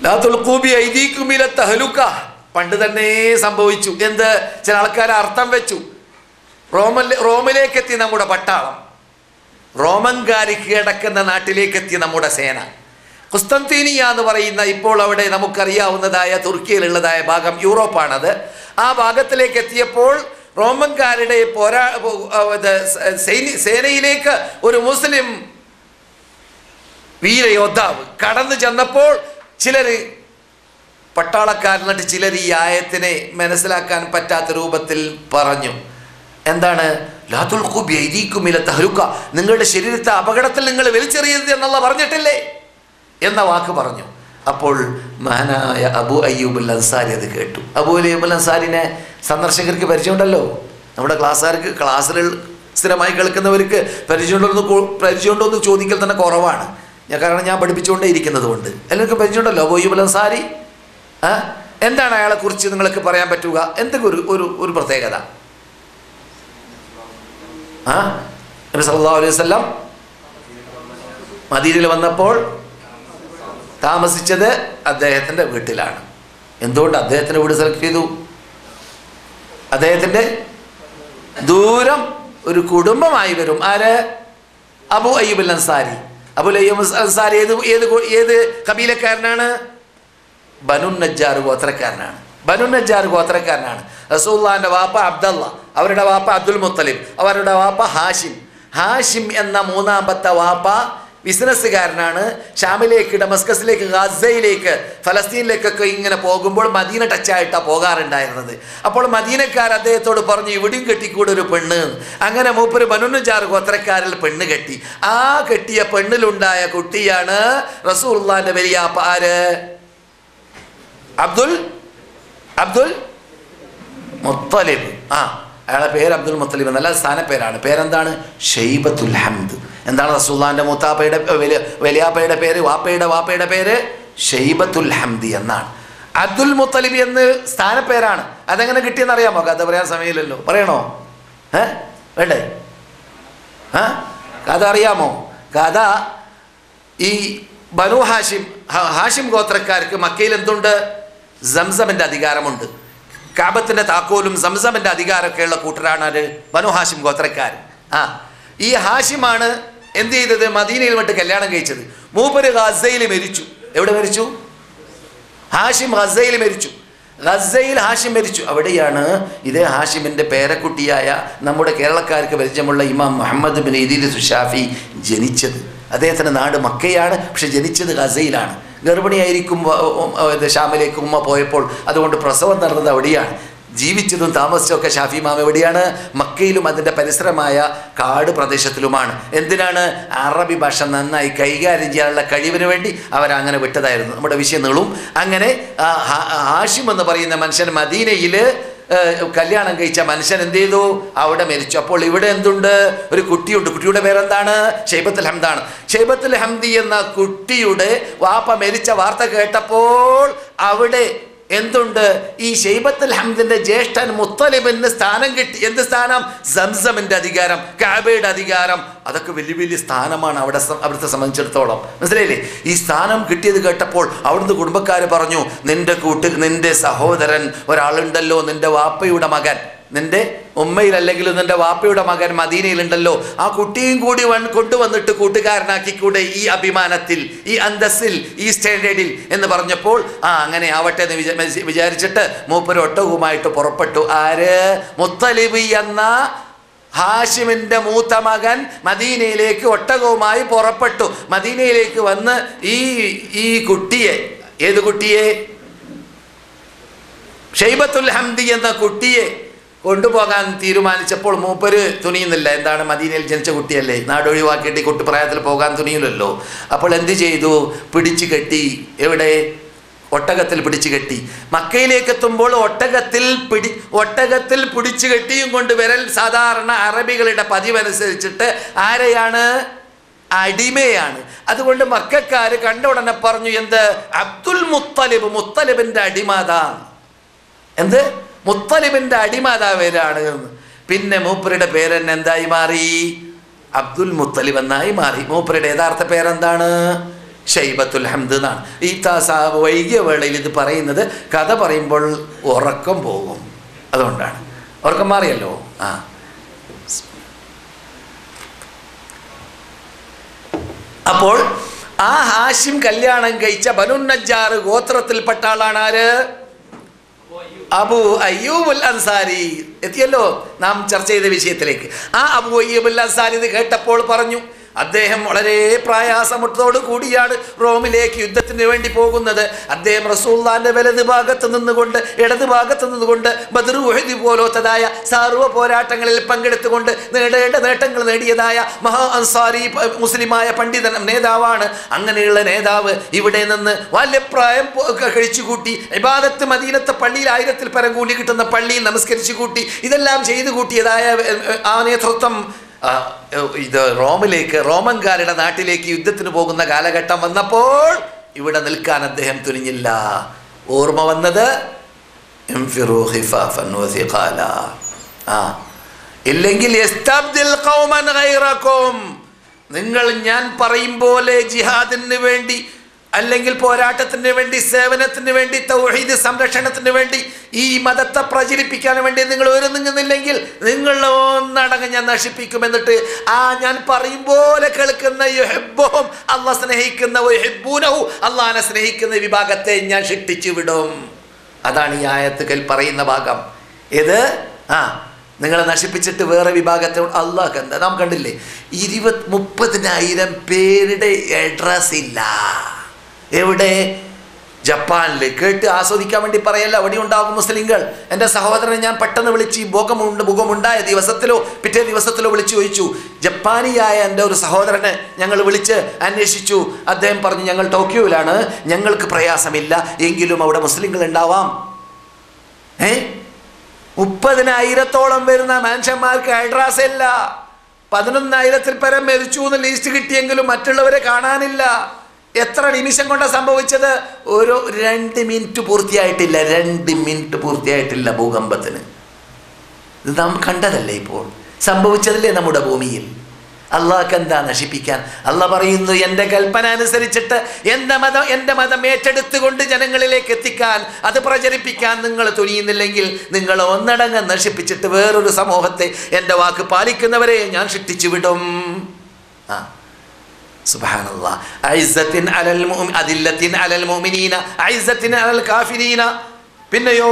ലാ തുൽഖൂ ബിഅയ്ദീകും ഇല തഹ്ലുക, പണ്ട് തന്നെ സംഭവിച്ചു. എന്ത്? ചില ആൾക്കാർ അർത്ഥം വെച്ചു. റോമിലേക്കെത്തി നമ്മുടെ പട്ടാളം, റോമൻകാർ കീഴടക്കുന്ന നാട്ടിലേക്കെത്തി നമ്മുടെ സേന. കുസ്തന്തീനിയ എന്ന് പറയുന്ന ഇപ്പോൾ അവിടെ നമുക്കറിയാവുന്നതായ തുർക്കിയിലുള്ളതായ ഭാഗം, യൂറോപ്പാണത്. ആ ഭാഗത്തിലേക്ക് എത്തിയപ്പോൾ റോമൻകാരുടെ സേനയിലേക്ക് ഒരു മുസ്ലിം വീരയോദ്ധാവ് കടന്നു ചെന്നപ്പോൾ ചിലർ പട്ടാളക്കാരനിട്ട് ചിലർ ഈ ആയത്തിനെ മനസ്സിലാക്കാൻ പറ്റാത്ത രൂപത്തിൽ പറഞ്ഞു. എന്താണ്? ലാ തുൽഖൂ ബിഅയ്ദീകും ഇല തഹ്ലുക, നിങ്ങളുടെ ശരീരത്തെ അപകടത്തിൽ നിങ്ങൾ വലിച്ചെറിയരുത് എന്നുള്ള പറഞ്ഞിട്ടില്ലേ എന്ന വാക്ക് പറഞ്ഞു. അപ്പോൾ മഹാനായ അബൂ അയ്യൂബ് അൽ അൻസാരി അത് കേട്ടു. അബൂ അയ്യൂബ് അൽ അൻസാരിനെ സന്ദർശകർക്ക് പരിചയമുണ്ടല്ലോ, നമ്മുടെ ക്ലാസ്സിൽ സ്ഥിരമായി കേൾക്കുന്നവർക്ക് പരിചയമുണ്ടോ എന്ന് ചോദിക്കൽ തന്നെ കുറവാണ്. കാരണം ഞാൻ പഠിപ്പിച്ചുകൊണ്ടേ ഇരിക്കുന്നത് കൊണ്ട് എല്ലാവർക്കും പരിചയമുണ്ടല്ലോ അബൂ അയ്യൂബ് അൽ അൻസാരി. എന്താണ് അയാളെക്കുറിച്ച് നിങ്ങൾക്ക് പറയാൻ പറ്റുക? എന്തെങ്കിലും ഒരു പ്രത്യേകത? നബി സല്ലല്ലാഹു അലൈഹി വസല്ലം മദീനയിൽ വന്നപ്പോൾ താമസിച്ചത് അദ്ദേഹത്തിൻ്റെ വീട്ടിലാണ്. എന്തുകൊണ്ട് അദ്ദേഹത്തിൻ്റെ വീട് സെലക്ട് ചെയ്തു? അദ്ദേഹത്തിൻ്റെ ദൂരം ഒരു കുടുംബമായി വരും. ആര്? അബു അയ്യൂബ് അൽ അൻസാരി. അബുൽ അയ്യൂബ് അൻസാരി ഏത് കബീലക്കാരനാണ്? ബനു നജ്ജാർ ഗോത്രക്കാരനാണ്. ബനു നജ്ജാർ ഗോത്രക്കാരനാണ്. റസൂലുള്ളാഹിന്റെ വാപ്പ അബ്ദല്ല, അവരുടെ വാപ്പ അബ്ദുൽ മുത്തലിബ്, അവരുടെ വാപ്പ ഹാഷിം. ഹാഷിം എന്ന മൂന്നാമത്തെ വാപ്പ ബിസിനസ്സുകാരനാണ്. ഷാമിലേക്ക്, ഡമസ്കസിലേക്ക്, ഗാസയിലേക്ക്, ഫലസ്തീനിലേക്കൊക്കെ ഇങ്ങനെ പോകുമ്പോൾ മദീന ടച്ചായിട്ടാണ് പോകാറുണ്ടായിരുന്നത്. അപ്പോൾ മദീനക്കാർ അദ്ദേഹത്തോട് പറഞ്ഞു, ഇവിടെയും കെട്ടിക്കൂടെ ഒരു പെണ്ണ്. അങ്ങനെ മൂപ്പര് ബനു നജ്ജാർ ഗോത്രക്കാരിൽ പെണ്ണ് കെട്ടി. ആ കെട്ടിയ പെണ്ണിലുണ്ടായ കുട്ടിയാണ് റസൂലുള്ളാഹിന്റെ വലിയാപ്പ. ആര്? അബ്ദുൽ മുത്തലിബ്. അയാളുടെ പേര് അബ്ദുൽ മുത്തലിബ് എന്നല്ല, സ്ഥാനപ്പേരാണ്. പേരെന്താണ്? ഷൈബത്തുൽ ഹംദ്. എന്താണ് റസൂലുള്ളാഹിന്റെ മൂത്താപ്പയുടെ വലിയാപ്പയുടെ പേര്? വാപ്പയുടെ പേര് ഷൈബത്തുൽ ഹംദി എന്നാണ്. അബ്ദുൽ മുത്തലിബ് എന്ന് സ്ഥാനപ്പേരാണ്. അതെങ്ങനെ കിട്ടിയെന്ന് അറിയാമോ? കഥ പറയാൻ സമയമില്ലല്ലോ. പറയണോ? വേണ്ടേ? കഥ അറിയാമോ? കഥ ഈ ബനു ഹാഷിം ഗോത്രക്കാർക്ക് മക്കയിൽ എന്തുണ്ട്? സംസമിന്റെ അധികാരമുണ്ട്. കാബത്തിന്റെ താക്കോലും സംസമിന്റെ അധികാരമൊക്കെയുള്ള കൂട്ടരാണ് ആര്? ബനു ഹാഷിം ഗോത്രക്കാർ. ഈ ഹാഷിമാണ് എന്ത് ചെയ്തത്? മദീനയിൽ വിട്ട് കല്യാണം കഴിച്ചത്. മൂപ്പര് ഗസയിൽ മരിച്ചു. എവിടെ മരിച്ചു? ഹാഷിം ഗസയിൽ മരിച്ചു. ഗസയിൽ ഹാഷിം മരിച്ചു. അവിടെയാണ് ഇതേ ഹാഷിമിന്റെ പേരക്കുട്ടിയായ നമ്മുടെ കേരളക്കാർക്ക് പരിചയമുള്ള ഇമാം മുഹമ്മദ് ബിൻ ഇദ്രീസ് ഷാഫി ജനിച്ചത്. അദ്ദേഹത്തിൻ്റെ നാട് മക്കയാണ്, പക്ഷെ ജനിച്ചത് ഗസയിലാണ്. ഗർഭിണിയായിരിക്കും ഷാമിലേക്ക് ഉമ്മ പോയപ്പോൾ, അതുകൊണ്ട് പ്രസവം നടന്നത് അവിടെയാണ്. ജീവിച്ചതും താമസിച്ചൊക്കെ ഷാഫി ഇമാം എവിടെയാണ്? മക്കയിലും അതിൻ്റെ പരിസരമായ കാട് പ്രദേശത്തിലുമാണ്. എന്തിനാണ്? അറബി ഭാഷ നന്നായി കൈകാര്യം ചെയ്യാനുള്ള കഴിവിന് വേണ്ടി അവരങ്ങനെ വിട്ടതായിരുന്നു. നമ്മുടെ വിഷയം നീളും. അങ്ങനെ ഹാഷിം എന്ന് പറയുന്ന മനുഷ്യൻ മദീനയിൽ കല്യാണം കഴിച്ച മനുഷ്യൻ എന്ത് ചെയ്തു? അവിടെ മരിച്ചു. അപ്പോൾ ഇവിടെ എന്തുണ്ട്? ഒരു കുട്ടിയുണ്ട്. കുട്ടിയുടെ പേരെന്താണ്? ഷൈബത്തുൽ ഹംദാണ്. ഷൈബത്തുൽ ഹംദി എന്ന കുട്ടിയുടെ വാപ്പ മരിച്ച വാർത്ത കേട്ടപ്പോൾ അവിടെ എന്തുണ്ട്? ഈ ഷൈബത്തുൽ ഹംദിന്റെ ജ്യേഷ്ഠൻ മുത്തലിബിന് സ്ഥാനം കിട്ടി. എന്ത് സ്ഥാനം? സംസമിന്റെ അധികാരം, കഅബയുടെ അധികാരം. അതൊക്കെ വലിയ വലിയ സ്ഥാനമാണ് അവിടുത്തെ സംബന്ധിച്ചിടത്തോളം. മനസ്സിലായില്ലേ? ഈ സ്ഥാനം കിട്ടിയത് കേട്ടപ്പോൾ അവിടുന്ന് കുടുംബക്കാർ പറഞ്ഞു, നിന്റെ സഹോദരൻ ഒരാളുണ്ടല്ലോ, നിന്റെ വാപ്പയുടെ മകൻ, നിന്റെ ഉമ്മയിലല്ലെങ്കിലും നിന്റെ വാപ്പയുടെ മകൻ മദീനയിലുണ്ടല്ലോ, ആ കുട്ടിയും കൂടി കൊണ്ടുവന്നിട്ട് കൂട്ടുകാരനാക്കിക്കൂടെ ഈ അഭിമാനത്തിൽ, ഈ അന്തസ്സിൽ, ഈ സ്റ്റാൻഡേർഡിൽ എന്ന് പറഞ്ഞപ്പോൾ അങ്ങനെ ആവട്ടെ എന്ന് വിചാരിച്ചിട്ട് മൂപ്പര് ഒട്ടകവുമായിട്ട് പുറപ്പെട്ടു. ആര്? മുത്തലിബ് എന്ന ഹാഷിമിന്റെ മൂത്ത മകൻ മദീനയിലേക്ക് ഒട്ടകവുമായി പുറപ്പെട്ടു. മദീനയിലേക്ക് വന്ന് ഈ കുട്ടിയെ, ഏത് കുട്ടിയെ? ഷൈബത്തുൽ ഹംദി എന്ന കുട്ടിയെ കൊണ്ടുപോകാൻ തീരുമാനിച്ചപ്പോൾ മൂപ്പര് തുനിയുന്നില്ല. എന്താണ്? മദീനയിൽ ജനിച്ച കുട്ടിയല്ലേ, നാടൊഴിവാക്കിയിട്ട് കുട്ടിപ്രായത്തിൽ പോകാൻ തുനിയില്ലല്ലോ. അപ്പോൾ എന്ത് ചെയ്തു? പിടിച്ചു കെട്ടി. എവിടെ? ഒട്ടകത്തിൽ പിടിച്ചു കെട്ടി. മക്കയിലേക്ക് എത്തുമ്പോൾ ഒട്ടകത്തിൽ പിടിച്ചു കെട്ടിയും കൊണ്ട് വരൽ സാധാരണ അറബികളുടെ പതിവനുസരിച്ചിട്ട് ആരെയാണ്? അടിമയാണ്. അതുകൊണ്ട് മക്കക്കാര് കണ്ട ഉടനെ പറഞ്ഞു, എന്ത്? അബ്ദുൽ മുത്തലിബ്, മുത്തലിബിന്റെ അടിമാതാണ്. എന്ത്? മുത്തലിബിന്റെ അടിമാതാവേരാണ് എന്ന്. പിന്നെ മൂപ്പരുടെ പേരെന്നെ എന്തായി മാറി? അബ്ദുൽ മുത്തലിബ് എന്നായി മാറി. മൂപ്പരുടെ യഥാർത്ഥ പേരെന്താണ്? ഷൈബത്തുൽ ഹംദ് എന്നാണ്. ഈ വൈകിയ വേളയിൽ ഇത് പറയുന്നത് കഥ പറയുമ്പോൾ ഉറക്കം പോകും, അതുകൊണ്ടാണ്. ഉറക്കം മാറിയല്ലോ. അപ്പോൾ ആ ഹാഷിം കല്യാണം കഴിച്ച ബനു നജ്ജാർ ഗോത്രത്തിൽപ്പെട്ട ആളാണ് ആര്? അബു അയ്യൂബ് അൽ അൻസാരി. എത്തിയല്ലോ നാം ചർച്ച ചെയ്ത വിഷയത്തിലേക്ക്. ആ അബു അയ്യൂബ് അൽ അൻസാരി ഇത് കേട്ടപ്പോൾ പറഞ്ഞു, അദ്ദേഹം വളരെ പ്രയാസത്തോടു കൂടിയാണ് റോമിലേക്ക് യുദ്ധത്തിന് വേണ്ടി പോകുന്നത്. അദ്ദേഹം റസൂലുള്ളാഹിന്റെ വലത് ഭാഗത്ത് നിന്നുകൊണ്ട്, ഇടത് ഭാഗത്ത് നിന്നുകൊണ്ട് ബദർ ഉഹദ് പോലത്തതായ സർവ്വ പോരാട്ടങ്ങളിൽ പങ്കെടുത്തുകൊണ്ട് നേടേണ്ട നേട്ടങ്ങൾ നേടിയതായ മഹാ അൻസാരി മുസ്ലിമായ പണ്ഡിതൻ നേതാവാണ്. അങ്ങനെയുള്ള നേതാവ് ഇവിടെ നിന്ന് ബാല്യപ്രായം കഴിച്ചുകൂട്ടി ഇബാദത്ത് മദീനത്തെ പള്ളിയിൽ 1000-ൽ പരം കൂലി കിട്ടുന്ന പള്ളിയിൽ നമസ്കരിച്ചു കൂട്ടി ഇതെല്ലാം ചെയ്തു കൂട്ടിയതായ ആ നേതൃത്വം ഇത് റോമൻകാരുടെ നാട്ടിലേക്ക് യുദ്ധത്തിന് പോകുന്ന കാലഘട്ടം വന്നപ്പോൾ ഇവിടെ നിൽക്കാൻ അദ്ദേഹം തുനിഞ്ഞില്ല. ഓർമ്മ വന്നത് ഇല്ലെങ്കിൽ നിങ്ങൾ ഞാൻ പറയും പോലെ ജിഹാദിന് വേണ്ടി അല്ലെങ്കിൽ പോരാട്ടത്തിന് വേണ്ടി, സേവനത്തിന് വേണ്ടി, തൗഹീദ് സംരക്ഷണത്തിന് വേണ്ടി, ഈ മതത്തെ പ്രചരിപ്പിക്കാൻ വേണ്ടി നിങ്ങൾ ഒരുങ്ങുന്നില്ലെങ്കിൽ നിങ്ങൾ ഒന്നടങ്ങ് ഞാൻ നശിപ്പിക്കും. എന്നിട്ട് ഞാൻ പറയും പോലെ കേൾക്കുന്ന യുഹിബ്ബുഹും, അള്ളാഹ് സ്നേഹിക്കുന്ന, വയുഹിബ്ബൂനഹു, അള്ളാഹിനെ സ്നേഹിക്കുന്ന വിഭാഗത്തെ ഞാൻ ശിക്ഷിച്ചു വിടും. അതാണ് ഈ ആയത്തുകൾ പറയുന്ന ഭാഗം. ഇത് നിങ്ങളെ നശിപ്പിച്ചിട്ട് വേറെ വിഭാഗത്തെ അള്ളാഹ് എന്താ നാം കണ്ടില്ലേ, 30,000 പേരുടെ അഡ്രസ് ഇല്ല. എവിടെ? ജപ്പാനിൽ. കേട്ട് ആസ്വദിക്കാൻ വേണ്ടി പറയല്ല, അവിടെ ഉണ്ടാകും മുസ്ലിങ്ങൾ. എൻ്റെ സഹോദരനെ ഞാൻ പെട്ടെന്ന് വിളിച്ച്, മുഖമുണ്ടായ ദിവസത്തിലോ പിറ്റേ ദിവസത്തിലോ വിളിച്ചു ചോദിച്ചു. ജപ്പാനിയായ എൻ്റെ ഒരു സഹോദരനെ ഞങ്ങൾ വിളിച്ച് അന്വേഷിച്ചു. അദ്ദേഹം പറഞ്ഞു, ഞങ്ങൾ ടോക്കിയോയിലാണ്, ഞങ്ങൾക്ക് പ്രയാസമില്ല, എങ്കിലും അവിടെ മുസ്ലിങ്ങൾ ഉണ്ടാവാം. 30,000-ഓളം വരുന്ന മനുഷ്യന്മാർക്ക് അഡ്രസ് ഇല്ല. 11,000-ൽ പരം മരിച്ചു എന്ന് ലിസ്റ്റ് കിട്ടിയെങ്കിലും മറ്റുള്ളവരെ കാണാനില്ല. എത്ര നിമിഷം കൊണ്ടാണ് സംഭവിച്ചത്? ഒരു 2 മിനിറ്റ് പൂർത്തിയായിട്ടില്ല. 2 മിനിറ്റ് പൂർത്തിയായിട്ടില്ല ഭൂകമ്പത്തിന്. ഇത് നാം കണ്ടതല്ലേ, ഇപ്പോൾ സംഭവിച്ചതല്ലേ നമ്മുടെ ഭൂമിയിൽ. അള്ളാഹ്ക്ക് എന്താ നശിപ്പിക്കാൻ? അള്ളാഹ് പറയുന്നു, എൻ്റെ കൽപ്പന അനുസരിച്ചിട്ട് എൻ്റെ മതം ഏറ്റെടുത്തുകൊണ്ട് ജനങ്ങളിലേക്ക് എത്തിക്കാൻ, അത് പ്രചരിപ്പിക്കാൻ നിങ്ങൾ തുനിയുന്നില്ലെങ്കിൽ നിങ്ങൾ ഒന്നടങ്കം നശിപ്പിച്ചിട്ട് വേറൊരു സമൂഹത്തെ, എൻ്റെ വാക്ക് പാലിക്കുന്നവരെ ഞാൻ ശിക്ഷിച്ചു വിടും. സുബ്ഹാനല്ലാഹ്. അഇസ്സത്തിൻ അലൽ മുഅ്മിനീന, അദില്ലത്തിൻ അലൽ മുഅ്മിനീന, അഇസ്സത്തിൻ അലൽ കാഫിരീന. പിന്നെയോ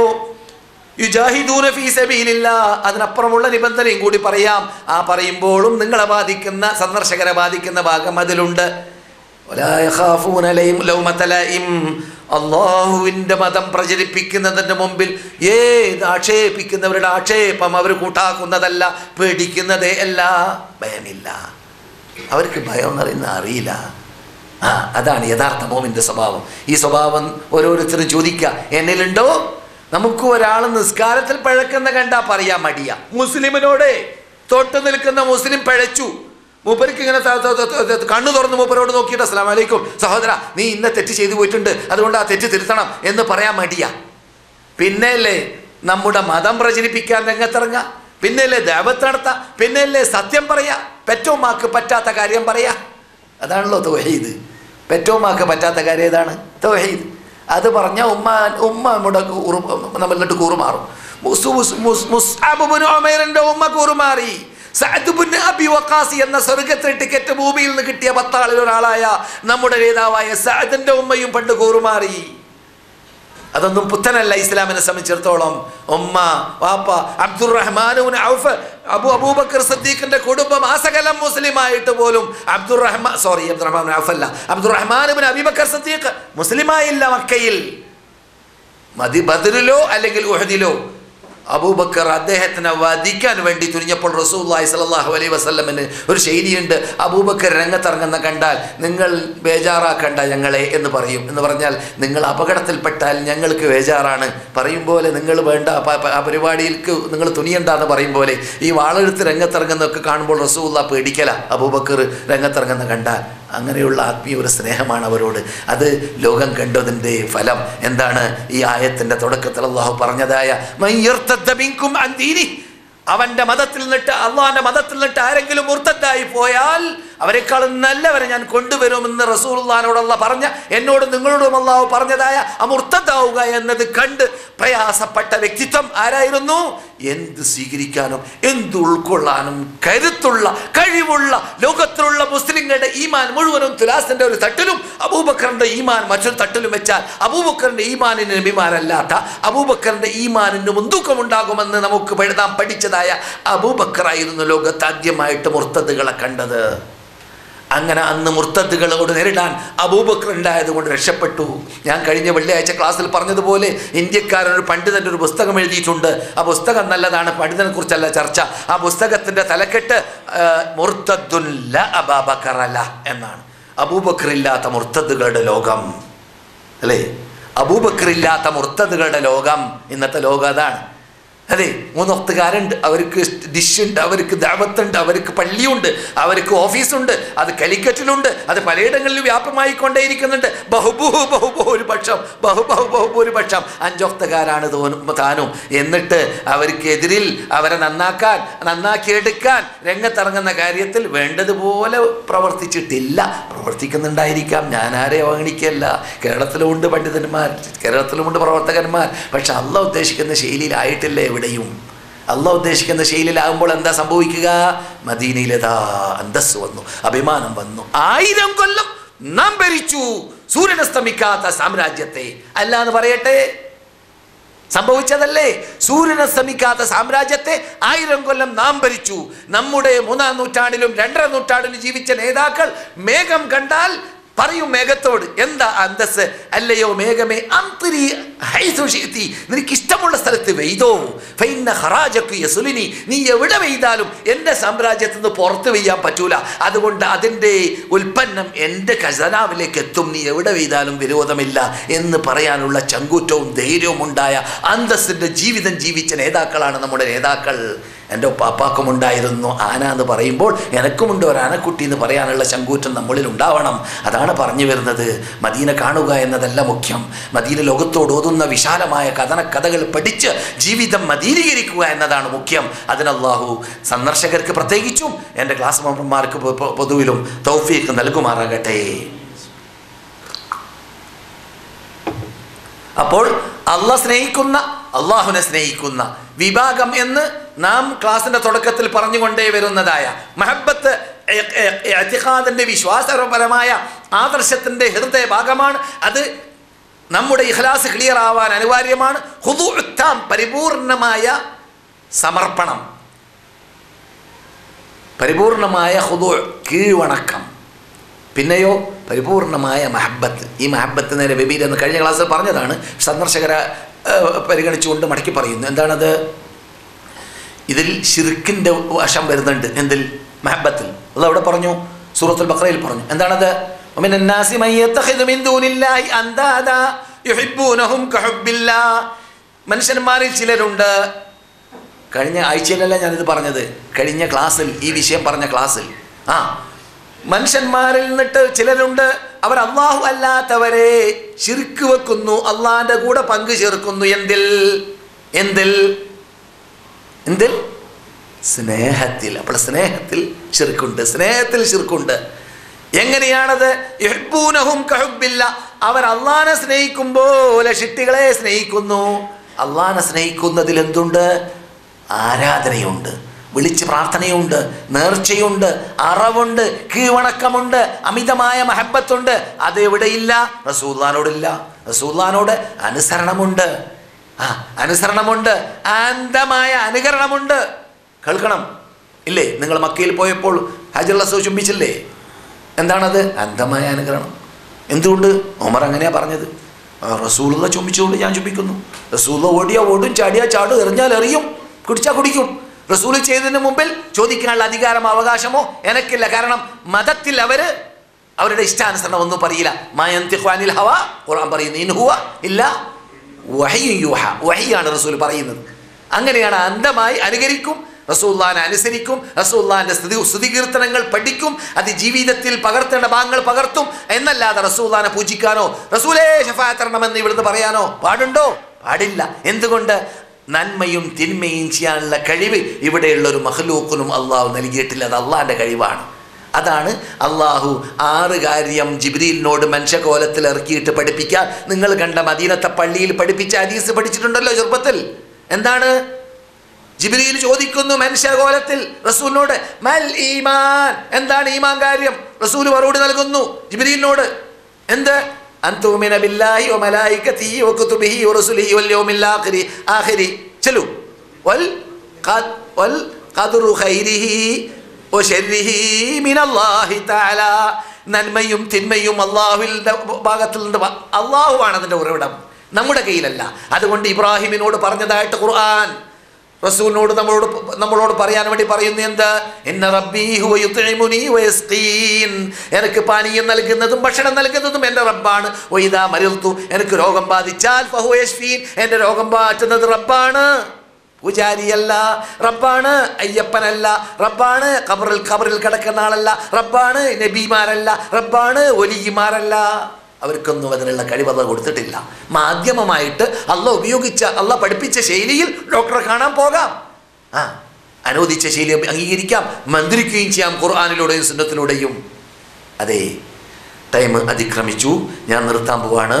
യുജാഹിദൂന ഫീ സബീലില്ലാഹ്. അതിനപ്പുറമുള്ള നിബന്ധനയും കൂടി പറയാം. പറയുമ്പോഴും നിങ്ങളെ ബാധിക്കുന്ന, സന്ദർശകരെ ബാധിക്കുന്ന ഭാഗം അതിലുണ്ട്. വലാ യഖാഫൂന ലൗമത ലൈം. അള്ളാഹുവിൻ്റെ മതം പ്രചരിപ്പിക്കുന്നതിൻ്റെ മുമ്പിൽ ആക്ഷേപിക്കുന്നവരുടെ ആക്ഷേപം അവർ കൂട്ടാക്കുന്നതല്ല, പേടിക്കുന്നതേ അല്ല, ഭയമില്ല. അവർക്ക് ഭയം എന്ന് പറയുന്നത് അറിയില്ല. അതാണ് യഥാർത്ഥ മോമിൻ്റെ സ്വഭാവം. ഈ സ്വഭാവം ഓരോരുത്തരും ചോദിക്കുക, എന്നിലുണ്ടോ? നമുക്ക് ഒരാൾ നിസ്കാരത്തിൽ പഴക്കുന്ന കണ്ടാൽ പറയാൻ മടിയ. മുസ്ലിമിനോട് തൊട്ട് നിൽക്കുന്ന മുസ്ലിം പഴച്ചു, മൂപ്പർക്ക് ഇങ്ങനെ കണ്ണു തുറന്ന് മൂപ്പരോട് നോക്കിയിട്ട് അസ്സലാമു അലൈക്കും സഹോദര, നീ ഇന്ന തെറ്റ് ചെയ്തു പോയിട്ടുണ്ട്, അതുകൊണ്ട് ആ തെറ്റ് തിരുത്തണം എന്ന് പറയാൻ മടിയ. പിന്നെയല്ലേ നമ്മുടെ മതം പ്രചരിപ്പിക്കാൻ രംഗത്തിറങ്ങുക, പിന്നെയല്ലേ ദഅവത്ത് നടത്താം, പിന്നെയല്ലേ സത്യം പറയാ, പെറ്റോമാക്ക് പറ്റാത്ത കാര്യം പറയാ. അതാണല്ലോ തൗഹീദ്. പെറ്റോമാക്ക് പറ്റാത്ത കാര്യം ഏതാണ്? തൗഹീദ്. അത് പറഞ്ഞ ഉമ്മ നമ്മളിട്ട് കൂറുമാറും. മുസ്അബ് ഇബ്നു ഉമൈറിന്റെ ഉമ്മ കൂറുമാറി. സഅദ് ഇബ്നു അബി വഖാസ് എന്ന സ്വർഗ്ഗത്തിലെ ടിക്കറ്റ് ഭൂമിയിൽ നിന്ന് കിട്ടിയ 10 ആളിൽ ഒരാളായ നമ്മുടെ നേതാവായ സഅദിന്റെ ഉമ്മയും പണ്ട് കൂറുമാറി. അതൊന്നും പുത്തനല്ല ഇസ്ലാമിനെ സംബന്ധിച്ചിടത്തോളം. ഉമ്മ, വാപ്പ, അബ്ദുറഹ്മാൻ ഇബ്നു ഔഫ്, അബൂബക്കർ സിദ്ദീഖിന്റെ കുടുംബം ആസകലം മുസ്ലിമായിട്ട് പോലും അബ്ദുറഹ്മാൻ ഇബ്നു ഔഫ് അല്ല, അബ്ദുറഹ്മാൻ ഇബ്നു അബൂബക്കർ സിദ്ദീഖ് മുസ്ലിമായില്ല. മക്കയിൽ ബദറിലോ അല്ലെങ്കിൽ ഉഹദിലോ അബൂബക്കർ അദ്ദേഹത്തിനെ വധിക്കാൻ വേണ്ടി തുനിഞ്ഞപ്പോൾ റസൂലുള്ളാഹി സ്വല്ലല്ലാഹു അലൈഹി വസല്ലമിന് ഒരു ശൈലിയുണ്ട്. അബൂബക്കർ രംഗത്തിറങ്ങുന്ന കണ്ടാൽ നിങ്ങൾ ബേജാറാക്കണ്ട ഞങ്ങളെ എന്ന് പറയും. എന്ന് പറഞ്ഞാൽ നിങ്ങൾ അപകടത്തിൽപ്പെട്ടാൽ ഞങ്ങൾക്ക് ബേജാറാണ് പറയും പോലെ, നിങ്ങൾ വേണ്ട ആ പരിപാടിയിലേക്ക് നിങ്ങൾ തുനിയണ്ട എന്ന് പറയും പോലെ ഈ വാളെടുത്ത് രംഗത്തിറങ്ങുന്നതൊക്കെ കാണുമ്പോൾ റസൂലുള്ളാഹി പേടിക്കല അബൂബക്കർ രംഗത്തിറങ്ങുന്ന കണ്ടാൽ. അങ്ങനെയുള്ള ആത്മീയ ഒരു സ്നേഹമാണ് അവരോട്. അത് ലോകം കണ്ടതിൻ്റെ ഫലം എന്താണ്? ഈ ആയത്തിൻ്റെ തുടക്കത്തിൽ അല്ലാഹു പറഞ്ഞതായ അവൻ്റെ മതത്തിൽ നിന്നിട്ട്, അള്ളാഹിൻ്റെ മതത്തിൽ നിന്നിട്ട് ആരെങ്കിലും മുർത്തദ്ദായി പോയാൽ അവരെക്കാളും നല്ലവരെ ഞാൻ കൊണ്ടുവരുമെന്ന് റസൂലുള്ളാഹിനോട് അല്ലാഹു പറഞ്ഞ, എന്നോടും നിങ്ങളോടും അല്ലാഹു പറഞ്ഞതായ മുർത്തദ്ദാവുക എന്നത് കണ്ട് പ്രയാസപ്പെട്ട വ്യക്തിത്വം ആരായിരുന്നു? എന്ത് സ്വീകരിക്കാനും എന്ത് ഉൾക്കൊള്ളാനും കരുത്തുള്ള, കഴിവുള്ള, ലോകത്തിലുള്ള മുസ്ലിങ്ങളുടെ ഈമാൻ മുഴുവനും തുലാസിന്റെ ഒരു തട്ടിലും അബൂബക്കറിന്റെ ഈമാൻ മറ്റൊരു തട്ടിലും വെച്ചാൽ അബൂബക്കറിന്റെ ഈമാനിന് നബിമാരല്ലാത്ത അബൂബക്കറിന്റെ ഈമാനിന് മുൻതൂക്കമുണ്ടാകുമെന്ന് നമുക്ക് നാം പഠിച്ചതായ അബൂബക്കറായിരുന്നു ലോകത്ത് ആദ്യമായിട്ട് മുർത്തദ്ദുകളെ കണ്ടത്. അങ്ങനെ അന്ന് മുർത്തദ്ദുകളോട് നേരിടാൻ അബൂബക്കർ ഉണ്ടായതുകൊണ്ട് രക്ഷപ്പെട്ടു. ഞാൻ കഴിഞ്ഞ വെള്ളിയാഴ്ച ക്ലാസ്സിൽ പറഞ്ഞതുപോലെ ഇന്ത്യക്കാരനൊരു പണ്ഡിതൻ്റെ ഒരു പുസ്തകം എഴുതിയിട്ടുണ്ട്. ആ പുസ്തകം നല്ലതാണ്, പണ്ഡിതനെ കുറിച്ചല്ല ചർച്ച. ആ പുസ്തകത്തിൻ്റെ തലക്കെട്ട് മുർത്തദ്ദുൻ ലാ അബൂബക്കർ ല എന്നാണ്. അബൂബക്കറില്ലാത്ത മുർത്തദ്ദുകളുടെ ലോകം അല്ലേ? അബൂബക്കറില്ലാത്ത മുർത്തദ്ദുകളുടെ ലോകം. ഇന്നത്തെ ലോകം അതാണ്. അതെ, 3 വക്തുകാരുണ്ട്, അവർക്ക് ഡിഷുണ്ട്, അവർക്ക് ദഅവത്തുണ്ട്, അവർക്ക് പള്ളിയുണ്ട്, അവർക്ക് ഓഫീസുണ്ട്, അത് കാലിക്കറ്റിലുണ്ട്, അത് പലയിടങ്ങളിലും വ്യാപകമായി കൊണ്ടേയിരിക്കുന്നുണ്ട്. ബഹുഭൂരിപക്ഷം 5 വക്തുകാരാണ് താനും. എന്നിട്ട് അവർക്കെതിരിൽ അവരെ നന്നാക്കിയെടുക്കാൻ രംഗത്തിറങ്ങുന്ന കാര്യത്തിൽ വേണ്ടതുപോലെ പ്രവർത്തിച്ചിട്ടില്ല. പ്രവർത്തിക്കുന്നുണ്ടായിരിക്കാം, ഞാനാരെ അവഗണിക്കല്ല. കേരളത്തിലുമുണ്ട് പണ്ഡിതന്മാർ, കേരളത്തിലുമുണ്ട് പ്രവർത്തകന്മാർ. പക്ഷെ അള്ളാഹ് ഉദ്ദേശിക്കുന്ന ശൈലിയിലായിട്ടില്ല എവിടെയും. അള്ളാഹ് ഉദ്ദേശിക്കുന്ന ശൈലിയിലാകുമ്പോൾ എന്താ സംഭവിക്കുക? മദീനയിലേതാ അന്തസ് വന്നു, അഭിമാനം വന്നു. 1000 കൊല്ലം നാം ഭരിച്ചു സൂര്യനസ്തമിക്കാത്ത സാമ്രാജ്യത്തെ. അല്ല എന്ന് പറയട്ടെ, സംഭവിച്ചതല്ലേ? സൂര്യനസ്തമിക്കാത്ത സാമ്രാജ്യത്തെ 1000 കൊല്ലം നാം ഭരിച്ചു. നമ്മുടെ 3-ാം നൂറ്റാണ്ടിലും 2-ാം നൂറ്റാണ്ടിലും ജീവിച്ച നേതാക്കൾ മേഘം കണ്ടാൽ പറയും മേഘത്തോട്, എന്താ അന്തസ്? അല്ലയോ മേഘമേ, നിനക്ക് ഇഷ്ടമുള്ള സ്ഥലത്ത് വെയ്തോ, നീ എവിടെ വെയ്താലും എൻ്റെ സാമ്രാജ്യത്തിൽ നിന്ന് പുറത്ത് വെയ്യാൻ പറ്റൂല, അതുകൊണ്ട് അതിൻ്റെ ഉൽപ്പന്നം എൻ്റെ ഖജനാവിലേക്ക് എത്തും, നീ എവിടെ വെയ്താലും വിരോധമില്ല എന്ന് പറയാനുള്ള ചങ്കൂറ്റവും ധൈര്യവും ഉണ്ടായ അന്തസ്സിൻ്റെ ജീവിതം ജീവിച്ച നേതാക്കളാണ് നമ്മുടെ നേതാക്കൾ. എൻ്റെ പാപ്പാക്കും ഉണ്ടായിരുന്നു ആന എന്ന് പറയുമ്പോൾ എനക്കുമുണ്ട് ഒരു ആനക്കുട്ടി എന്ന് പറയാനുള്ള ചങ്കൂറ്റം നമ്മളിൽ ഉണ്ടാവണം. അതാണ് പറഞ്ഞു വരുന്നത്. മദീന കാണുക എന്നതല്ല മുഖ്യം, മദീന ലോകത്തോട് ഓതുന്ന വിശാലമായ കഥകൾ പഠിച്ച് ജീവിതം മദീനീകരിക്കുക എന്നതാണ് മുഖ്യം. അതിന് അല്ലാഹു സന്ദർശകർക്ക് പ്രത്യേകിച്ചും എൻ്റെ ക്ലാസ് മെമ്പർമാർക്ക് പൊതുവിലും തൗഫീഖ് നൽകുമാറാകട്ടെ. അപ്പോൾ അള്ളാഹുവിനെ സ്നേഹിക്കുന്ന വിഭാഗം എന്ന് നാം ക്ലാസിൻ്റെ തുടക്കത്തിൽ പറഞ്ഞുകൊണ്ടേ വരുന്നതായ മഹബത്ത് ഇഅ്തിഖാദിൻ്റെ വിശ്വാസപരമായ ആദർശത്തിൻ്റെ ഹൃദയഭാഗമാണ്. അത് നമ്മുടെ ഇഖ്ലാസ് ക്ലിയർ ആവാൻ അനിവാര്യമാണ്. ഖുദൂഉ താം, പരിപൂർണമായ സമർപ്പണം, പരിപൂർണമായ ഖുദൂഉ, കീഴ്വണക്കം. പിന്നെയോ പരിപൂർണമായ മഹബത്ത്. ഈ മഹബത്ത് നേരെ വെബീർ എന്ന് കഴിഞ്ഞ ക്ലാസ്സിൽ പറഞ്ഞതാണ്. സന്ദർശകരെ പരിഗണിച്ചുകൊണ്ട് മടക്കി പറയുന്നു. എന്താണത്? ഇതിൽ ശിർക്കിൻ്റെ വശം വരുന്നുണ്ട്. എന്തിൽ? മഹബത്തിൽ. അത് അവിടെ പറഞ്ഞു, സൂറത്തുൽ ബഖറയിൽ പറഞ്ഞു. എന്താണത്? മനുഷ്യന്മാരിൽ ചിലരുണ്ട്. കഴിഞ്ഞ ആഴ്ചയിലല്ല ഞാനിത് പറഞ്ഞത്, കഴിഞ്ഞ ക്ലാസ്സിൽ ഈ വിഷയം പറഞ്ഞ ക്ലാസ്സിൽ. മനുഷ്യന്മാരിൽ നിന്നിട്ട് ചിലരുണ്ട്, അവർ അള്ളാഹു അല്ലാത്തവരെ ശിർക്ക് വെക്കുന്നു, അള്ളാഹിൻ്റെ കൂടെ പങ്കു ചേർക്കുന്നു. എന്തിൽ? സ്നേഹത്തിൽ. അപ്പോൾ സ്നേഹത്തിൽ ശിർക്കുണ്ട്. എങ്ങനെയാണത്? യുഹിബ്ബൂനഹും കഹുബ്ബില്ലാ, അവർ അള്ളാഹിനെ സ്നേഹിക്കുമ്പോൾ ശിട്ടികളെ സ്നേഹിക്കുന്നു. അള്ളാഹിനെ സ്നേഹിക്കുന്നതിൽ എന്തുണ്ട്? ആരാധനയുണ്ട്, വിളിച്ച് പ്രാർത്ഥനയുണ്ട്, നേർച്ചയുണ്ട്, അറവുണ്ട്, കീഴ്വണക്കമുണ്ട്, അമിതമായ മഹബത്തുണ്ട്. അതെവിടെയില്ല? റസൂലുള്ളാഹിനോടില്ല. റസൂലുള്ളാഹിനോട് അനുസരണമുണ്ട്, അന്ധമായ അനുകരണമുണ്ട്. കേൾക്കണം ഇല്ലേ? നിങ്ങൾ മക്കയിൽ പോയപ്പോൾ ഹജറുൽ അസ്വദ് ചുംബിച്ചില്ലേ? എന്താണത്? അന്ധമായ അനുകരണം. എന്തുകൊണ്ട്? ഉമർ അങ്ങനെയാ പറഞ്ഞത്. റസൂലുള്ള ചുംബിച്ചുകൊണ്ട് ഞാൻ ചുംബിക്കുന്നു. റസൂലുള്ള ഓടിയാ ഓടും, ചാടിയാ ചാടും, എറിഞ്ഞാൽ എറിയും, കുടിച്ചാ കുടിക്കും. റസൂൽ ചെയ്തതിന് മുമ്പിൽ ചോദിക്കാനുള്ള അധികാരം അവകാശമോ എനിക്കില്ല. കാരണം മതത്തിൽ അവരുടെ ഇഷ്ടാനുസരണം ഒന്നും പറയില്ല. മാ യന്തിഖു അനിൽ ഹവാ, ഖുർആൻ പറയുന്നു, ഇൻ ഹുവ ഇല്ലാ വഹയ്യുൻ യൂഹാ, വഹയ്യാണ് റസൂൽ പറയുന്നത്. അങ്ങനെയാണ് അന്ധമായി അനുകരിക്കും, റസൂലുള്ളാഹിനെ അനുസരിക്കും, റസൂലുള്ളാഹിന്റെ സ്തുതികീർത്തനങ്ങൾ പഠിക്കും, അത് ജീവിതത്തിൽ പകർത്തേണ്ട ഭാഗങ്ങൾ പകർത്തും. എന്നല്ലാതെ റസൂലുള്ളാഹിനെ പൂജിക്കാനോ റസൂലേ ശഫാഅത്ത് തരണമെന്ന് ഇവിടുന്ന് പറയാനോ പാടുണ്ടോ? പാടില്ല. എന്തുകൊണ്ട്? നന്മയും തിന്മയും ചെയ്യാനുള്ള കഴിവ് ഇവിടെയുള്ള ഒരു മഖ്ലൂഖിനും അള്ളാഹു നൽകിയിട്ടില്ല. അത് അള്ളാഹിൻ്റെ കഴിവാണ്. അതാണ് അള്ളാഹു 6 കാര്യം ജിബ്രീലിനോട് മനുഷ്യകോലത്തിൽ ഇറക്കിയിട്ട് പഠിപ്പിക്കാൻ. നിങ്ങൾ കണ്ട മദീനത്തെ പള്ളിയിൽ പഠിപ്പിച്ച ഹദീസ് പഠിച്ചിട്ടുണ്ടല്ലോ ചെറുപ്പത്തിൽ. എന്താണ്? ജിബ്രീൽ ചോദിക്കുന്നു മനുഷ്യകോലത്തിൽ റസൂലിനോട്, മൽ ഈമാൻ, എന്താണ് ഈമാൻ കാര്യം? റസൂൽ മറുപടി നൽകുന്നു ജിബ്രീലിനോട്. എന്ത്? അൻതുമിന ബില്ലാഹി വ മലായികതിഹി വ കുതുബിഹി വ റസുലിഹി വൽ യൗമിൽ ആഖിരി ചലു വൽ ഖദ്റു ഖൈരിഹി വ ശർരിഹി മിനല്ലാഹി തആല. നന്മയും തിന്മയും അല്ലാഹുവിന്റെ ഭാഗത്തിൽ നിന്ന്. അല്ലാഹുവാണ് അതിൻ്റെ ഉറവിടം, നമ്മുടെ കയ്യിലല്ല. അതുകൊണ്ട് ഇബ്രാഹിമിനോട് പറഞ്ഞതായിട്ട് ഖുർആൻ റസൂലിനോട് നമ്മളോട് പറയാൻ വേണ്ടി പറയുന്നു. എന്ത്? ഇന്ന റബ്ബീ ഹുവ യുത്ഇമുനി വയസ്ഖീൻ, എനിക്ക് പാനീയം നൽകുന്നതും ഭക്ഷണം നൽകുന്നതും എൻ്റെ റബ്ബാണ്. വഇദാ മരിൽതു, എനിക്ക് രോഗം ബാധിച്ചാൽ ഫഹുവ യശ്ഫീൻ, എൻ്റെ രോഗം മാറ്റുന്നത് റബ്ബാണ്. പൂജാരിയല്ല, റബ്ബാണ് അയ്യപ്പനല്ല, റബ്ബാണ് ഖബറിൽ കിടക്കുന്ന ആളല്ല, റബ്ബാണ് നബിമാരല്ല, റബ്ബാണ് ഒലിമാരല്ല. അവർക്കൊന്നും അതിനുള്ള കഴിവത കൊടുത്തിട്ടില്ല. മാധ്യമമായിട്ട് അള്ളാഹ് ഉപയോഗിച്ച, അള്ളാഹ് പഠിപ്പിച്ച ശൈലിയിൽ ഡോക്ടറെ കാണാൻ പോകാം, അനുവദിച്ച ശൈലി അംഗീകരിക്കാം, മന്ത്രിക്കുകയും ചെയ്യാം ഖുർആനിലൂടെയും സുന്നത്തിലൂടെയും. അതെ, ടൈം അതിക്രമിച്ചു, ഞാൻ നിർത്താൻ പോവാണ്.